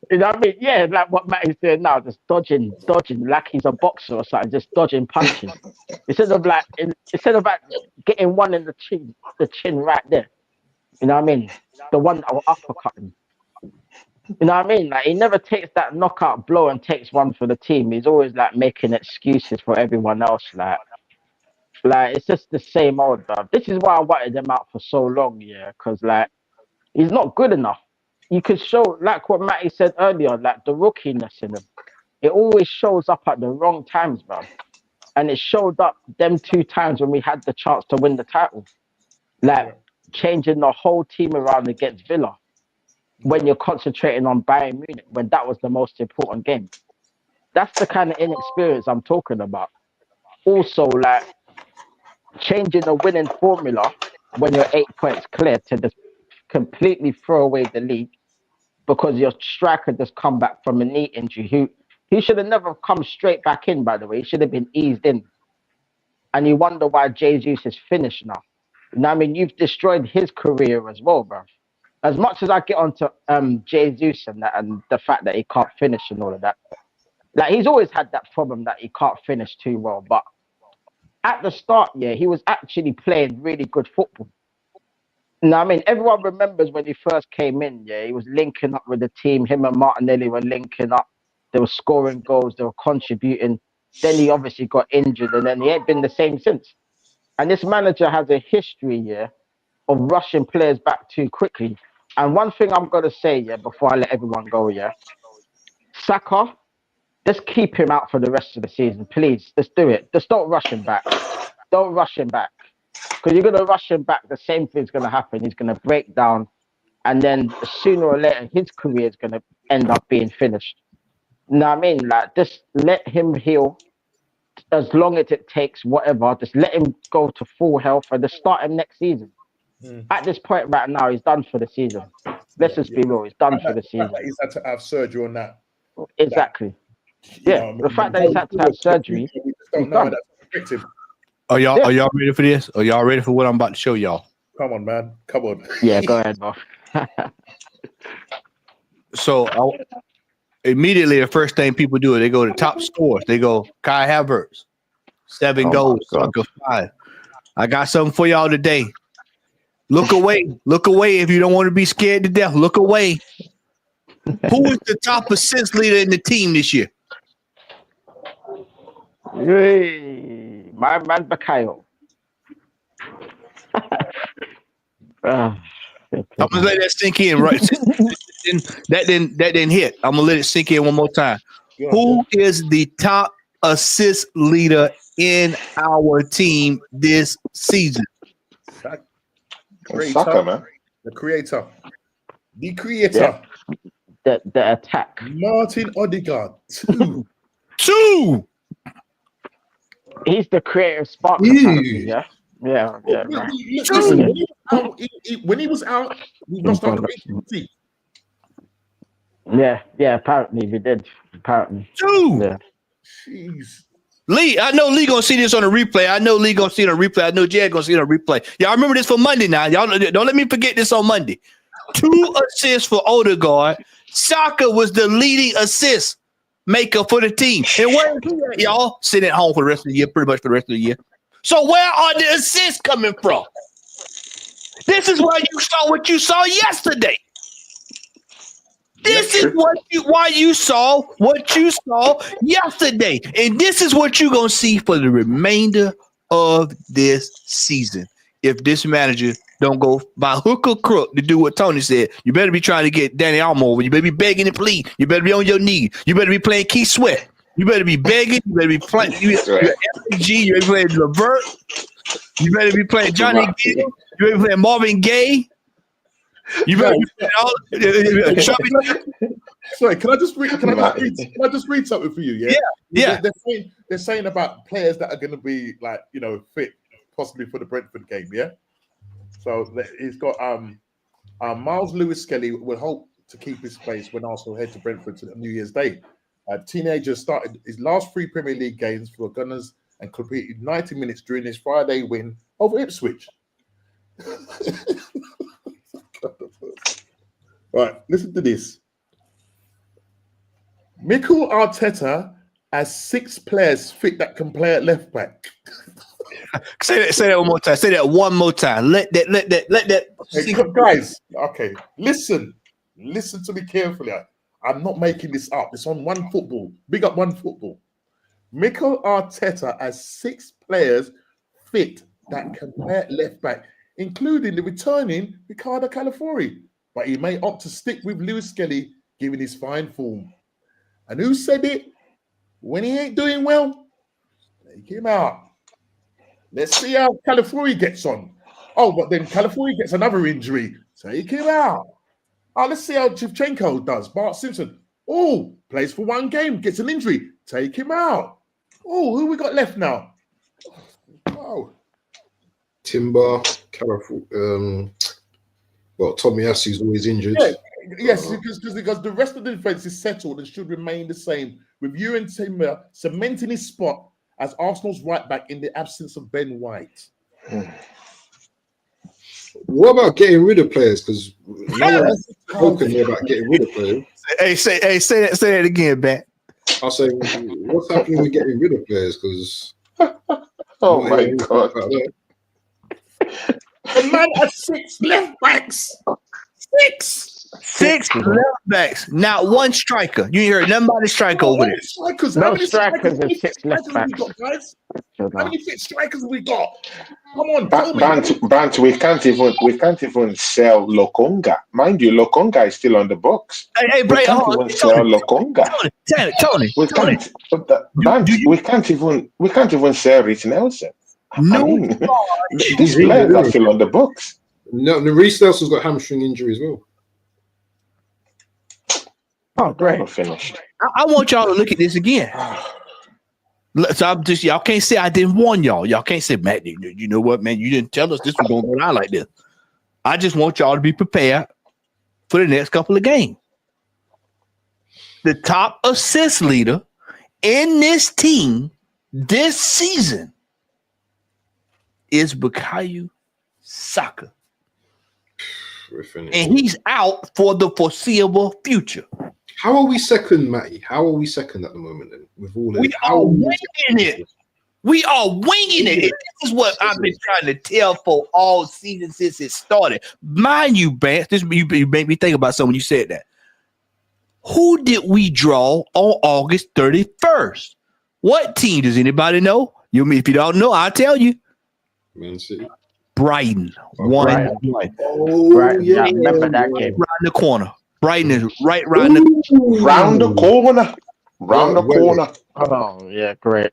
You know what I mean? Yeah, like what Matt is doing now, just dodging, like he's a boxer or something, just dodging punches. Instead of getting one in the chin right there. You know what I mean? The one that will uppercut him. You know what I mean? Like, he never takes that knockout blow and takes one for the team. He's always like making excuses for everyone else. Like it's just the same old, bro. This is why I wanted him out for so long, yeah, because like he's not good enough. You could show, like what Matty said earlier, like the rookiness in him. It always shows up at the wrong times, bro. And it showed up them 2 times when we had the chance to win the title. Like changing the whole team around against Villa. When you're concentrating on Bayern Munich, when that was the most important game. That's the kind of inexperience I'm talking about. Also, like, changing the winning formula when you're 8 points clear to just completely throw away the league because your striker just come back from a knee injury. He should have never come straight back in, by the way. He should have been eased in. And you wonder why Jesus is finished now. You know what I mean? You've destroyed his career as well, bro. As much as I get onto Jesus and that, and the fact that he can't finish and all of that, like he's always had that problem that he can't finish too well. But at the start, yeah, he was actually playing really good football. You know what I mean? Everyone remembers when he first came in, yeah, he was linking up with the team. Him and Martinelli were linking up. They were scoring goals. They were contributing. Then he obviously got injured, and then he ain't been the same since. And this manager has a history, yeah, of rushing players back too quickly. And one thing I'm going to say, yeah, before I let everyone go, yeah, Saka, just keep him out for the rest of the season, please. Just do it. Just don't rush him back. Don't rush him back. Because you're going to rush him back, the same thing's going to happen. He's going to break down. And then sooner or later, his career is going to end up being finished. You know what I mean? Like, just let him heal as long as it takes, whatever. Just let him go to full health and just start him next season. At this point right now, he's done for the season. Let's just be real. He's done for the season. He's had to have surgery on that. Exactly. Yeah, the fact that he's had to have surgery. We just don't know how that's affected. Are y'all ready for this? Are y'all ready for what I'm about to show y'all? Come on, man. Come on. Yeah, go ahead, bro. So immediately, the first thing people do is they go to top scores. They go Kai Havertz, 7 goals, Saka 5. I got something for y'all today. Look away. Look away if you don't want to be scared to death. Look away. Who is the top assist leader in the team this year? Hey, my man Bakayo. I'm gonna let that sink in, right? that didn't hit. I'm gonna let it sink in one more time. Who is the top assist leader in our team this season? Saka, man. The creator. Yeah. The attack. Martin Odegaard. 2. He's the creative spark. Yeah. When he was out, we lost our team. Yeah, apparently we did. Apparently. 2. Yeah. Jeez. Lee, I know Lee gonna see this on the replay. I know Lee gonna see it on replay. I know Jed gonna see it on replay. Y'all remember this for Monday now. Y'all don't let me forget this on Monday. 2 assists for Odegaard. Saka was the leading assist maker for the team. And where is he at, y'all? Sitting at home for the rest of the year, pretty much for the rest of the year. So where are the assists coming from? This is why you saw what you saw yesterday. This is why you saw what you saw yesterday. And this is what you're going to see for the remainder of this season. If this manager don't go by hook or crook to do what Tony said, you better be trying to get Danny Almo over. You better be begging and pleading. You better be on your knees. You better be playing Keith Sweat. You better be begging. You better be playing. You better be playing Levert. You better be playing Johnny Gill. You better be playing Marvin Gaye. You better be playing all. Sorry, can I just read something for you? Yeah. They're saying about players that are going to be like fit, possibly for the Brentford game. Yeah. So he's got Miles Lewis-Skelly will hope to keep his place when Arsenal head to Brentford to New Year's Day. Teenager started his last 3 Premier League games for Gunners and completed 90 minutes during his Friday win over Ipswich. Right, listen to this. Mikel Arteta has 6 players fit that can play at left back. Say that one more time. Say that one more time. Let that. Hey, guys, okay, listen to me carefully. I'm not making this up. It's on One Football. Big up One Football. Mikel Arteta has 6 players fit that can play at left back, including the returning Ricardo Calafiori. But he may opt to stick with Lewis-Skelly, given his fine form. And who said it? When he ain't doing well, take him out. Let's see how Calafiori gets on. Oh, but then Calafiori gets another injury. Take him out. Oh, let's see how Shevchenko does. Bart Simpson. Oh, plays for 1 game, gets an injury. Take him out. Oh, who we got left now? Oh. Timber, Calafiori. Well, Tomiyasu's always injured. Yeah, yes, because the rest of the defense is settled and should remain the same, with Ewan Timber cementing his spot as Arsenal's right back in the absence of Ben White. What about getting rid of players? Because no one's spoken about getting rid of players. Hey, say that again, Ben. I'll say, what's happening with getting rid of players? Because oh my God. The man has 6 left backs. 6 left backs. Not 1 striker. You hear nothing about the striker over there. No strikers and 6 left backs. How many fit strikers have we got? Come on, Bant, we can't even sell Lokonga. Mind you, Lokonga is still on the books. Hey, we can't even sell Lokonga. Tony. We can't even sell Rich Nelson. No, these players are still on the books. No, the Reece Nelson's got hamstring injury as well. Oh, great! We're finished. I want y'all to look at this again. So y'all can't say I didn't warn y'all. Y'all can't say, Matt, you know what, man? You didn't tell us this was going to go down like this. I just want y'all to be prepared for the next couple of games. The top assist leader in this team this season is Bukayo Saka. And he's out for the foreseeable future. How are we second, Matty? How are we second at the moment then? With all we are winging it. We are winging it. This is what I've been trying to tell for all season since it started. Mind you, Bance, you made me think about something when you said that. Who did we draw on August 31st? What team? Does anybody know? If you don't know, I'll tell you. Man City. Brighton. Brighton. 1-1. Brighton. Yeah, I remember that game. Right in the corner. Brighton is right in the round the corner. Round the corner. Oh, yeah, great.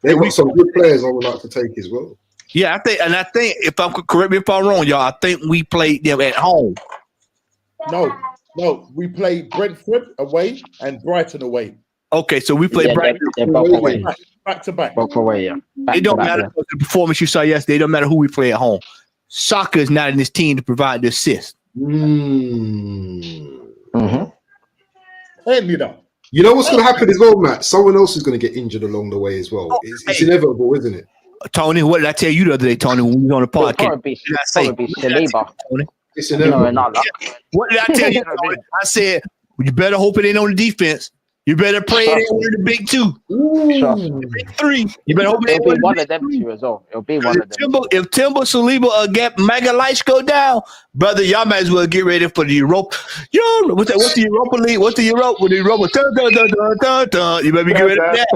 They've got some good players I would like to take as well. Yeah, I think if I'm correct me if I'm wrong, y'all, I think we played them at home. No, we played Brentford away and Brighton away. Okay, so we played Brighton. They're both away. Back to back. Both away, yeah. It don't matter the performance you saw yesterday. It don't matter who we play at home. Soccer is not in this team to provide the assist. And you know what's going to happen as well, Matt? Someone else is going to get injured along the way as well. It's inevitable, isn't it? Tony, what did I tell you the other day, Tony, when we was on the podcast? Probably be Saliba. It's inevitable. What did I tell you, Tony? I said, you better hope it ain't on the defense. You better pray it ain't one of the big 2. The big 3. You better hope it ain't one of them 2 as well. It'll be one of them. If Timber, Saliba, or get Magalites go down, brother, y'all might as well get ready for the Europa. What's the Europa League? What's the Europa? With the Europa? You better be getting ready for that.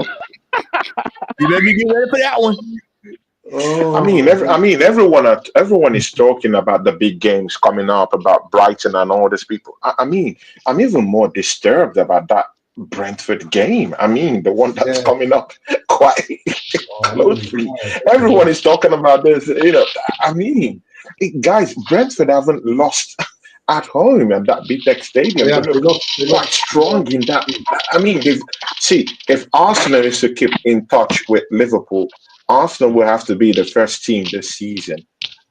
You better be getting ready for that one. Everyone is talking about the big games coming up, about Brighton and all these people. I'm even more disturbed about that Brentford game. I mean, the one that's Yeah. coming up quite closely. Everyone is talking about this. I mean, guys, Brentford haven't lost at home at that BTEC Stadium. Yeah, They look quite strong in that. I mean, if Arsenal is to keep in touch with Liverpool, Arsenal will have to be the first team this season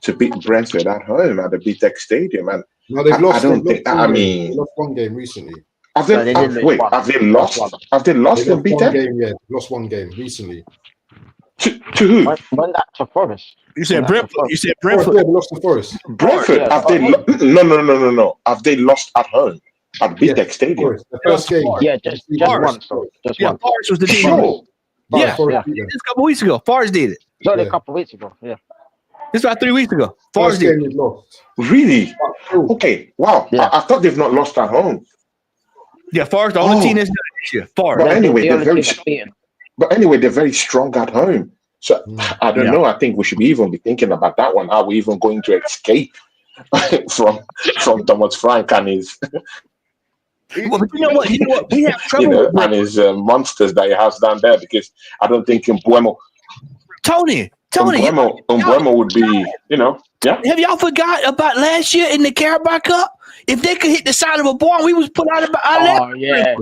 to beat Brentford at home at the BTEC Stadium. And No, they've lost. I don't they've think. lost I one game. mean, They lost one game recently. have No, they they? didn't lose Wait, one. have they They lost? lost one. Have they lost They in lost one BTEC? game. Yeah, lost one game recently. To who? When that to Forest. You said When that to Brentford. Forest. You said Forest, Brentford. yeah, they lost to Forest. Brentford. Yeah, Have they? No. Have they lost at home at BTEC Yes, Stadium? Forest. The first game. Yeah, just Forest. once. So just Yeah, once. Forest was the team. Sure. Yeah, Forest yeah. beat them. just a couple weeks ago. Forest did it. It's only Yeah. a couple of weeks ago. Yeah. This about 3 weeks ago. Forest First did. game they've lost. Really? But still, Okay. Wow. Yeah. I thought they've not lost at home. Yeah, Forest, the only Oh. team that's done it this year. Forest. But anyway, the they're only very. team that's beaten. But anyway, they're very strong at home. So I don't Yeah. know. I think we should even be thinking about that one. How we even going to escape from Thomas Frank and his Well, but you know what? We have trouble with and his monsters that he has down there, because I don't think Mbuemo Tony. would be, yeah. Have y'all forgot about last year in the Carabao Cup? If they could hit the side of a barn, we was put out of our left. Oh yeah.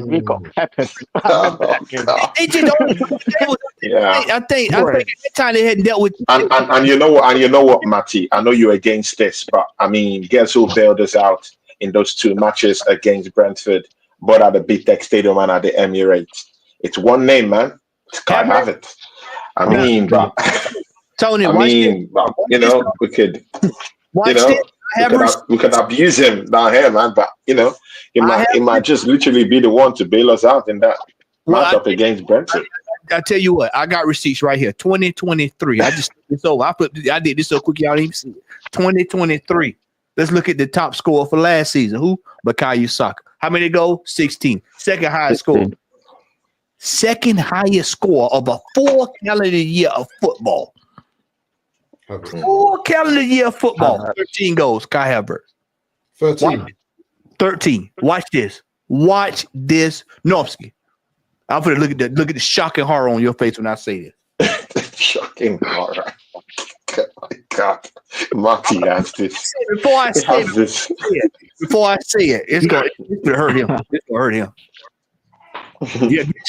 We got peppered. I remember that game. They just don't. Yeah. I think at that time they hadn't dealt with. And you know what, Matty? I know you're against this, but I mean, guess who bailed us out in those two matches against Brentford, both at the BTEC Stadium and at the Emirates? It's one name, man. It's Kai Havertz. I mean, but Tony, but, we could, we could abuse him down here, man. But he might just literally be the one to bail us out in that matchup against Brentford. I tell you what, I got receipts right here. 2023. I just it's over. I did this so quick y'all didn't even see it. 2023. Let's look at the top scorer for last season. Who? Bukayo Saka. How many goals? 16. Second highest score. Second highest score of a 4 calendar year of football. 4 calendar year of football. 13 goals. Kai Havertz. 13. Watch this. Norski. I'm gonna look at the shocking horror on your face when I say this. Shocking horror. Oh my God, Marty has this. Before I say it, it's gonna hurt him. It's gonna hurt him.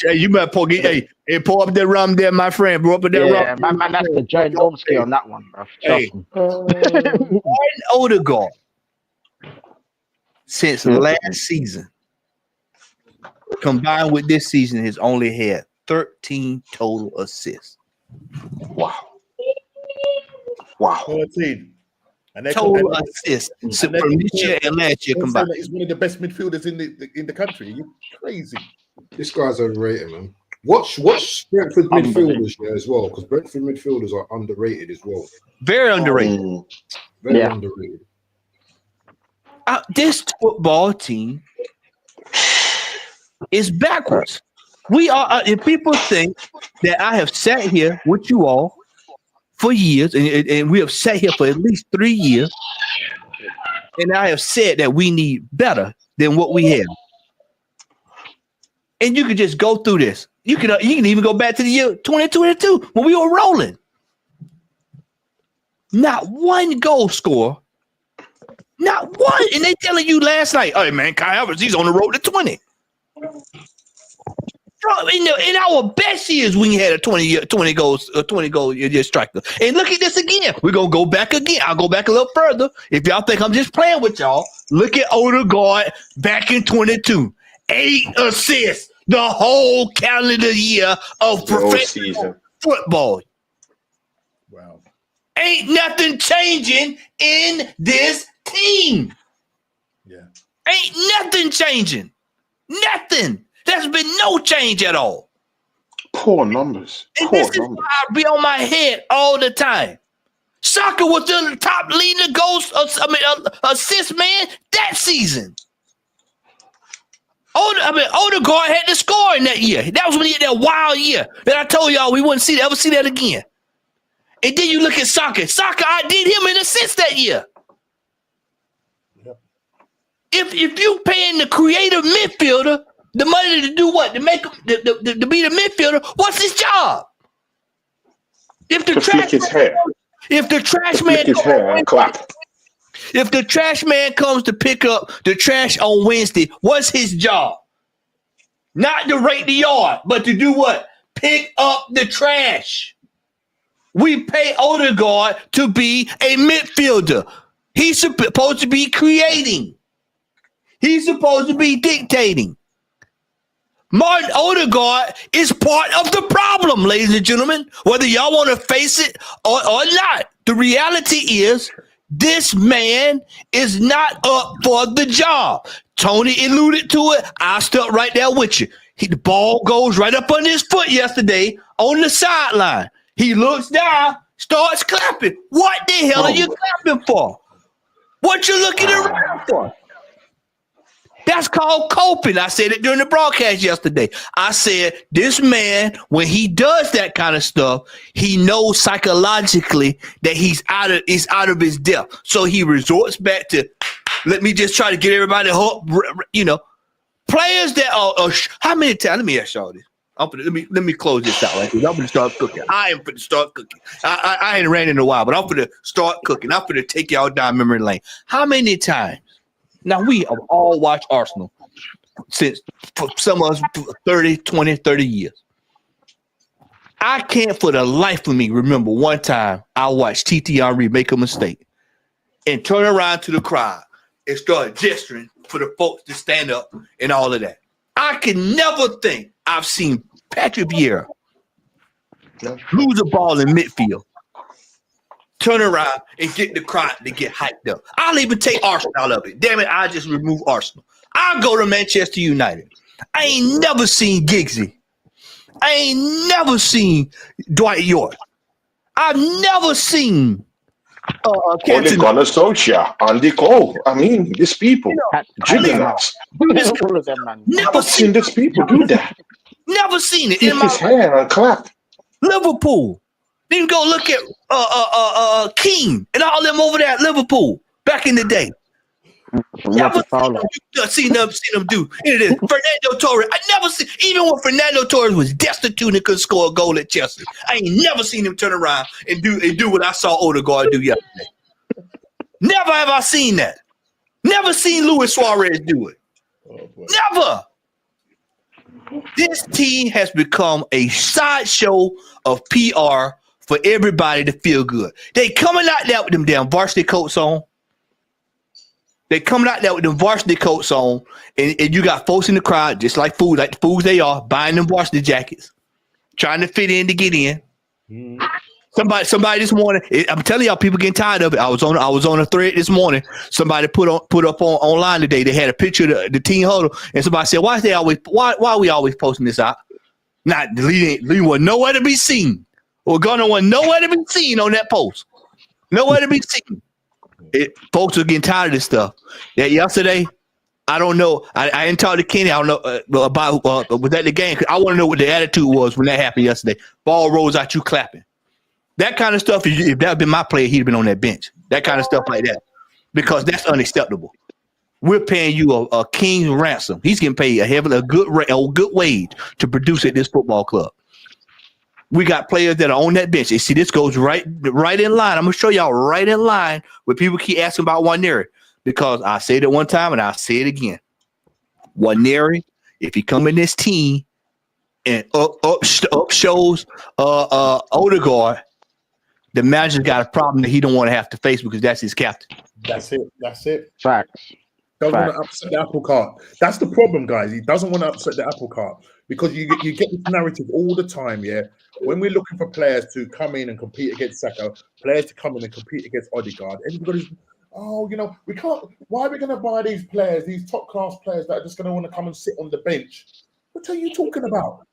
Yeah, you better pull up that rum there, my friend. Bro, up that Yeah, rum. man, that's the Joe Normski on that one, bro. Hey. Martin Odegaard, since last season, combined with this season, has only had 13 total assists. Wow. 13. And Total assists from this year and last year combined. He's one of the best midfielders in the country. Are you crazy? This guy's overrated, man. Watch Brentford midfielders as well, because Brentford midfielders are underrated as well. Very underrated. Very underrated. This football team is backwards. We are. If people think that I have sat here with you all for years, and we have sat here for at least 3 years, and I have said that we need better than what we have. And you can just go through this. You can even go back to the year 2022 when we were rolling. Not one goal scorer. Not one. And they telling you last night, hey man, Kai Havertz, he's on the road to 20. Bro, in our best years, we had a 20 goal year striker. And look at this again. We're gonna go back again. I'll go back a little further. If y'all think I'm just playing with y'all, look at Odegaard back in 22. 8 assists the whole calendar year of professional football. Wow. Ain't nothing changing in this team. Yeah. Ain't nothing changing. Nothing. There's been no change at all. Poor numbers. And this is why I be on my head all the time. Saka was the top leading goals, assist man that season. Odegaard had to score in that year. That was when he had that wild year that I told y'all we wouldn't ever see that again. And then you look at Saka. Saka, I did him in assists that year. Yep. If you paying the creative midfielder The money to do what? To make him to be the midfielder. What's his job? If the To flick his hair. if the trash To man flick his hair and clap. if the trash man comes to pick up the trash on Wednesday, what's his job? Not to rake the yard, but to do what? Pick up the trash. We pay Odegaard to be a midfielder. He's supposed to be creating. He's supposed to be dictating. Martin Odegaard is part of the problem, ladies and gentlemen, whether y'all want to face it or not. The reality is this man is not up for the job. Tony alluded to it. I stuck right there with you. The ball goes right up under his foot yesterday on the sideline. He looks down, starts clapping. What the hell are you clapping for? What you looking around for? That's called coping. I said it during the broadcast yesterday. I said, this man, when he does that kind of stuff, he knows psychologically that he's out of his depth. So he resorts back to, let me just try to get everybody hooked. You know, players that are how many times? Let me ask y'all this. Let me close this out right here. I'm gonna start cooking. I am gonna start cooking. I ain't ran in a while, but I'm gonna start cooking. I'm gonna take y'all down memory lane. How many times? Now, we have all watched Arsenal since, for some of us, 30, 20, 30 years. I can't for the life of me remember one time I watched T.T. Henry make a mistake and turn around to the crowd and start gesturing for the folks to stand up and all of that. I can never think I've seen Patrick Vieira lose a ball in midfield, turn around and get the crowd to get hyped up. I'll even take Arsenal out of it. Damn it, I just remove Arsenal. I'll go to Manchester United. I ain't never seen Giggsy. I ain't never seen Dwight York. I've never seen Ole Gunnar Solskjaer, Andy Cole. I mean, these people, juggernauts. Never seen these people do that. Never seen it. Kick his hair and clap. Liverpool. Then go look at King and all them over there at Liverpool back in the day. Never seen them do it. Is Fernando Torres. I never seen, even when Fernando Torres was destitute and could score a goal at Chelsea, I ain't never seen him turn around and do what I saw Odegaard do yesterday. Never have I seen that. Never seen Luis Suarez do it. Never. This team has become a sideshow of PR for everybody to feel good. They coming out there with them damn varsity coats on. They coming out there with them varsity coats on, and you got folks in the crowd, just like the fools they are, buying them varsity jackets, trying to fit in to get in. Somebody this morning, I'm telling y'all, people getting tired of it. I was on a thread this morning. Somebody put up online today. They had a picture of the team huddle, and somebody said, why are we always posting this out? Not deleting, was nowhere to be seen. We're gonna want nowhere to be seen on that post. Nowhere to be seen. Folks are getting tired of this stuff. Yeah, yesterday, I don't know. I didn't talk to Kenny. I don't know about was that the game? I want to know what the attitude was when that happened yesterday. Ball rolls out, you clapping. That kind of stuff. If that had been my player, he'd have been on that bench. That kind of stuff like that, because that's unacceptable. We're paying you a king's ransom. He's getting paid a good wage to produce at this football club. We got players that are on that bench. You see, this goes right in line. I'm going to show y'all right in line where people keep asking about Waneri, because I said it one time and I'll say it again. Waneri, if he come in this team and up shows Odegaard, the manager's got a problem that he don't want to have to face because that's his captain. That's it. Facts. Doesn't want to upset the apple cart. That's the problem, guys. He doesn't want to upset the apple cart because you get this narrative all the time, yeah? When we're looking for players to come in and compete against Saka, players to come in and compete against Odegaard, everybody's, we can't. Why are we going to buy these players, these top-class players that are just going to want to come and sit on the bench? What are you talking about?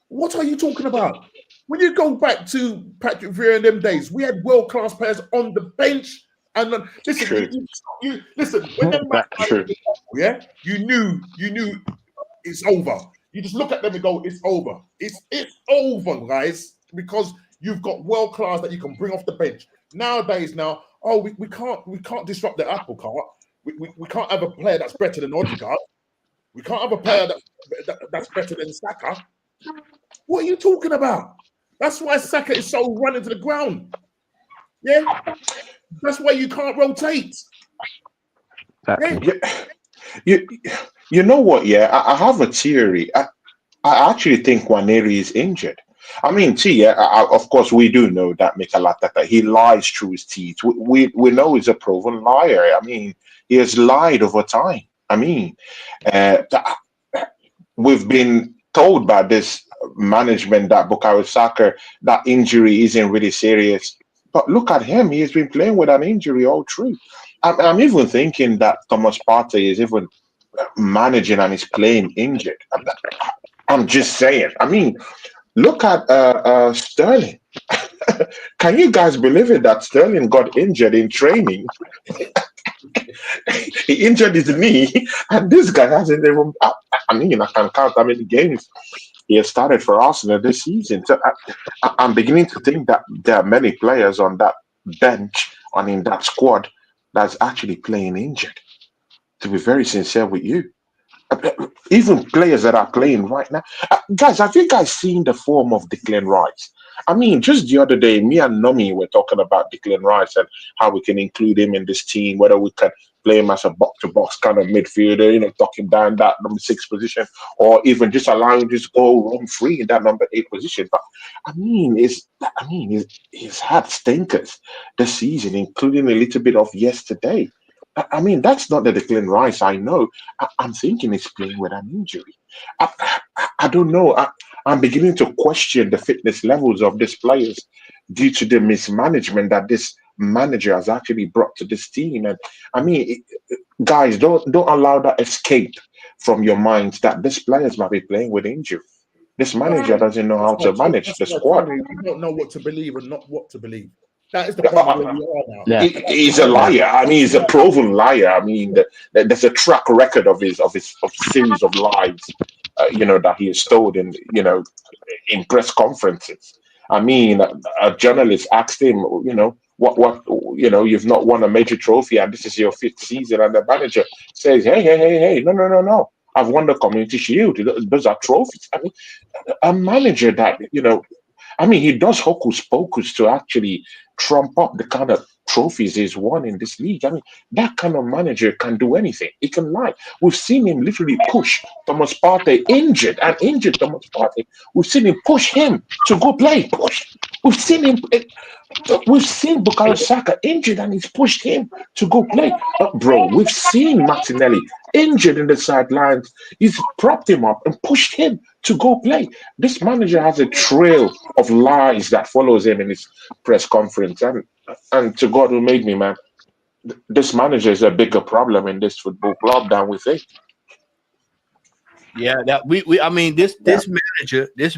What are you talking about? When you go back to Patrick Vieira in them days, we had world-class players on the bench. And listen, you listen. When them yeah, you knew it's over. You just look at them and go, it's over. It's over, guys, because you've got world class that you can bring off the bench. Nowadays, we can't disrupt the apple cart. We can't have a player that's better than Odegaard. We can't have a player that's better than Saka. What are you talking about? That's why Saka is so running to the ground. Yeah, that's why you can't rotate. Exactly. Yeah. You know what? Yeah, I have a theory. I actually think Waneri is injured. I mean, of course, we do know that Mikel Arteta, he lies through his teeth. We know he's a proven liar. I mean, he has lied over time. I mean, we've been told by this management that Bukayo Saka, that injury isn't really serious. But look at him. He has been playing with an injury all through. I'm even thinking that Thomas Partey is even managing and is playing injured. I'm just saying. I mean, look at Sterling. Can you guys believe it that Sterling got injured in training? He injured his knee, and this guy hasn't even. I mean, I can count how many games he has started for Arsenal this season. So I'm beginning to think that there are many players on that bench and in that squad that's actually playing injured. To be very sincere with you. Even players that are playing right now. Guys, have you guys seen the form of Declan Rice? I mean, just the other day, me and Nomi were talking about Declan Rice and how we can include him in this team, whether we can play him as a box-to-box kind of midfielder, you know, tuck him down that number 6 position, or even just allow him to just go roam free in that number 8 position. But he's had stinkers this season, including a little bit of yesterday. I mean, that's not the Declan Rice I know. I'm thinking he's playing with an injury. I don't know. I'm beginning to question the fitness levels of these players due to the mismanagement that this manager has actually brought to this team. And I mean, guys, don't allow that escape from your minds that these players might be playing with injury. This manager doesn't know how to manage the squad. You don't know what to believe and not what to believe. That is the problem where we are now. Yeah. He's a liar. I mean, he's a proven liar. I mean, there's a track record of his series of lies, that he has told in press conferences. I mean, a journalist asked him, what you've not won a major trophy and this is your 5th season, and the manager says, hey, no. I've won the Community Shield. Those are trophies. I mean, a manager that he does hocus pocus to actually trump up the kind of trophies he's won in this league. I mean, that kind of manager can do anything. He can lie. We've seen him literally push Thomas Partey, injured Thomas Partey. We've seen him push him to go play. We've seen Bukayo Saka injured and he's pushed him to go play. Bro, we've seen Martinelli injured in the sidelines. He's propped him up and pushed him to go play. This manager has a trail of lies that follows him in his press conference. And to God who made me, man, this manager is a bigger problem in this football club than we think. Yeah, this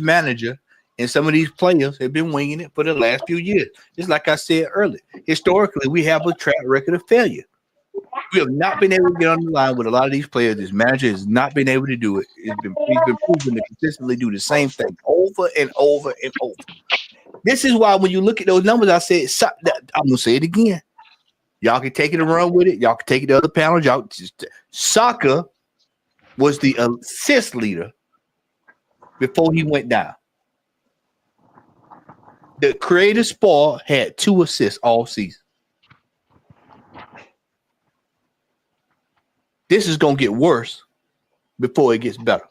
manager and some of these players have been winging it for the last few years. Just like I said earlier, historically, we have a track record of failure. We have not been able to get on the line with a lot of these players. This manager has not been able to do it. He's been proven to consistently do the same thing over and over and over. This is why when you look at those numbers, I said, I'm going to say it again. Y'all can take it and run with it. Y'all can take it to other panels. Saka was the assist leader before he went down. The creative spoil had 2 assists all season. This is going to get worse before it gets better.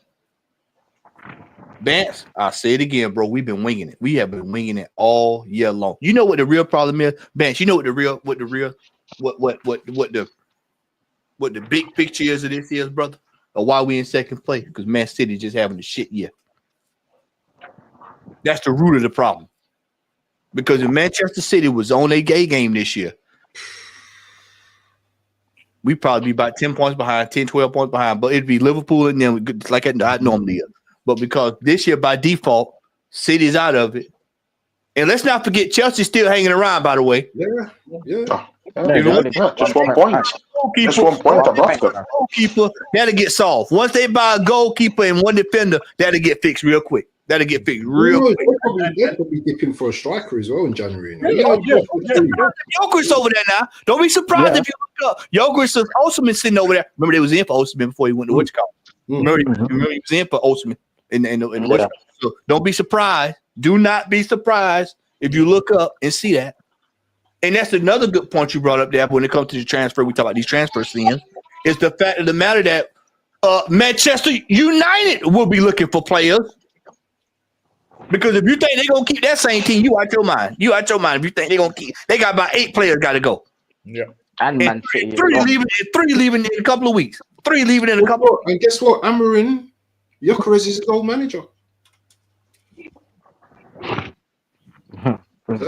Vance, I'll say it again, bro. We've been winging it. We have been winging it all year long. You know what the real problem is, Vance? You know what the big picture is of this is, brother? Or why we in second place? Because Man City just having a shit year. That's the root of the problem. Because if Manchester City was on a gay game this year, we'd probably be about 10 points behind, 10, 12 points behind. But it'd be Liverpool and them like I normally is. But because this year, by default, City's out of it. And let's not forget, Chelsea's still hanging around, by the way. Yeah. Just 1 point. Just 1 point above them. Goalkeeper, that'll get solved. Once they buy a goalkeeper and one defender, that'll get fixed real quick. They're probably dipping for a striker as well in January. Joker's over there now. Don't be surprised if you look up. Joker's has also been sitting over there. Remember, they was in for Osimhen before he went to Wichita. Remember, he was in for Osman in the West. So don't be surprised. Do not be surprised if you look up and see that. And that's another good point you brought up there when it comes to the transfer. We talk about these transfer scenes. Is the fact of the matter that Manchester United will be looking for players. Because if you think they're going to keep that same team, you out your mind. You out your mind. If you think they're going to keep, they got about 8 players got to go. Yeah. And Man City. Three leaving in a couple of weeks. 3 leaving in a couple. And guess what? Amarin Gyökeres is a goal manager.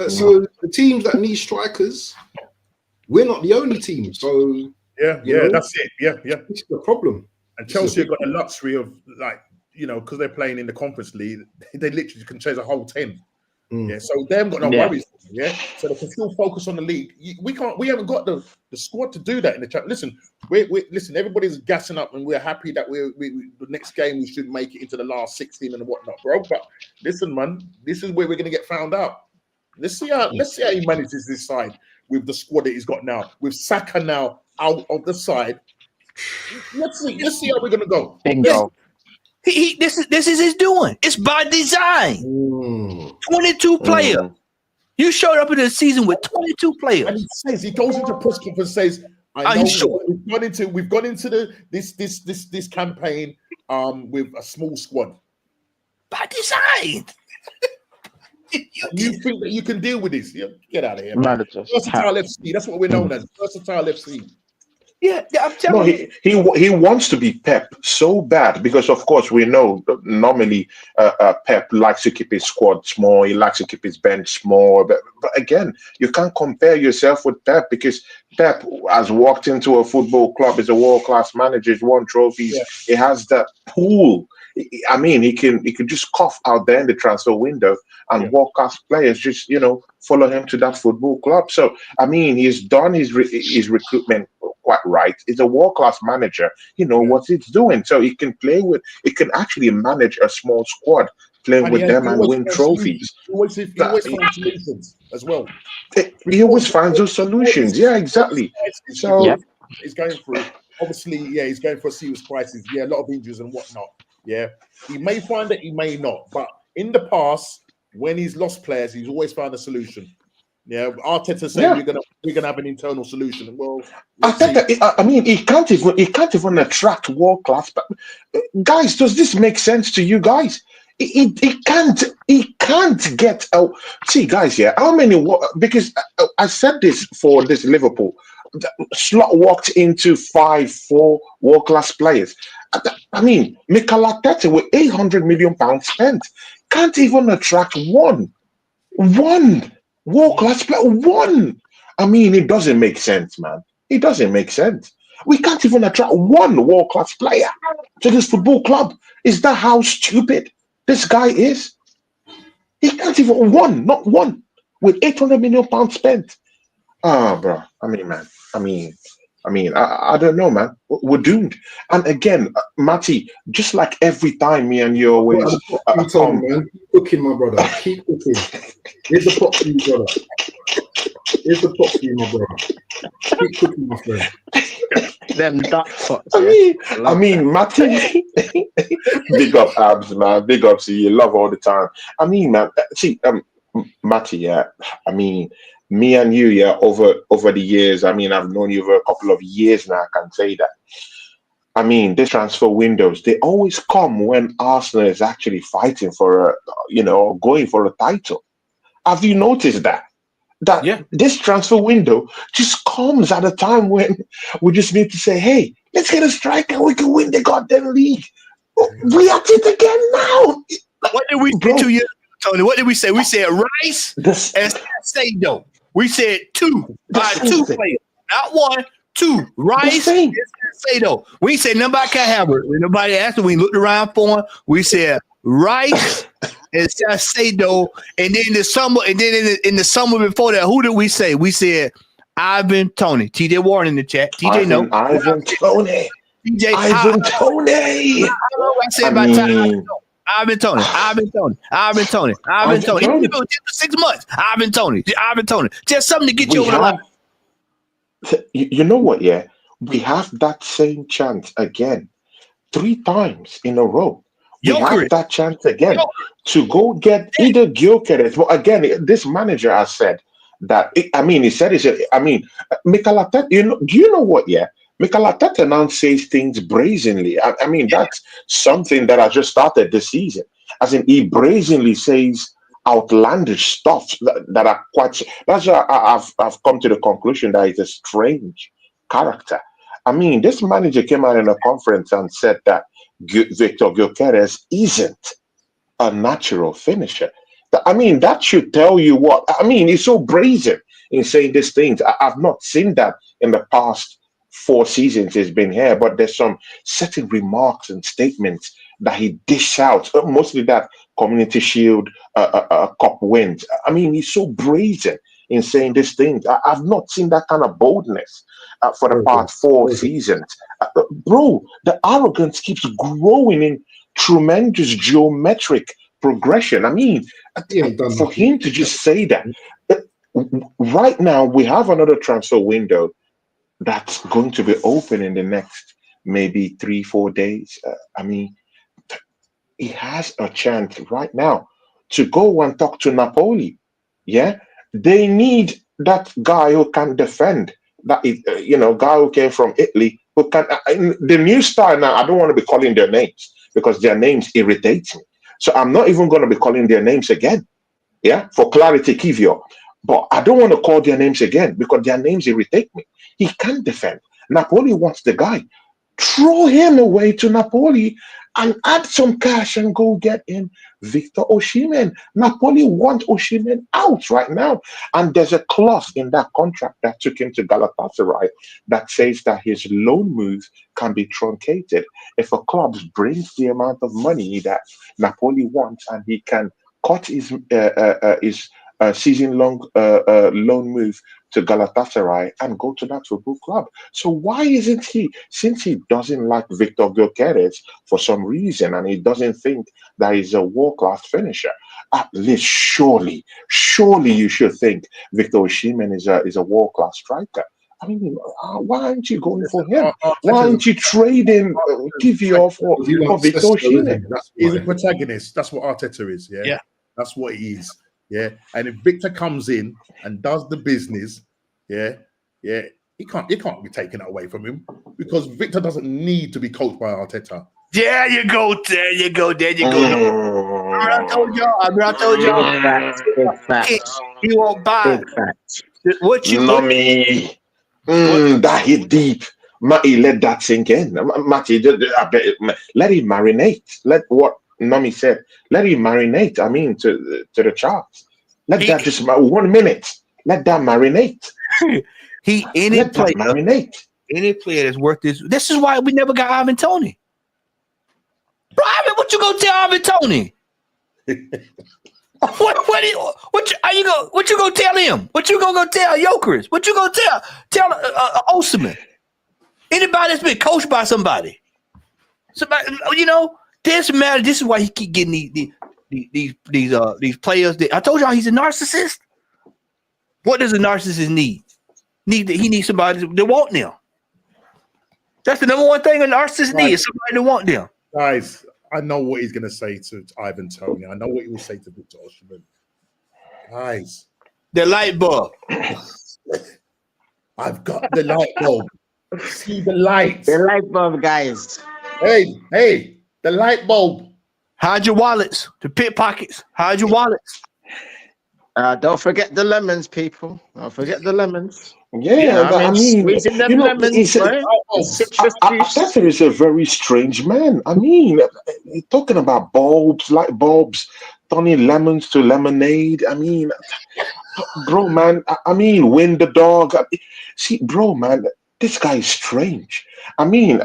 So the teams that need strikers, we're not the only team. So yeah, that's it. Yeah. This is the problem. And Chelsea have got the luxury of, like, because they're playing in the Conference League, they literally can chase a whole 10. Yeah, so they haven't got no worries. Yeah, so they can still focus on the league. We haven't got the squad to do that in the chat. Listen, listen. Everybody's gassing up, and we're happy that we the next game we should make it into the last 16 and whatnot, bro. But listen, man, this is where we're gonna get found out. Let's see how he manages this side with the squad that he's got now, with Saka now out of the side. Let's see how we're gonna go. Bingo. This is his doing. It's by design. 22 players. You showed up in the season with 22 players. And he goes into press conference and says, "I know we've gone into this campaign with a small squad by design." You think that you can deal with this? Yeah, get out of here, man. Versatile FC. That's what we're known as. Versatile FC. Yeah, I'm telling you. He wants to be Pep so bad because, of course, we know normally Pep likes to keep his squad small. He likes to keep his bench small. But again, you can't compare yourself with Pep because Pep has walked into a football club as a world-class manager. He's won trophies. Yeah. He has that pool. I mean, he can just cough out there in the transfer window and world-class players just follow him to that football club. So I mean, he's done his recruitment quite right. He's a world-class manager. What he's doing. So he can actually manage a small squad, playing with them and win trophies. He always finds solutions as well. He always finds those solutions. Yeah, exactly. So he's going through. Obviously, he's going for a serious crisis. Yeah, a lot of injuries and whatnot. Yeah, he may find it, he may not. But in the past, when he's lost players, he's always found a solution. Yeah, Arteta saying we're gonna have an internal solution. Well, I mean, he can't even attract world class. Guys, does this make sense to you guys? He can't get out. See, guys, how many? Because I said this for this Liverpool. Slot walked into 5-4 world class players. I mean, Mikel Arteta with £800 million spent can't even attract one world class player. One. I mean, it doesn't make sense, man. It doesn't make sense. We can't even attract one world class player to this football club. Is that how stupid this guy is? He can't even not one with £800 million spent. Bro. I mean, man. I don't know, man. We're doomed. And again, Matty, just like every time me and you always man. Keep cooking, my brother. Keep cooking. Here's the pot for you, brother. Here's the pot for you, my brother. Keep cooking, my friend. Them duck pots. I mean, Matty. Big up abs, man. Big up to you. Love all the time. I mean, man. See, Matty. I mean. Me and you, over the years, I mean, I've known you for a couple of years now, I can say that. I mean, the transfer windows, they always come when Arsenal is actually fighting for going for a title. Have you noticed that? This transfer window just comes at a time when we just need to say, hey, let's get a striker, we can win the goddamn league. We are it again now. What did we say 2 years ago, Tony? What did we say? We said Rice and Sado. We said two players, not one, two. Rice and Sado. We said nobody can have it. When nobody asked, we looked around for him. We said Rice and Sado. And then in the summer before that, who did we say? We said Ivan Toney. TJ Warren in the chat. TJ no. Ivan Toney. TJ Ivan Toney. I said about time. Ivan Toney. Even if it was just for 6 months, Ivan Toney. Just something to get you over the line. You know what? Yeah, we have that same chance again 3 times in a row. We have Jokerit. that chance again to go get either Gyökeres. But again, this manager has said that. He said, Mikel Arteta. Do you know what? Yeah, Mikel Arteta now says things brazenly. That's something that I just started this season. As in, he brazenly says outlandish stuff that are quite. That's why I've come to the conclusion that he's a strange character. This manager came out in a conference and said that Victor Gyökeres isn't a natural finisher. That should tell you what. He's so brazen in saying these things. I've not seen that in the past 4 seasons he's been here, but there's some certain remarks and statements that he dishes out, mostly that Community Shield Cup wins. He's so brazen in saying these things. I've not seen that kind of boldness for the past 4 seasons. Bro, the arrogance keeps growing in tremendous geometric progression. For him to just say that. Right now, we have another transfer window that's going to be open in the next maybe 3-4 days. He has a chance right now to go and talk to Napoli. Yeah, they need that guy who can defend. That guy who came from Italy who can. The new style now. I don't want to be calling their names because their names irritate me. So I'm not even going to be calling their names again. Yeah, for clarity, Kivio. But I don't want to call their names again because their names irritate me. He can defend. Napoli wants the guy. Throw him away to Napoli and add some cash and go get him Victor Osimhen. Napoli want Osimhen out right now. And there's a clause in that contract that took him to Galatasaray that says that his loan move can be truncated if a club brings the amount of money that Napoli wants and he can cut his season-long loan move to Galatasaray and go to that football club. So why isn't he, since he doesn't like Victor Gyökeres for some reason and he doesn't think that he's a world-class finisher, at least surely you should think Victor Osimhen is a world-class striker. Why aren't you going for him? Why aren't you trading Kivio for Victor Osimhen? He's a protagonist. That's what Arteta is. Yeah, that's what he is. Yeah, and if Victor comes in and does the business, he can't be taken away from him because Victor doesn't need to be coached by Arteta. There you go. I told y'all. He won't buy what you Mommy. That hit deep. Matty, let that sink in. Matty, let it marinate. Let what Nami said. Let it marinate. To the charts. Let that just 1 minute. Let that marinate. Marinate. Any player that's worth this. This is why we never got Ivan Toney. Bro, what you gonna tell Ivan Toney? What you gonna tell him? What you gonna tell Gyökeres? What you gonna tell Osimhen? Anybody that's been coached by somebody. This matter. This is why he keep getting these players. I told y'all he's a narcissist. What does a narcissist need? He needs somebody to want them. That's the number one thing a narcissist needs: somebody to want them. Guys, I know what he's going to say to Ivan Toney. I know what he will say to Victor Osimhen. Guys, the light bulb. I've got the light bulb. See the light. The light bulb, guys. Hey, the light bulb. Hide your wallets. The pickpockets. Hide your wallets. Don't forget the lemons, people. Don't forget the lemons. Yeah, squeezing them lemons, right? Arteta is a very strange man. He's talking about bulbs, light bulbs, turning lemons to lemonade. Bro, man. Win the dog. See, bro, man, this guy is strange. People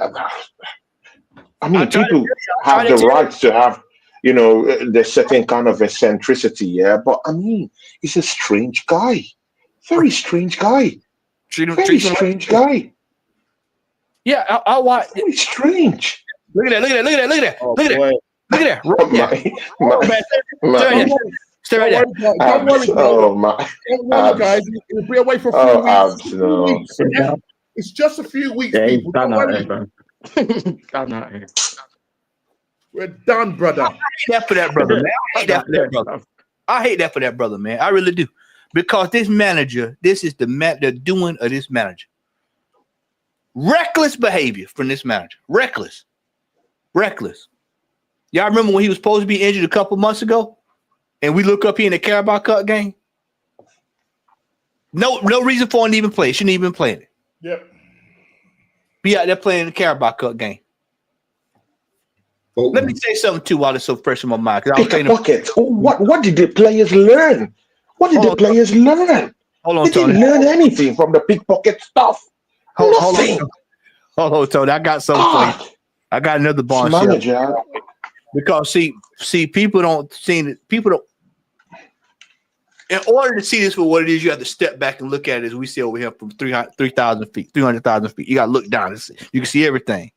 have the right to have, the certain kind of eccentricity, yeah. But he's a strange guy. Very strange guy. Very strange guy. Yeah, I watch. Very strange. Look at that. Oh, Look at that. Stay right there. Don't worry, guys. He'll be away for a few weeks. No. It's just a few weeks, Yeah, he's people. done Don't out worry. there, bro. I'm not here. We're done, brother. I hate that for that brother, man. I hate that for that brother. I hate that for that brother, man. I really do. Because this manager, this is the doing of this manager. Reckless behavior from this manager. Reckless. Y'all remember when he was supposed to be injured a couple months ago? And we look up here in the Carabao Cup game? No reason for him to even play. He shouldn't even been playing it. Yep. Be out there playing the Carabao Cup game. Oh, Let me say something too while it's so fresh in my mind. Pickpocket. What did the players learn? What did the players learn? Hold on, They Tony. didn't learn anything from the pickpocket stuff. Nothing. Hold on, Tony. I got something for you. I got another bombshell. Manager. Because see, people don't see it. People don't. In order to see this for what it is, you have to step back and look at it as we see over here from 3,000 feet, 300,000 feet. You got to look down and see. You can see everything.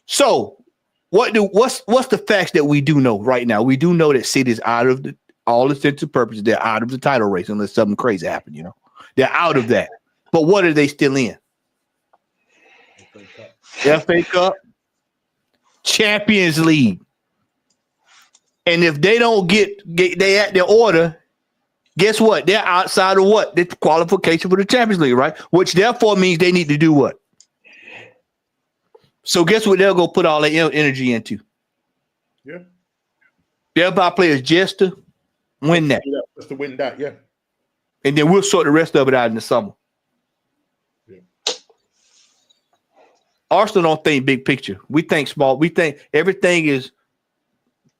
So, what's the facts that we do know right now? We do know that City's out of all intents and purposes. They're out of the title race unless something crazy happened. They're out of that. But what are they still in? FA Cup, Champions League. And if they don't get they at their order, guess what? They're outside of what? The qualification for the Champions League, right? Which therefore means they need to do what? So guess what they'll go put all their energy into? Yeah. They'll buy players just to win that. Just to win that, yeah. And then we'll sort the rest of it out in the summer. Yeah. Arsenal don't think big picture. We think small. We think everything is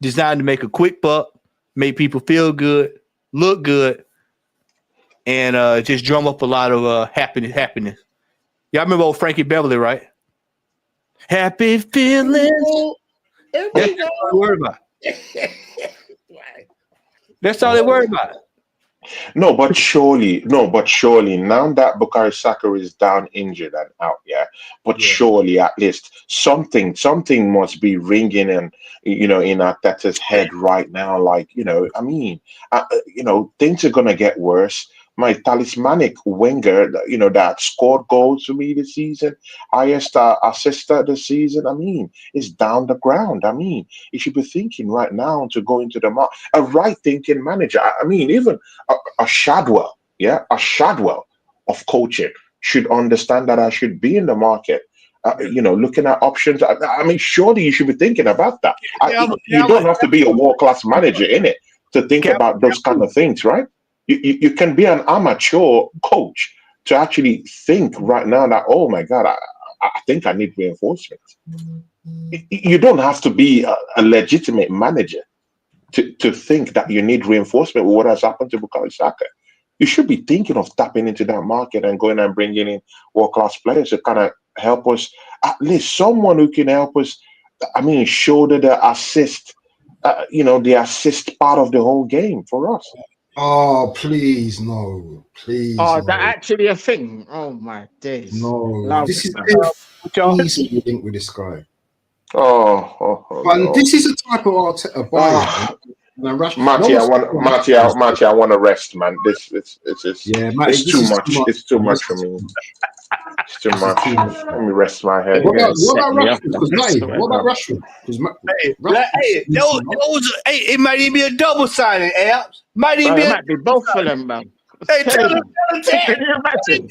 designed to make a quick buck, make people feel good, look good, and just drum up a lot of happiness. Y'all remember old Frankie Beverly, right? Happy feelings. That's all they worry about. That's all they worry about. No, but surely, now that Bukayo Saka is down injured and out, but surely at least something must be ringing and in Arteta's head right now. Like, things are gonna get worse. My talismanic winger, that scored goals for me this season, highest assister this season, is down the ground. He should be thinking right now to go into the market. A right thinking manager. Even a Shadwell, a Shadwell of coaching should understand that I should be in the market. Looking at options. Surely you should be thinking about that. You don't have to be a world-class manager in it to think about those kind of things, right? You can be an amateur coach to actually think right now that, oh my God, I think I need reinforcement. You don't have to be a legitimate manager to think that you need reinforcement with what has happened to Bukayo Saka. You should be thinking of tapping into that market and going and bringing in world-class players to kind of help us, at least someone who can help us, shoulder the assist, the assist part of the whole game for us. Oh, please, no. Please. Oh, no. that actually a thing? Oh, my days. No. This is easily linked with this guy. But no. This is a type of Arteta buyer. Matty, I want to rest, man. It's too much. It's too much for me. It's too much. Let me rest my head. What about Rashford? It might even be a double signing, Abs. It might be both of them, man. Hey, tell them. Can you imagine?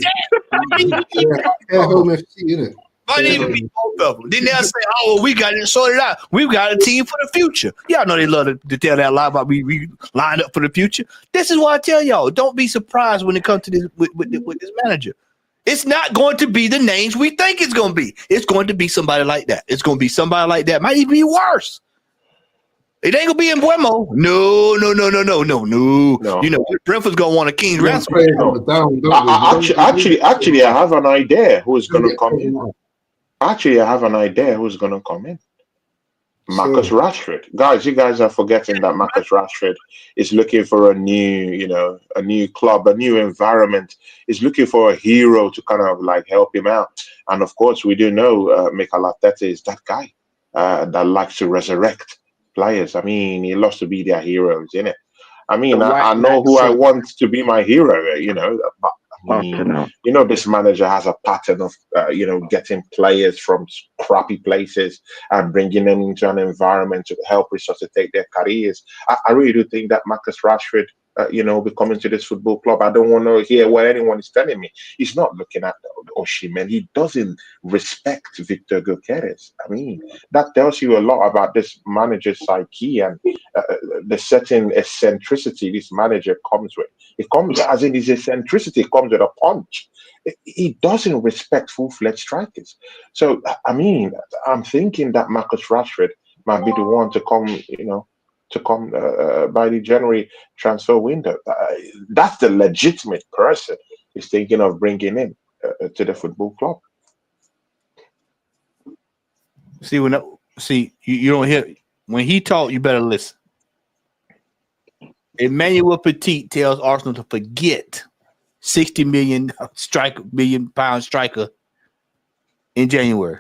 Home FC, innit? Might even be both of them. Then they'll say, "Oh, well, we got it sorted out. We've got a team for the future." Y'all know they love to tell that lie about we lined up for the future. This is why I tell y'all: don't be surprised when it comes to this with this manager. It's not going to be the names we think it's going to be. It's going to be somebody like that. It's going to be somebody like that. Might even be worse. It ain't gonna be in Buemo. No. Brentford's gonna want a king's ransom. Actually, I have an idea who's gonna come in. Actually, I have an idea who's gonna come in. Marcus Rashford. Guys, you guys are forgetting that Marcus Rashford is looking for a new club, a new environment. He's looking for a hero to kind of like help him out. And of course, we do know Mikel Arteta is that guy that likes to resurrect players. He loves to be their heroes, innit? I know who I want to be my hero, but Fucking hell. You know, this manager has a pattern of, getting players from crappy places and bringing them into an environment to help resuscitate their careers. I really do think that Marcus Rashford, will be coming to this football club. I don't want to hear what anyone is telling me. He's not looking at Osimhen. He doesn't respect Victor Gyökeres. I mean, that tells you a lot about this manager's psyche and the certain eccentricity this manager comes with. It comes, as in his eccentricity comes with a punch. He doesn't respect full-fledged strikers. So, I mean, I'm thinking that Marcus Rashford might be the one to come, by the January transfer window. That's the legitimate person he's thinking of bringing in to the football club. See, you don't hear when he talk, you better listen. Emmanuel Petit tells Arsenal to forget 60 million pound striker in January.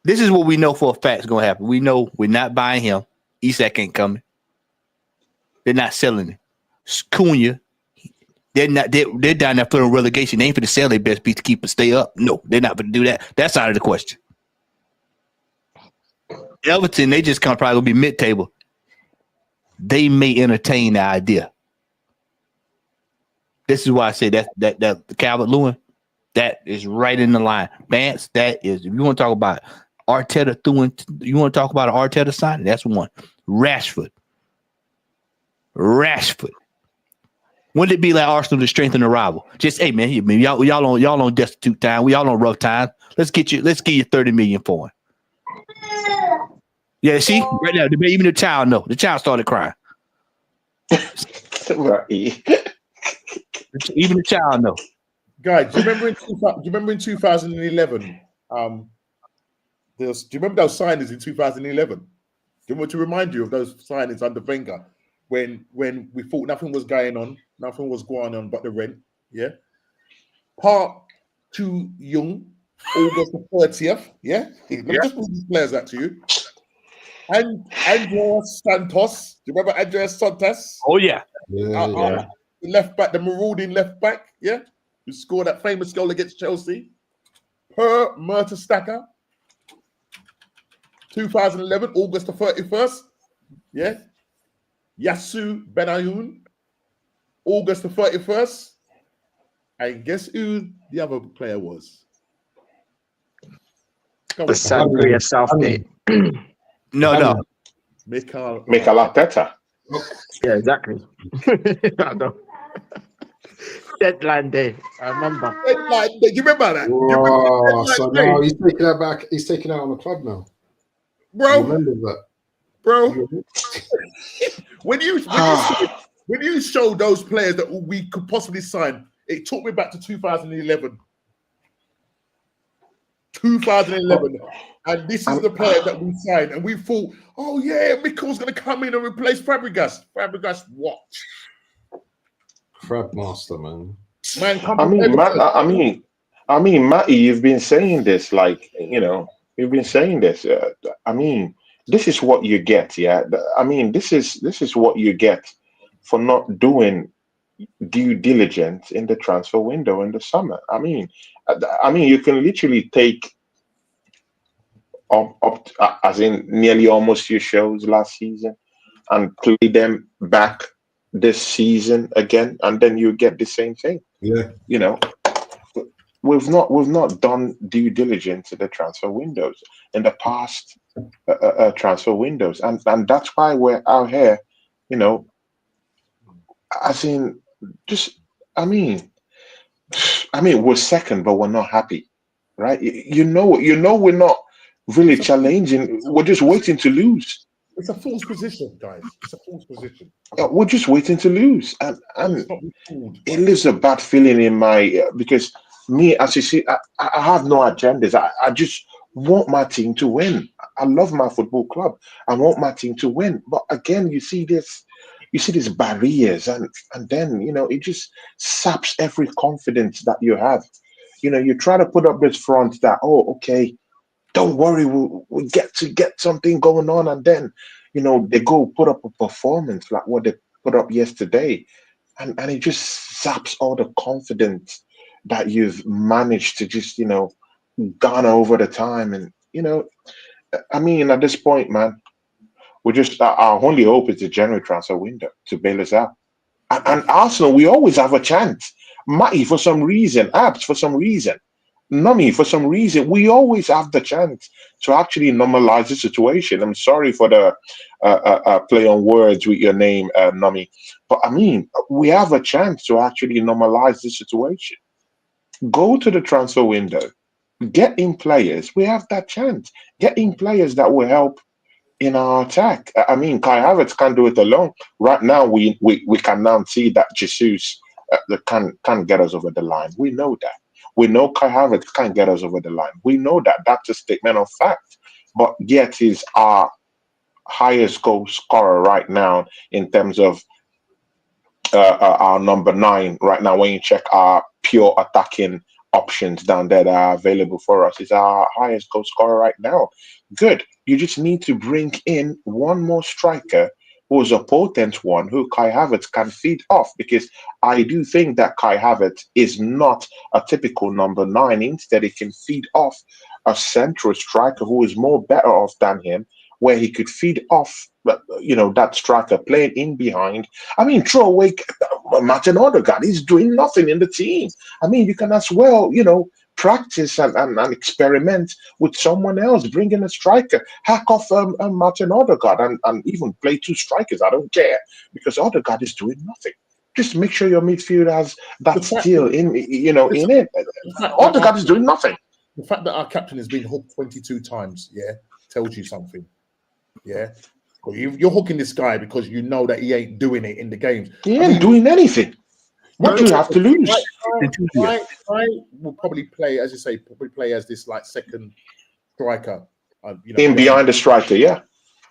This is what we know for a fact is going to happen. We know we're not buying him. Isak ain't coming. They're not selling it. Cunha, they're down there for relegation. They ain't for to sell their best piece to keep it stay up. No, they're not going to do that. That's out of the question. Everton, they just probably gonna be mid-table. They may entertain the idea. This is why I say that Calvert-Lewin, that is right in the line. Vance, that is, if you want to talk about Arteta you want to talk about an Arteta signing, that's one. Rashford. Wouldn't it be like Arsenal to strengthen the rival? Just, hey man, y'all on destitute time. We all on rough time. Let's give you 30 million for him. Yeah, see, right now, even the child know. The child started crying. Even the child know. Guys, do you remember in 2011? Do you remember those signings in 2011? Do you want to remind you of those signings under Wenger when we thought nothing was going on but the rent? Yeah. Park Chu-young, August the 30th. Yeah. Let me just read these players out to you. And Andreas Santos. Do you remember Andreas Santos? Oh yeah. The left back, the marauding left back, yeah, who scored that famous goal against Chelsea. Per Mertesacker. 2011, August the 31st. Yeah. Yasu Benayoun. August the 31st. And guess who the other player was? The Sangria Southgate. No. Mikel Arteta. Yeah, exactly. I know. Deadline day. I remember. Deadline day. You remember that? Oh, so now he's taking that back. He's taking out on the club now. Bro. You remember that? Bro. when you show those players that we could possibly sign, it took me back to 2011. 2011. And this is the player that we signed. And we thought, oh yeah, Mikel's going to come in and replace Fabregas. Fabregas what? Crab master, man. I mean, Matty, you've been saying this, you've been saying this. This is what you get, yeah. This is what you get for not doing due diligence in the transfer window in the summer. You can literally take up as in nearly almost your shows last season and play them back this season again, and then you get the same thing. Yeah. We've not done due diligence in the transfer windows in the past transfer windows, and that's why we're out here, we're second, but we're not happy, right? We're not really challenging. We're just waiting to lose. It's a false position, guys. It's a false position. We're just waiting to lose, and it leaves a bad feeling in my because me, as you see, I have no agendas. I just want my team to win. I love my football club. I want my team to win. But again, you see these barriers, and then it just saps every confidence that you have. You try to put up this front that, oh, okay, don't worry, we'll get something going on, and then they go put up a performance like what they put up yesterday, and it just zaps all the confidence that you've managed to just garner over the time. And I mean, at this point, man, we just our only hope is the January transfer window to bail us out. And Arsenal, we always have a chance. Matty, for some reason, Abs, for some reason, Nami, for some reason, we always have the chance to actually normalize the situation. I'm sorry for the play on words with your name, Nami, but I mean, we have a chance to actually normalize the situation. Go to the transfer window, get in players. We have that chance. Get in players that will help in our attack. I mean, Kai Havertz can't do it alone. Right now, we can now see that Jesus can get us over the line. We know that. We know Kai Havertz can't get us over the line. We know that. That's a statement of fact. But yet he's our highest goal scorer right now in terms of our number 9 right now. When you check our pure attacking options down there that are available for us, is our highest goal scorer right now. Good. You just need to bring in one more striker who is a potent one who Kai Havertz can feed off, because I do think that Kai Havertz is not a typical number 9. Instead, he can feed off a central striker who is more better off than him, where he could feed off, that striker playing in behind. I mean, throw away Martin Odegaard. He's doing nothing in the team. I mean, you can as well, practice and experiment with someone else. Bring in a striker. Hack off Martin Odegaard and even play 2 strikers. I don't care, because Odegaard is doing nothing. Just make sure your midfield has that skill in it. Odegaard is doing nothing. The fact that our captain has been hooked 22 times, tells you something. Yeah. You're hooking this guy because you know that he ain't doing it in the games. He ain't doing anything. What do you have to lose? I will probably play, as you say, as this like second striker. Behind the striker, yeah.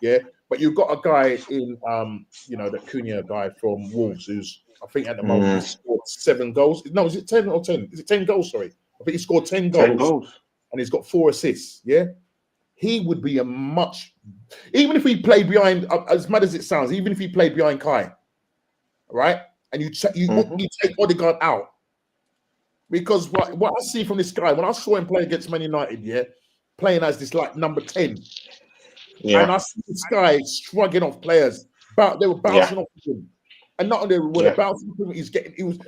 Yeah. But you've got a guy in the Cunha guy from Wolves who's, I think at the moment he scored 7 goals. No, is it 10 or 10? Is it 10 goals? Sorry. I think he scored 10 goals. 10 goals. And he's got 4 assists. Yeah. He would be even if he played behind, as mad as it sounds, even if he played behind Kai, right? And you take Odegaard out. Because what I see from this guy, when I saw him play against Man United, playing as this like number 10, and I see this guy shrugging off players, but they were bouncing off him. And not only were they bouncing off him, he was getting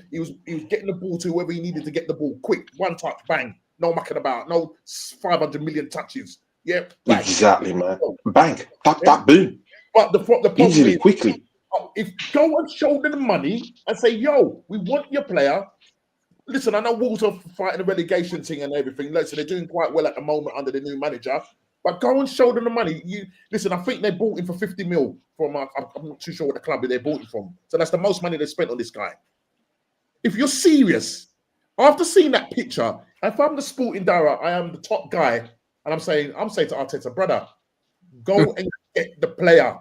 the ball to whoever he needed to get the ball quick, one touch, bang, no mucking about, no 500 million touches. Yeah, bang. Exactly, man. Bang, tap, boom. But the problem easily, is, quickly. If go and show them the money and say, "Yo, we want your player." Listen, I know Wolves are fighting the relegation thing and everything. Listen, they're doing quite well at the moment under the new manager. But go and show them the money. Listen, I think they bought him for 50 mil from. I'm not too sure what the club they bought him from. So that's the most money they spent on this guy. If you're serious, after seeing that picture, if I'm the sporting director, I am the top guy. And I'm saying to Arteta, brother, go and get the player.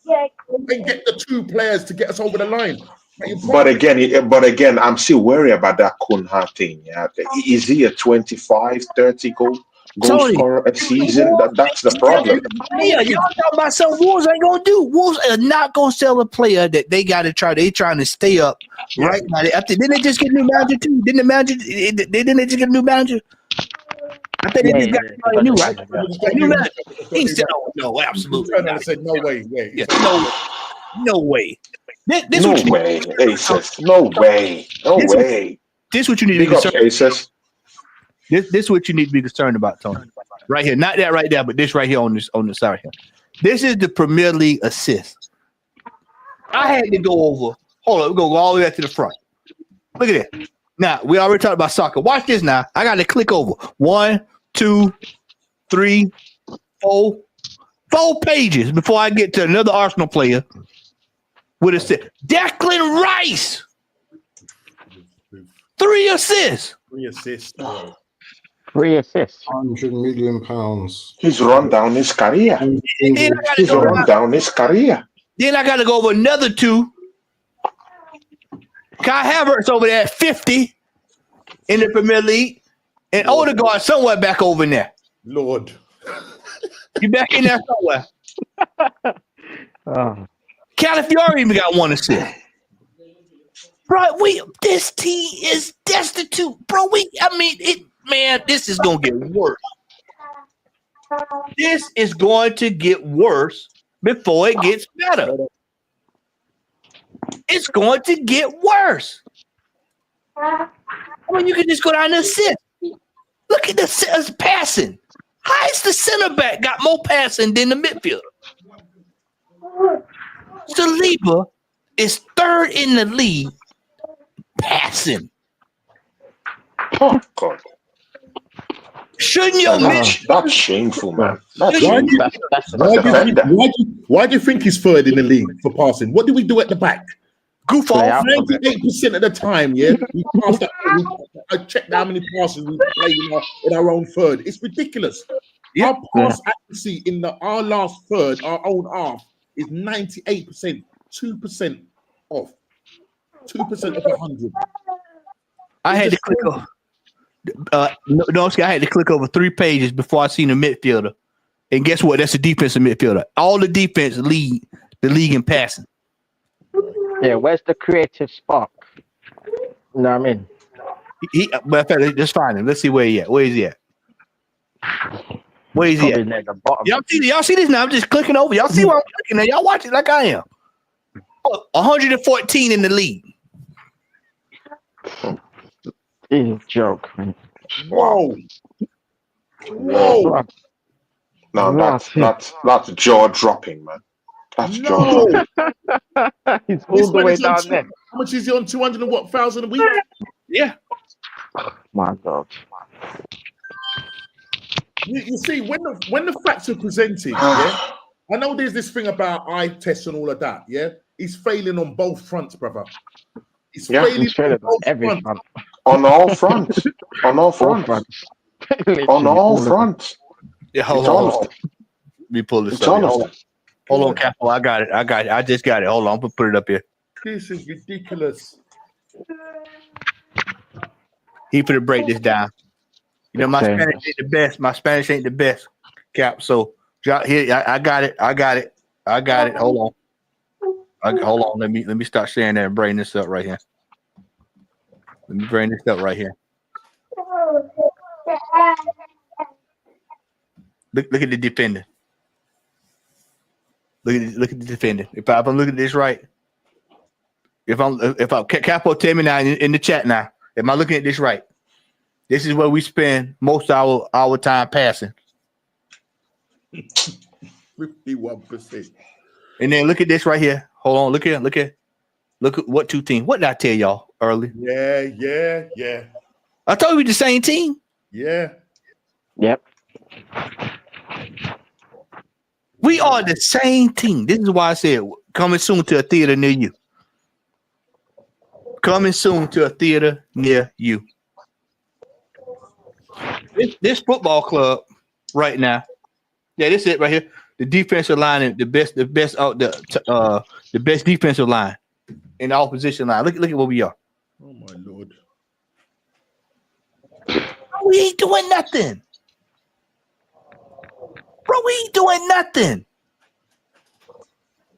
Go and get the 2 players to get us over the line. But again, I'm still worried about that Cunha thing. Yeah. Is he a 25, 30 goal scorer a season? That's the problem. Yeah, y'all talking about some Wolves ain't gonna do. Wolves are not gonna sell a player that they gotta try. They trying to stay up right now. Didn't they just get a new manager too? Didn't they just get a new manager? I think they just got a new, right? New manager. He said, no, absolutely not. I said, no way. No way. No way, Aces. No way. This is what you need to be concerned about. This is what you need to be concerned about, Tony. Right here. Not that right there, but this right here on the side here. This is the Premier League assist. I had to go over. Hold on, we're gonna go all the way back to the front. Look at it. Now, we already talked about soccer. Watch this now. I got to click over. 1, 2, 3, 4. 4 pages before I get to another Arsenal player with assist. Declan Rice. 3 assists. 3 assists. 100 million pounds. He's run down his career. Then I got to go over another 2. Kai Havertz over there at 50 in the Premier League, and Odegaard somewhere back over in there. Lord, you back in there somewhere. Calafiori even got 1 assist. Bro, this team is destitute, bro. This is gonna get worse. This is going to get worse before it gets better. It's going to get worse. I mean, you can just go down and assist. Look at the passing. How is the center back got more passing than the midfielder? Saliba is third in the league passing. Oh God. Shouldn't your That's shameful, man. Why do you think he's third in the league for passing? What do we do at the back? goof off? 98% of the time, yeah. We pass that. I checked how many passes we played in our own third. It's ridiculous. Our pass accuracy in our last third, our own half, is 98%. 2% off. 2% of 100. I had to click over. I had to click over 3 pages before I seen the midfielder. And guess what? That's a defensive midfielder. All the defense lead the league in passing. Yeah, where's the creative spark? You know what I mean? Just find him. Let's see where he at. Where is he at? Where is he at? Near the bottom. Y'all see this now? I'm just clicking over. Y'all see what I'm clicking now? Y'all watch it like I am. 114 in the league. It's a joke, man. Whoa. No, that's jaw dropping, man. That's jaw dropping. He's all the way down there. How much is he on? 200,000 a week? Yeah. My God. You see, when the facts are presented, yeah. I know there's this thing about eye tests and all of that, yeah. He's failing on both fronts, brother. He's failing on every front. On all fronts. On all fronts. On all fronts. Yeah, hold on. Let me pull this up. Hold on, Capo. I got it. I just got it. Hold on. I'm going to put it up here. This is ridiculous. He finna break this down. You know, my Spanish ain't the best. My Spanish ain't the best, Cap. So here, I got it. Hold on. Hold on. Let me start sharing that and bring this up right here. Let me bring this up right here. Look at the defender. Look at the defender. If I'm looking at this right, if I'm Capo, tell me now in the chat now. Am I looking at this right? This is where we spend most of our time passing. 51%. And then look at this right here. Hold on. Look at what 2 teams. What did I tell y'all early? Yeah. I told you we the same team. Yeah. Yep. We are the same team. This is why I said coming soon to a theater near you. Coming soon to a theater near you. This football club right now. Yeah, this is it right here. The defensive line is the best defensive line in the opposition line. Look at where we are. Oh my Lord. We ain't doing nothing. Bro, we ain't doing nothing.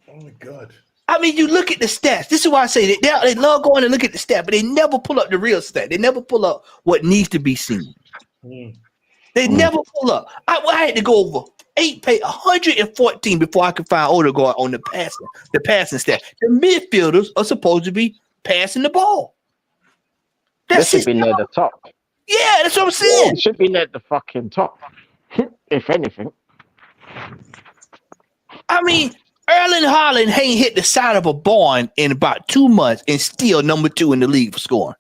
Oh my God. I mean, you look at the stats. This is why I say that they love going and look at the stat, but they never pull up the real stat. They never pull up what needs to be seen. They never pull up. I had to go over 114 before I could find Odegaard on the passing stat. The midfielders are supposed to be passing the ball. That should be near the top. Yeah, that's what I'm saying. It should be near the fucking top, if anything. I mean, Erling Haaland ain't hit the side of a barn in about 2 months and still number 2 in the league for scoring.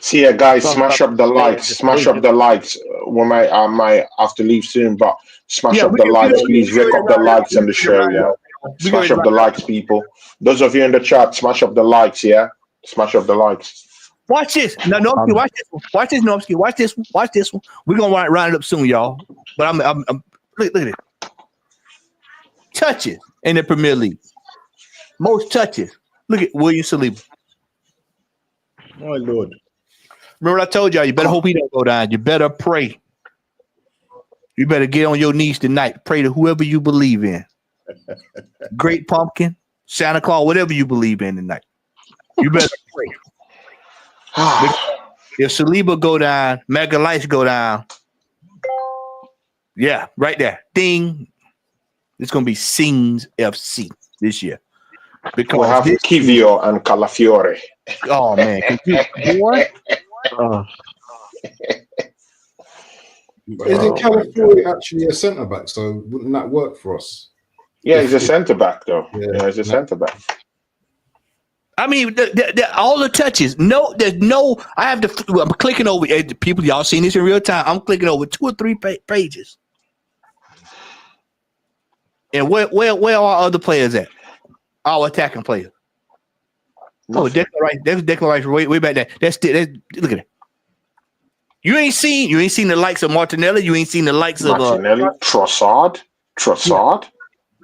See, guys, smash up the likes. Smash up the likes. We might have to leave soon, but smash up the likes. Please rake up the likes and the share, yeah. Smash up the likes, people. Those of you in the chat, smash up the likes, yeah. Smash up the likes. Watch this. No, watch this one. Watch this, Nomsky. Watch this one. We're gonna round it up soon, y'all. But I'm look at it. Touches in the Premier League. Most touches. Look at William Saliba. My Lord. Remember what I told y'all? You better hope he don't go down. You better pray. You better get on your knees tonight. Pray to whoever you believe in. Great Pumpkin, Santa Claus, whatever you believe in tonight. You better pray. If Saliba go down, Mega Lights go down. Yeah, right there. Ding. It's gonna be Scenes FC this year. Because we'll have Kivio and Calafiore. Oh man, boy. Isn't California actually a centre back? So wouldn't that work for us? Yeah, he's a centre back though. Yeah, he's a centre back. I mean, all the touches. No, there's no. I have to. I'm clicking over. People, y'all seen this in real time. I'm clicking over 2 or 3 pages. And where are our other players at? Our attacking players. Oh, Declan Rice. There's Declan Rice way back there. That's look at it. You ain't seen the likes of Martinelli. You ain't seen the likes of Trossard.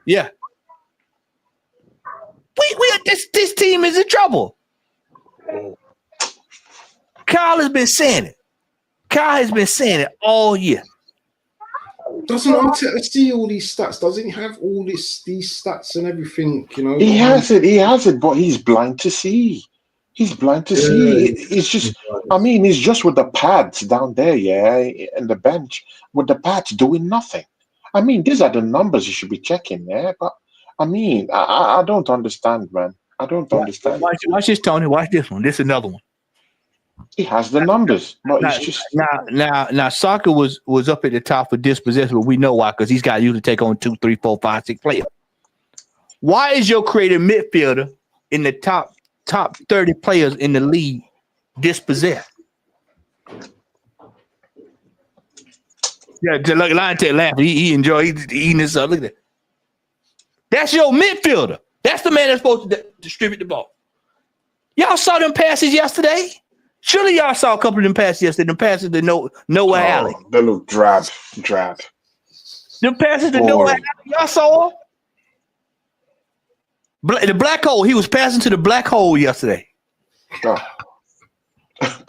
Yeah. This team is in trouble. Kyle has been saying it all year. Doesn't Arteta see all these stats? Doesn't he have all these stats and everything? You know, he has it, but he's blind to see. He's blind to see. It's just, I mean, he's just with the pads down there, and the bench with the pads doing nothing. I mean, these are the numbers you should be checking, but I mean, I don't understand, man. I don't understand. Watch this, Tony. Watch this one. This is another one. He has the numbers, but it's just now. Saka was up at the top for dispossession, but we know why, because he's got to usually take on 2, 3, 4, 5, 6 players. Why is your creative midfielder in the top 30 players in the league dispossessed? Yeah, look, Lionel laughing. He enjoyed eating this up. Look at that. That's your midfielder. That's the man that's supposed to distribute the ball. Y'all saw them passes yesterday. Surely y'all saw a couple of them passes yesterday. Them passes to Noah Alley. They look drab. Them passes to Noah Alley. Y'all saw them? The black hole. He was passing to the black hole yesterday.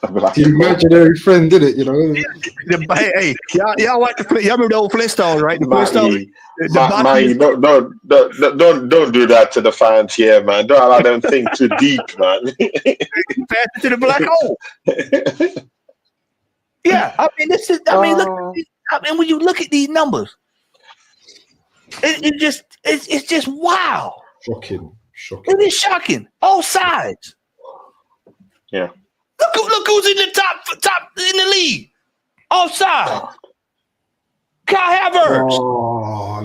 The imaginary friend did it, you know. Hey, y'all watch y'all remember the old Flintstones, right? The Flintstones. Don't do that to the fans here, man. Don't allow them think too deep, man. Pass it to the black hole. Yeah, I mean, this is. I mean, look. When you look at these numbers, it's just wow. Shocking. It is shocking. All sides. Yeah. Look who's in the top in the league. Offside. Kyle Havertz. Oh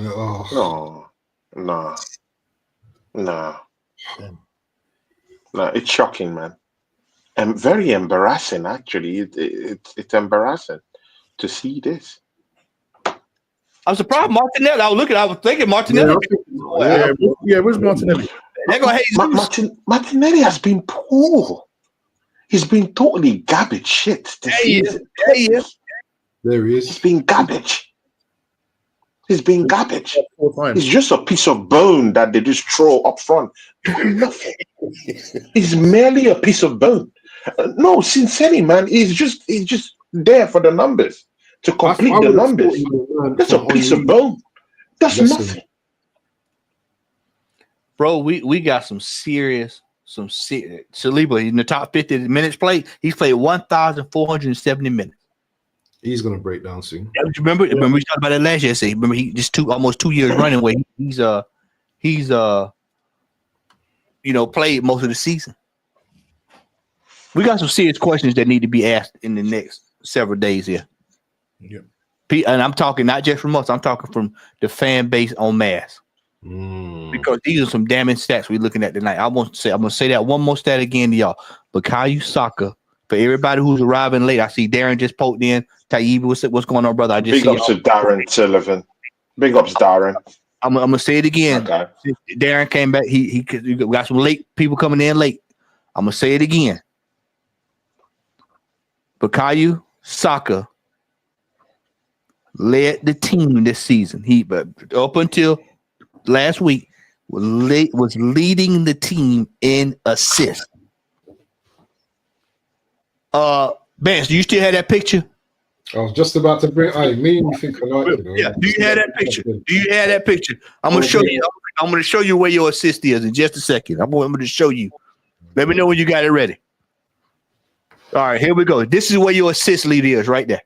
no. No, it's shocking, man. And very embarrassing, actually. It's embarrassing to see this. I'm surprised Martinelli. I was thinking Martinelli. Yeah, where's Martinelli? Martinelli has been poor. He's been totally garbage shit this season. There he is. He's been garbage. He's just a piece of bone that they just throw up front. Nothing. He's merely a piece of bone. No, sincerely, man. He's just there for the numbers to complete the numbers. That's a piece of bone. That's nothing. Bro, we got some serious. Saliba in the top 50 minutes played. He's played 1,470 minutes. He's gonna break down soon. Remember we talked about that last year. See, remember he just almost 2 years running away. He's played most of the season. We got some serious questions that need to be asked in the next several days here. Yeah. And I'm talking not just from us. I'm talking from the fan base en masse. Because these are some damning stats we're looking at tonight. I'm gonna say that one more stat again to y'all. Bukayo Saka, for everybody who's arriving late. I see Darren just poked in. Taib, what's going on, brother? Big ups to Darren Sullivan. Big ups, Darren. I'm gonna say it again. Okay. Darren came back. He got some late people coming in late. I'm gonna say it again. Bukayo Saka led the team this season. But up until last week was leading the team in assists. Vance, do you still have that picture I was just about to bring. I mean, you think I like it? Yeah. Do you have that picture? Do you have that picture? I'm gonna show you. I'm gonna show you where your assist is in just a second. I'm going to show you. Let me know when you got it ready. All right, here we go. This is where your assist leader is right there.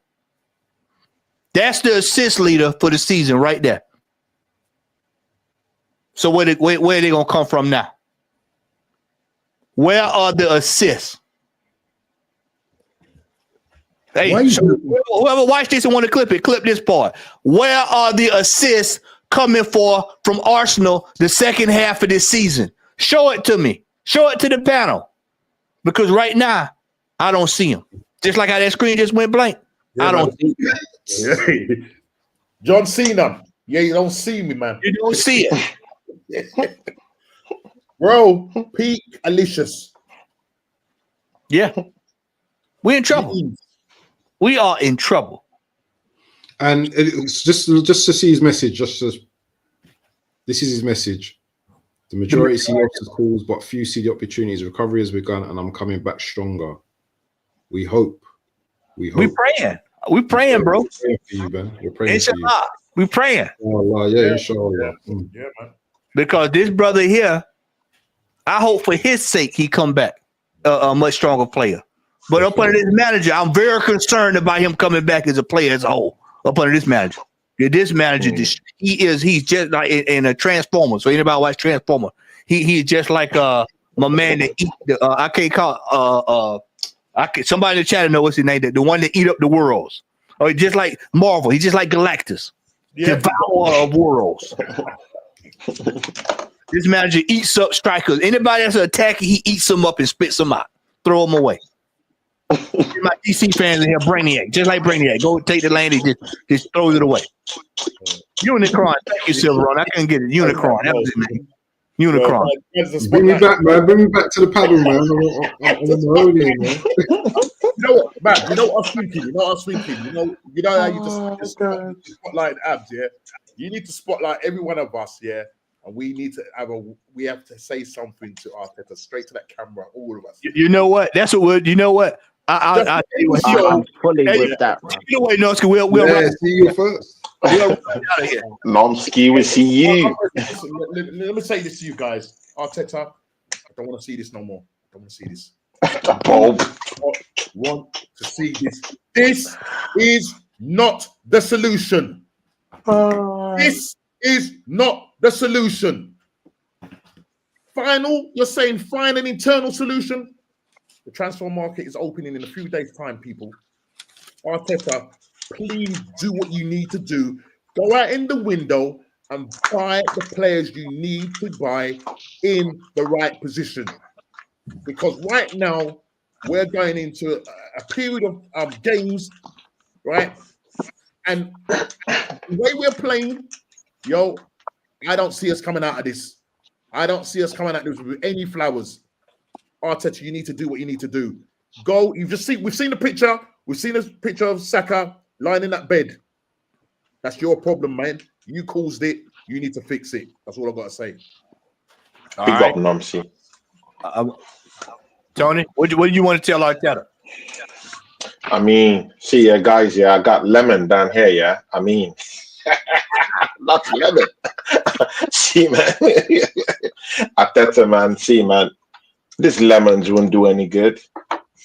That's the assist leader for the season right there. So where are they gonna come from now? Where are the assists? Hey, so whoever watched this and want to clip it, clip this part. Where are the assists coming from Arsenal the second half of this season? Show it to me. Show it to the panel. Because right now, I don't see them. Just like how that screen just went blank. Yeah, I don't see them. John Cena. Yeah, you don't see me, man. You don't see it. Bro, peak Alicious. Yeah. We're in trouble. We are in trouble. And it's just to see his message. This is his message. The majority see the calls, but few see the opportunities. Recovery has begun, and I'm coming back stronger. We hope. We're praying. We're praying, bro. We're praying for you, man. We're praying for you. We're praying. Allah, yeah, inshallah. Yeah, man. Because this brother here, I hope for his sake he come back a much stronger player. But up under this manager, I'm very concerned about him coming back as a player as a whole. Up under this manager. This manager, he's just like in a transformer. So anybody watch Transformer? He's just like my man that eat I can't call somebody in the chat know what's his name, the one that eat up the worlds. Or just like Marvel, he's just like Galactus, devourer of worlds. This manager eats up strikers. Anybody that's attacking, he eats them up and spits them out, throw them away. My DC fans in here, Brainiac, just like Brainiac. Go take the land and just throws it away. Unicron, thank you, Silveron. I couldn't get it. Unicron, that was his name. Unicron. Bring me back, man. Bring me back to the paddle, man. You know what, man? You know what I was thinking? You know how you just spotlight abs, yeah? You need to spotlight every one of us, yeah? And we need to have to say something to Arteta straight to that camera, all of us. You know what? That's what we're, you know what? I'm fully with that. You know what, Noski? We'll see you first. We'll out of here. Nomsky, we see you. Let me say this to you guys. Arteta, I don't want to see this no more. I don't want to see this. Bob. I want to see this. This is not the solution. This is not the solution. You're saying find an internal solution? The transfer market is opening in a few days' time, people. Arteta, please do what you need to do. Go out in the window and buy the players you need to buy in the right position. Because right now, we're going into a period of games, right? And the way we're playing, I don't see us coming out of this. I don't see us coming out of this with any flowers. Arteta, you need to do what you need to do. Go. We've seen the picture. We've seen a picture of Saka lying in that bed. That's your problem, man. You caused it. You need to fix it. That's all I've got to say. Big up, Nomsy. Tony, what do you want to tell Arteta? I mean, see, guys, I got lemon down here, yeah. I mean, not lemon. See, man. Arteta, man. See, man. These lemons won't do any good.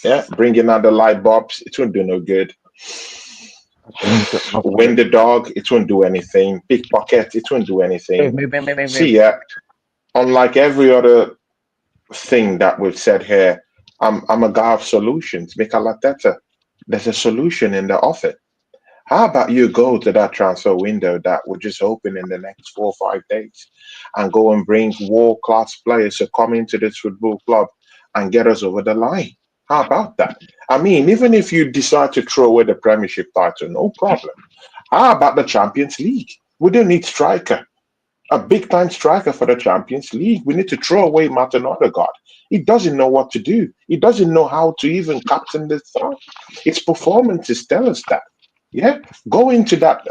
Yeah, bringing out the light bulbs, it won't do no good. Win the dog, it won't do anything. Pickpocket, it won't do anything. See, unlike every other thing that we've said here, I'm a guy of solutions. Mikel Arteta, there's a solution in the offing. How about you go to that transfer window that will just open in the next 4 or 5 days and go and bring world-class players to come into this football club and get us over the line? How about that? I mean, even if you decide to throw away the Premiership title, no problem. How about the Champions League? We don't need striker. A big-time striker for the Champions League. We need to throw away Martin Odegaard. He doesn't know what to do. He doesn't know how to even captain the side. His performances tell us that. Yeah, go into that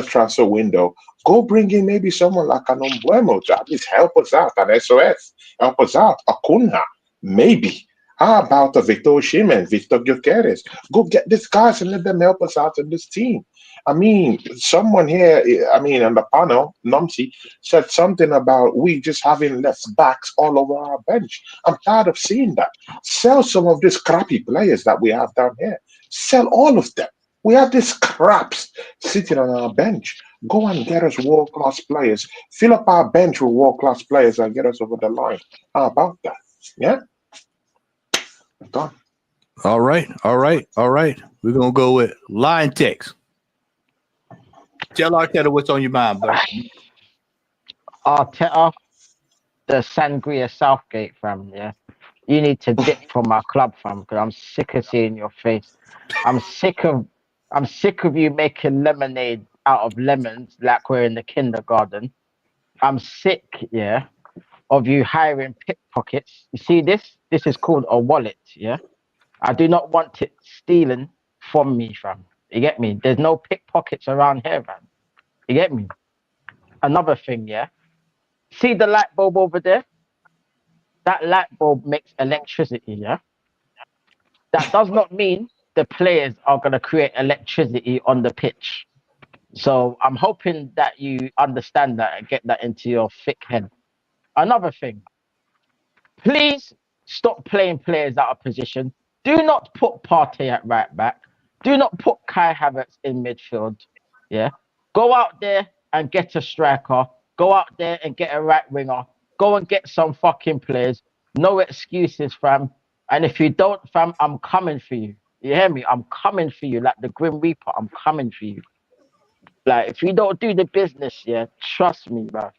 transfer window. Go bring in maybe someone like an Umbuemo to at least help us out, an SOS, help us out, a Cunha, maybe. How about Victor Osimhen, Victor Gyökeres? Go get these guys and let them help us out in this team. I mean, someone here, I mean, on the panel, Nomsi, said something about we just having left backs all over our bench. I'm tired of seeing that. Sell some of these crappy players that we have down here. Sell all of them. We have these craps sitting on our bench. Go and get us world-class players. Fill up our bench with world-class players and get us over the line. How about that? Yeah? Done. All right. We're gonna go with line text. Tell Arteta what's on your mind, bro. Arteta, the Sangria Southgate, fam. Yeah, you need to dip from our club, fam, because I'm sick of seeing your face. I'm sick of you making lemonade out of lemons like we're in the kindergarten. I'm sick, yeah, of you hiring pickpockets. You see this? This is called a wallet, yeah. I do not want it stealing from me, fam. You get me? There's no pickpockets around here, fam. You get me? Another thing, yeah. See the light bulb over there? That light bulb makes electricity, yeah? That does not mean the players are going to create electricity on the pitch. So I'm hoping that you understand that and get that into your thick head. Another thing, please stop playing players out of position. Do not put Partey at right back. Do not put Kai Havertz in midfield. Yeah. Go out there and get a striker. Go out there and get a right winger. Go and get some fucking players. No excuses, fam. And if you don't, fam, I'm coming for you. You hear me? I'm coming for you like the Grim Reaper. I'm coming for you. Like, if you don't do the business, yeah, trust me, bruv.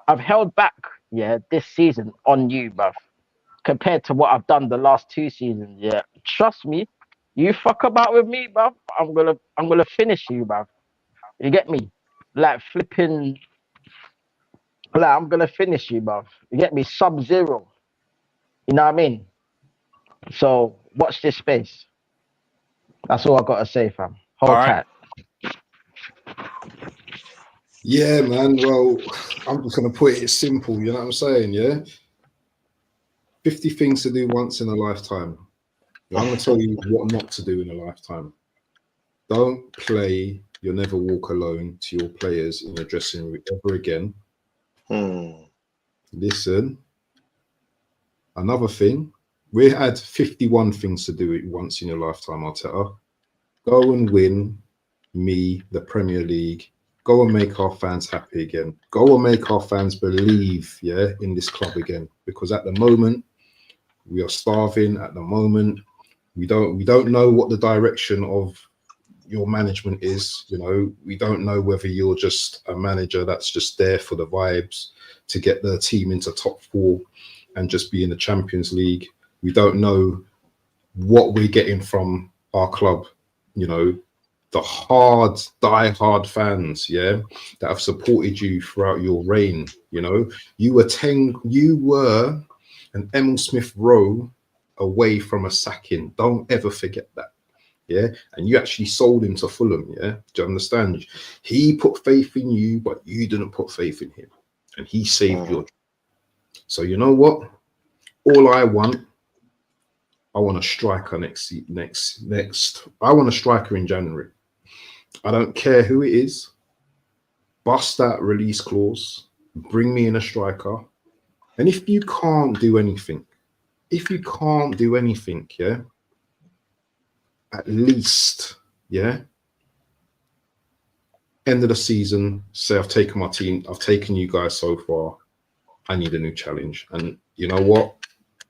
I've held back, yeah, this season on you, bruv, compared to what I've done the last 2 seasons, yeah. Trust me, you fuck about with me, bruv, I'm gonna finish you, bruv. You get me? Like flipping, like I'm gonna finish you, bruv. You get me? Sub-zero. You know what I mean? So watch this space. That's all I gotta say, fam. Hold All right. tight. Yeah, man. Well, I'm just gonna put it simple. You know what I'm saying? Yeah. 50 things to do once in a lifetime. I'm gonna tell you what not to do in a lifetime. Don't play "You'll Never Walk Alone" to your players in your dressing room ever again. Listen. Another thing, we had 51 things to do once in your lifetime, Arteta. Go and win me the Premier League. Go and make our fans happy again. Go and make our fans believe, yeah, in this club again. Because at the moment, we are starving. At the moment, we don't know what the direction of your management is. You know, we don't know whether you're just a manager that's just there for the vibes to get the team into top 4 and just be in the Champions League. We don't know what we're getting from our club. You know, the die-hard fans, yeah, that have supported you throughout your reign. You know, you were an Emil Smith Rowe away from a sacking. Don't ever forget that. Yeah, and you actually sold him to Fulham. Yeah, do you understand? He put faith in you, but you didn't put faith in him, and he saved your. So you know what? All I want a striker next. I want a striker in January. I don't care who it is. Bust that release clause. Bring me in a striker. And if you can't do anything, yeah, at least, yeah, end of the season, say I've taken my team, I've taken you guys so far. I need a new challenge. And you know what?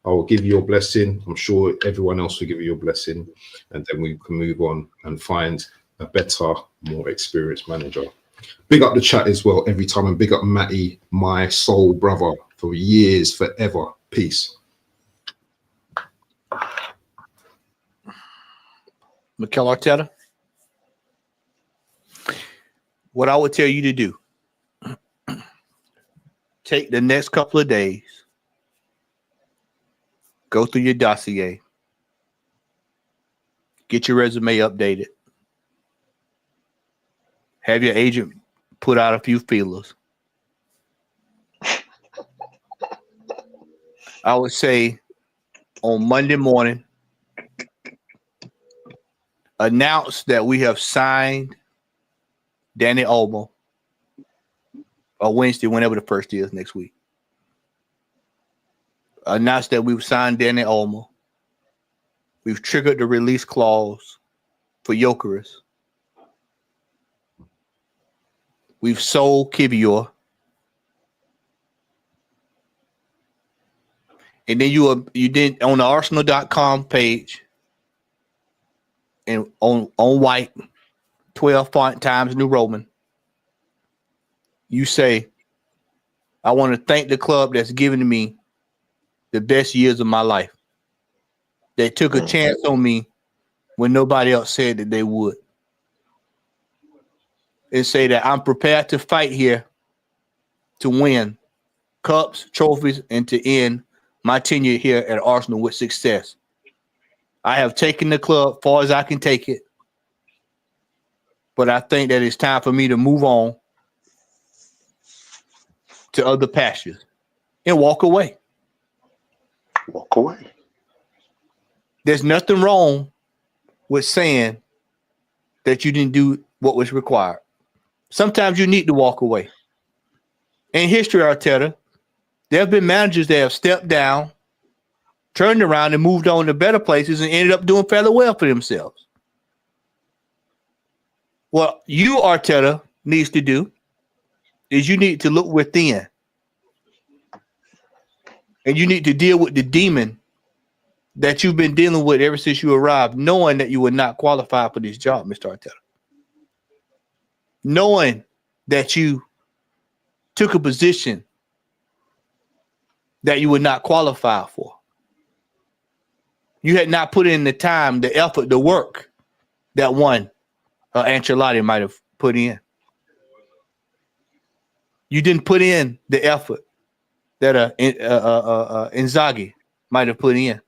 I will give you your blessing. I'm sure everyone else will give you your blessing. And then we can move on and find a better, more experienced manager. Big up the chat as well every time, and big up Matty, my soul brother, for years, forever. Peace. Mikel Arteta, what I would tell you to do, take the next couple of days, go through your dossier, get your resume updated, have your agent put out a few feelers. I would say on Monday morning announced that we have signed Danny Olmo, or Wednesday, whenever the first is next week. Announced that we've signed Danny Olmo. We've triggered the release clause for Jokeris. We've sold Kivior. And then you did on the Arsenal.com page and on white, 12 font Times New Roman, you say, I want to thank the club that's given me the best years of my life. They took a chance on me when nobody else said that they would. And say that I'm prepared to fight here to win cups, trophies, and to end my tenure here at Arsenal with success. I have taken the club far as I can take it, but I think that it's time for me to move on to other pastures and walk away. Walk away. There's nothing wrong with saying that you didn't do what was required. Sometimes you need to walk away. In history, Arteta, there have been managers that have stepped down, turned around, and moved on to better places and ended up doing fairly well for themselves. What you, Arteta, needs to do is you need to look within. And you need to deal with the demon that you've been dealing with ever since you arrived, knowing that you were not qualified for this job, Mr. Arteta. Knowing that you took a position that you were not qualified for. You had not put in the time, the effort, the work that one Ancelotti might have put in. You didn't put in the effort that Inzaghi might have put in.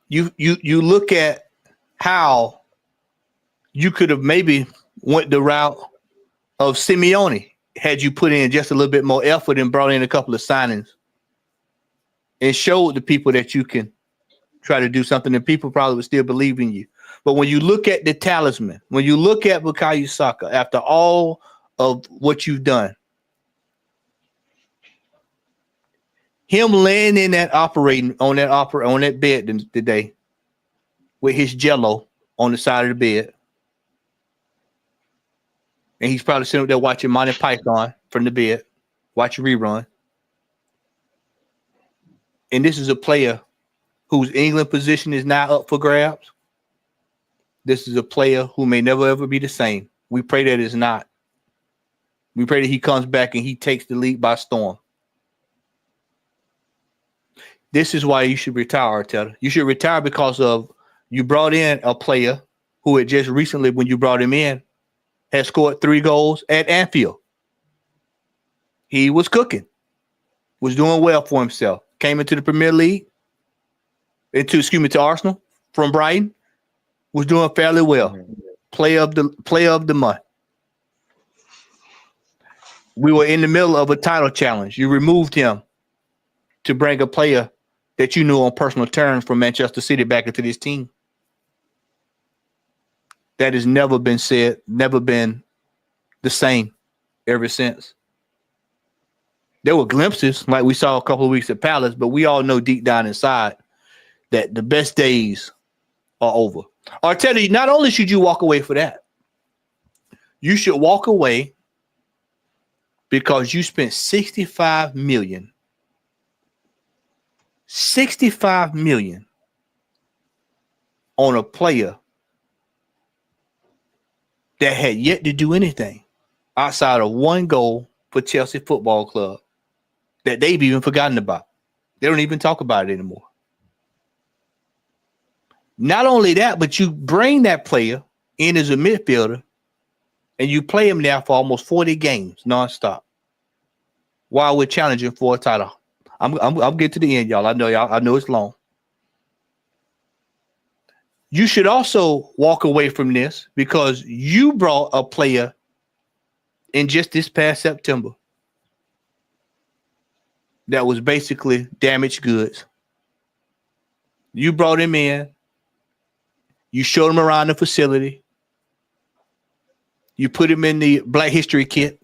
You look at how you could have maybe went the route of Simeone had you put in just a little bit more effort and brought in a couple of signings and showed the people that you can try to do something, and people probably would still believe in you. But when you look at the talisman, when you look at Bukayo Saka, after all of what you've done, him laying in that on that bed today with his jello on the side of the bed, and he's probably sitting up there watching Monty Python from the bed, watching rerun. And this is a player whose England position is now up for grabs. This is a player who may never, ever be the same. We pray that it's not. We pray that he comes back and he takes the league by storm. This is why you should retire, Arteta. You should retire because of you brought in a player who had just recently, when you brought him in, had scored 3 goals at Anfield. He was cooking, was doing well for himself. Came into the Premier League, to Arsenal from Brighton, was doing fairly well. Player of the month. We were in the middle of a title challenge. You removed him to bring a player that you knew on personal terms from Manchester City back into this team. That has never been said, never been the same ever since. There were glimpses like we saw a couple of weeks at Palace, but we all know deep down inside that the best days are over. Arteta, not only should you walk away for that, you should walk away because you spent $65 million on a player that had yet to do anything outside of 1 goal for Chelsea Football Club that they've even forgotten about. They don't even talk about it anymore. Not only that, but you bring that player in as a midfielder and you play him now for almost 40 games nonstop while we're challenging for a title. I'm getting to the end, y'all. I know it's long. You should also walk away from this because you brought a player in just this past September that was basically damaged goods. You brought him in. You showed him around the facility. You put him in the Black History kit.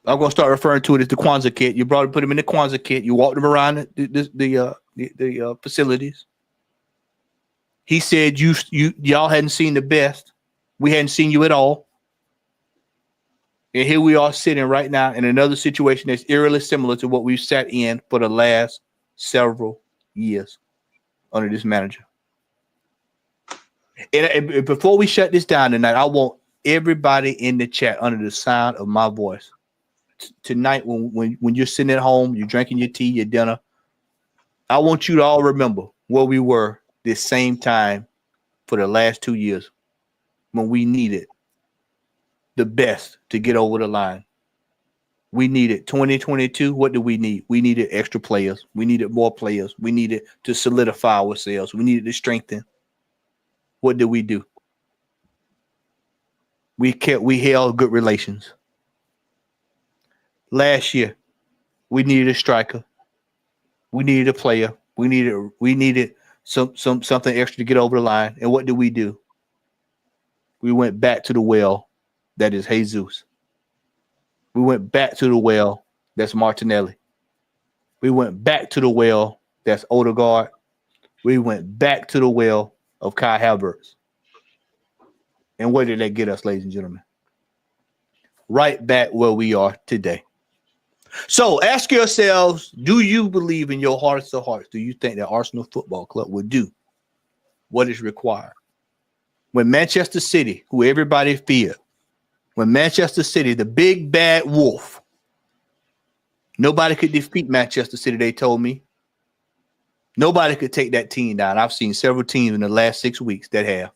I'm going to start referring to it as the Kwanzaa kit. You put him in the Kwanzaa kit. You walked him around the facilities. He said y'all hadn't seen the best. We hadn't seen you at all. And here we are sitting right now in another situation that's eerily similar to what we've sat in for the last several years under this manager. And before we shut this down tonight, I want everybody in the chat under the sound of my voice tonight when you're sitting at home, you're drinking your tea, your dinner, I want you to all remember where we were this same time for the last 2 years when we needed the best to get over the line. We needed 2022. What do we need? We needed extra players. We needed more players. We needed to solidify ourselves. We needed to strengthen. What did we do? We held good relations. Last year, we needed a striker. We needed a player. We needed something extra to get over the line. And what did we do? We went back to the well that is Jesus. We went back to the well that's Martinelli. We went back to the well that's Odegaard. We went back to the well of Kai Havertz. And where did that get us, ladies and gentlemen? Right back where we are today. So ask yourselves, do you believe in your hearts of hearts? Do you think that Arsenal Football Club will do what is required? When Manchester City, who everybody feared, when Manchester City, the big bad wolf, nobody could defeat Manchester City, they told me. Nobody could take that team down. I've seen several teams in the last 6 weeks that have.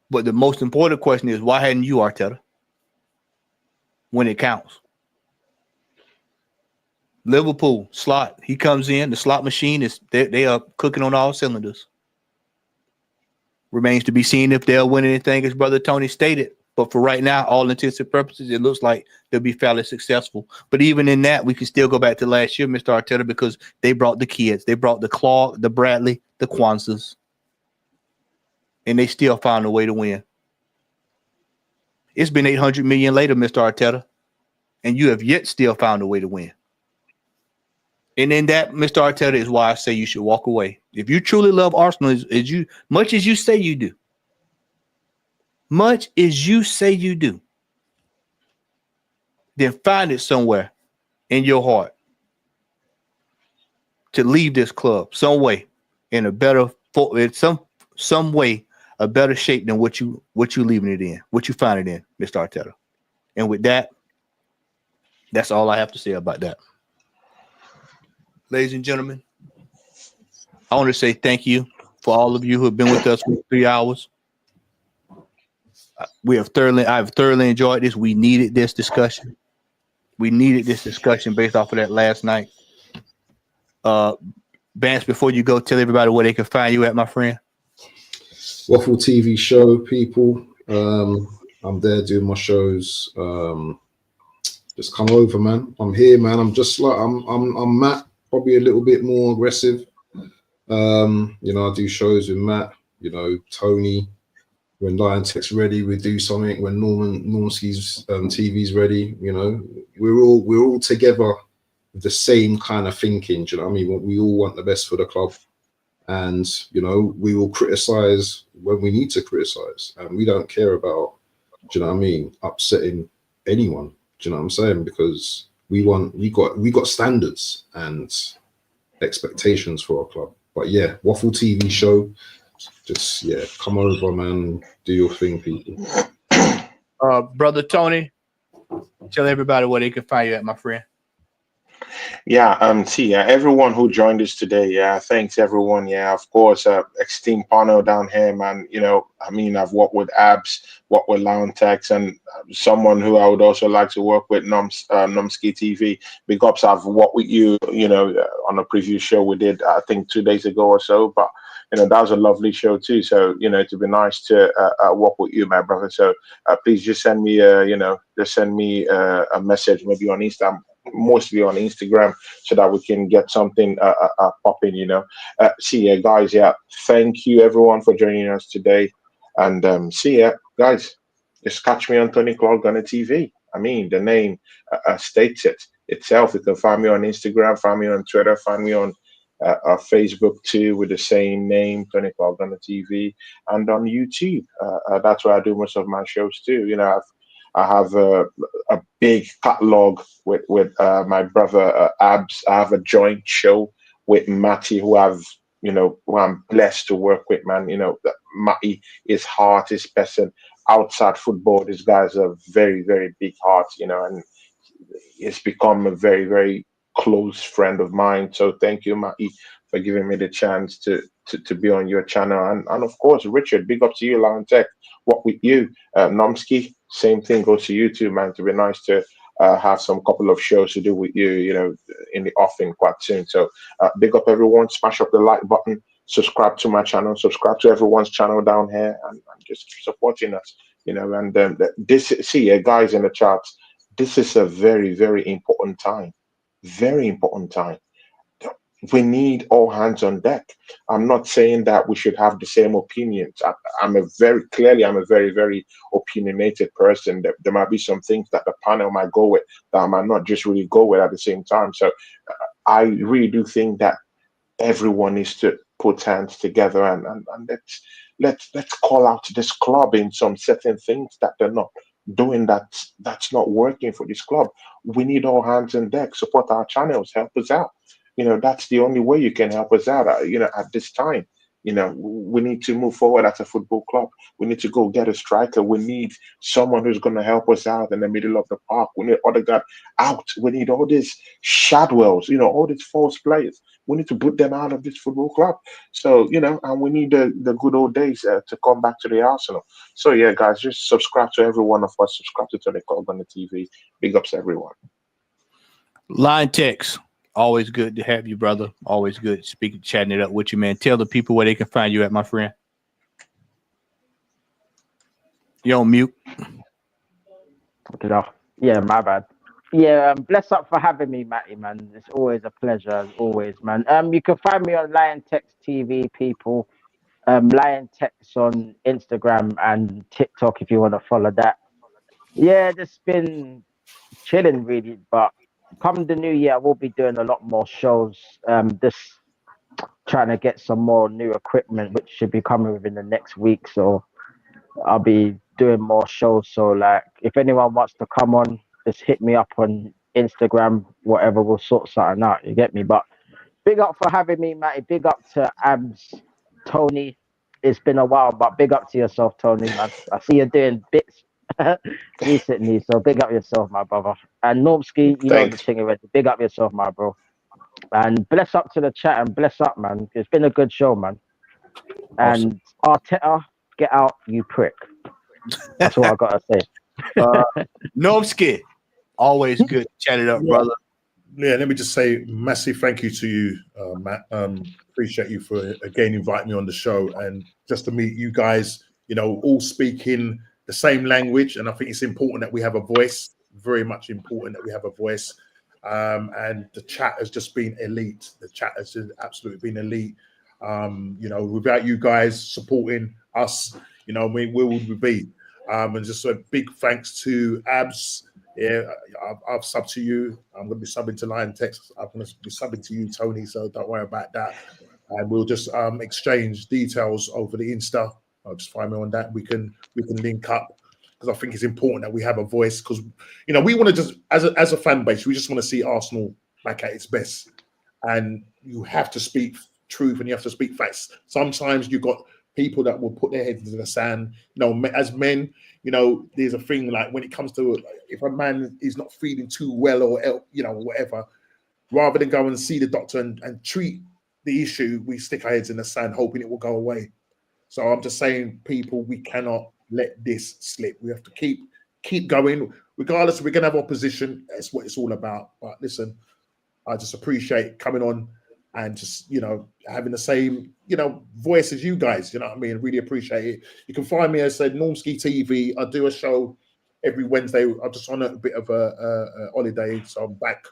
But the most important question is, why hadn't you, Arteta? When it counts. Liverpool, slot. He comes in. The slot machine is they are cooking on all cylinders. Remains to be seen if they'll win anything, as Brother Tony stated. But for right now, all intents and purposes, it looks like they'll be fairly successful. But even in that, we can still go back to last year, Mr. Arteta, because they brought the kids. They brought the Clark, the Bradley, the Kwanzas. And they still found a way to win. It's been 800 million later, Mr. Arteta, and you have yet still found a way to win. And in that, Mr. Arteta, is why I say you should walk away. If you truly love Arsenal, much as you say you do, then find it somewhere in your heart to leave this club some way in a better, in some way, a better shape than what you leaving it in, what you find it in, Mr. Arteta. And with that, that's all I have to say about that. Ladies and gentlemen, I want to say thank you for all of you who have been with us for 3 hours. I've thoroughly enjoyed this. We needed this discussion. Based off of that last night. Vance, before you go, tell everybody where they can find you at, my friend. Waffle TV show, people. I'm there doing my shows. Just come over, man. I'm here, man. I'm just like I'm Matt, probably a little bit more aggressive. I do shows with Matt, Tony. When Lion Tech's ready, we do something. When Normski's TV's ready, we're all together with the same kind of thinking. Do you know what I mean? We all want the best for the club. And, we will criticize when we need to criticize. And we don't care about, do you know what I mean, upsetting anyone. Do you know what I'm saying? Because we got standards and expectations for our club. But yeah, Waffle TV show. Just, come over, man. Do your thing, people. Brother Tony, tell everybody where they can find you at, my friend. Yeah, everyone who joined us today, thanks everyone. Of course, esteemed panel down here, man. I've worked with Abs, worked with Lion Tex, and someone who I would also like to work with, Nomski TV. Big ups, I've worked with you, on a previous show we did, I think 2 days ago or so. But that was a lovely show too. So, to be nice to work with you, my brother. So please just send me, a message, maybe on Instagram, mostly on Instagram, so that we can get something popping. See ya, guys. Yeah, thank you everyone for joining us today, and see ya, guys. Just catch me on Tony Clark Gunner TV. I mean, the name states it itself. You can find me on Instagram, find me on Twitter, find me on Facebook too with the same name, Tony Clark Gunner TV, and on YouTube. That's where I do most of my shows too. I have a big catalog with my brother Abs. I have a joint show with Matty, who I'm blessed to work with, man. Matty, his heart is person outside football. These guys are very, very big hearts, and it's become a very, very close friend of mine. So thank you, Matty, for giving me the chance to be on your channel. And of course, Richard, big up to you, Lion Tech. What with you? Nomsky, same thing goes to you too, man. To be nice to have some couple of shows to do with you, in the offing quite soon. So big up everyone. Smash up the like button. Subscribe to my channel. Subscribe to everyone's channel down here, and just keep supporting us. And guys in the charts. This is a very, very important time. Very important time. We need all hands on deck. I'm not saying that we should have the same opinions. I'm a very, very opinionated person. There might be some things that the panel might go with that I might not just really go with at the same time. So I really do think that everyone needs to put hands together and let's call out this club in some certain things that they're not doing, that's not working for this club. We need all hands on deck. Support our channels, help us out. That's the only way you can help us out at this time. We need to move forward as a football club. We need to go get a striker. We need someone who's going to help us out in the middle of the park. We need other guys out. We need all these Shadwells, all these false players. We need to put them out of this football club. So, and we need the good old days to come back to the Arsenal. So, yeah, guys, just subscribe to every one of us. Subscribe to Tony Clark on the TV. Big ups, everyone. Line text. Always good to have you, brother. Always good speaking, chatting it up with you, man. Tell the people where they can find you at, my friend. You're on mute. Yeah, my bad. Yeah, bless up for having me, Matty, man. It's always a pleasure, as always, man. You can find me on Lion Text TV, people. Lion Text on Instagram and TikTok if you want to follow that. Yeah, just been chilling, really, but come the new year, I will be doing a lot more shows. Just trying to get some more new equipment, which should be coming within the next week. So I'll be doing more shows. So, like, if anyone wants to come on, just hit me up on Instagram, whatever. We'll sort something out. You get me? But big up for having me, Matty. Big up to Abs, Tony. It's been a while, but big up to yourself, Tony, man. I see you're doing bits recently, so big up yourself, my brother. And Normski, you know the thing already. Big up yourself, my bro. And bless up to the chat and bless up, man. It's been a good show, man. And Arteta, get out, you prick. That's all I gotta say. Normski, always good to chat it up, brother. Yeah, let me just say massive thank you to you, Matt. Appreciate you for again inviting me on the show and just to meet you guys, all speaking the same language. And I think it's important that we have a voice, very much important that we have a voice. And the chat has just been elite. The chat has just absolutely been elite. Without you guys supporting us, where would we be? And just a big thanks to Abs. Yeah, I've subbed to you. I'm going to be subbing to Lion Text. I'm going to be subbing to you, Tony, so don't worry about that. And we'll just exchange details over the Insta. I'll just find me on that. We can link up because I think it's important that we have a voice because, we want to just, as a fan base, we just want to see Arsenal back at its best. And you have to speak truth and you have to speak facts. Sometimes you've got people that will put their heads in the sand. As men, there's a thing like when it comes to if a man is not feeling too well or whatever, rather than go and see the doctor and treat the issue, we stick our heads in the sand hoping it will go away. So I'm just saying, people, we cannot let this slip. We have to keep going, regardless. We're gonna have opposition. That's what it's all about. But listen, I just appreciate coming on and just, you know, having the same, you know, voice as you guys, you know what I mean? Really appreciate it. You can find me, as I said, Normski TV. I do a show every Wednesday. I'm just on a bit of a holiday, so I'm back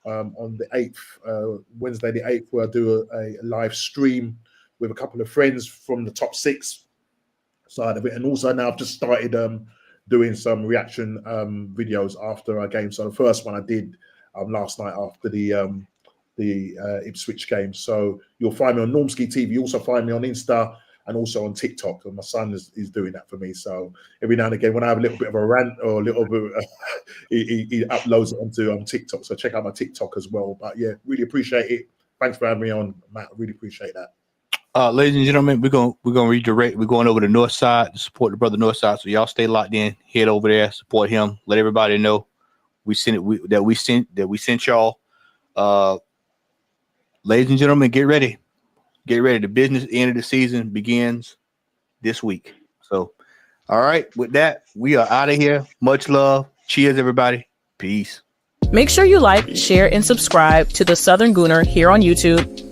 on the 8th, Wednesday the 8th, where I do a live stream with a couple of friends from the top 6 side of it. And also now I've just started doing some reaction videos after our game. So the first one I did last night after the Ipswich game. So you'll find me on Normski TV. You also find me on Insta and also on TikTok. And my son is doing that for me. So every now and again, when I have a little bit of a rant or a little bit, he uploads it onto TikTok. So check out my TikTok as well. But yeah, really appreciate it. Thanks for having me on, Matt. Really appreciate that. Ladies and gentlemen, we're gonna redirect. We're going over to North Side to support the brother North Side. So y'all stay locked in. Head over there, support him. Let everybody know we sent y'all. Ladies and gentlemen, get ready. Get ready. The business end of the season begins this week. So, all right. With that, we are out of here. Much love. Cheers, everybody. Peace. Make sure you like, share, and subscribe to the Southern Gooner here on YouTube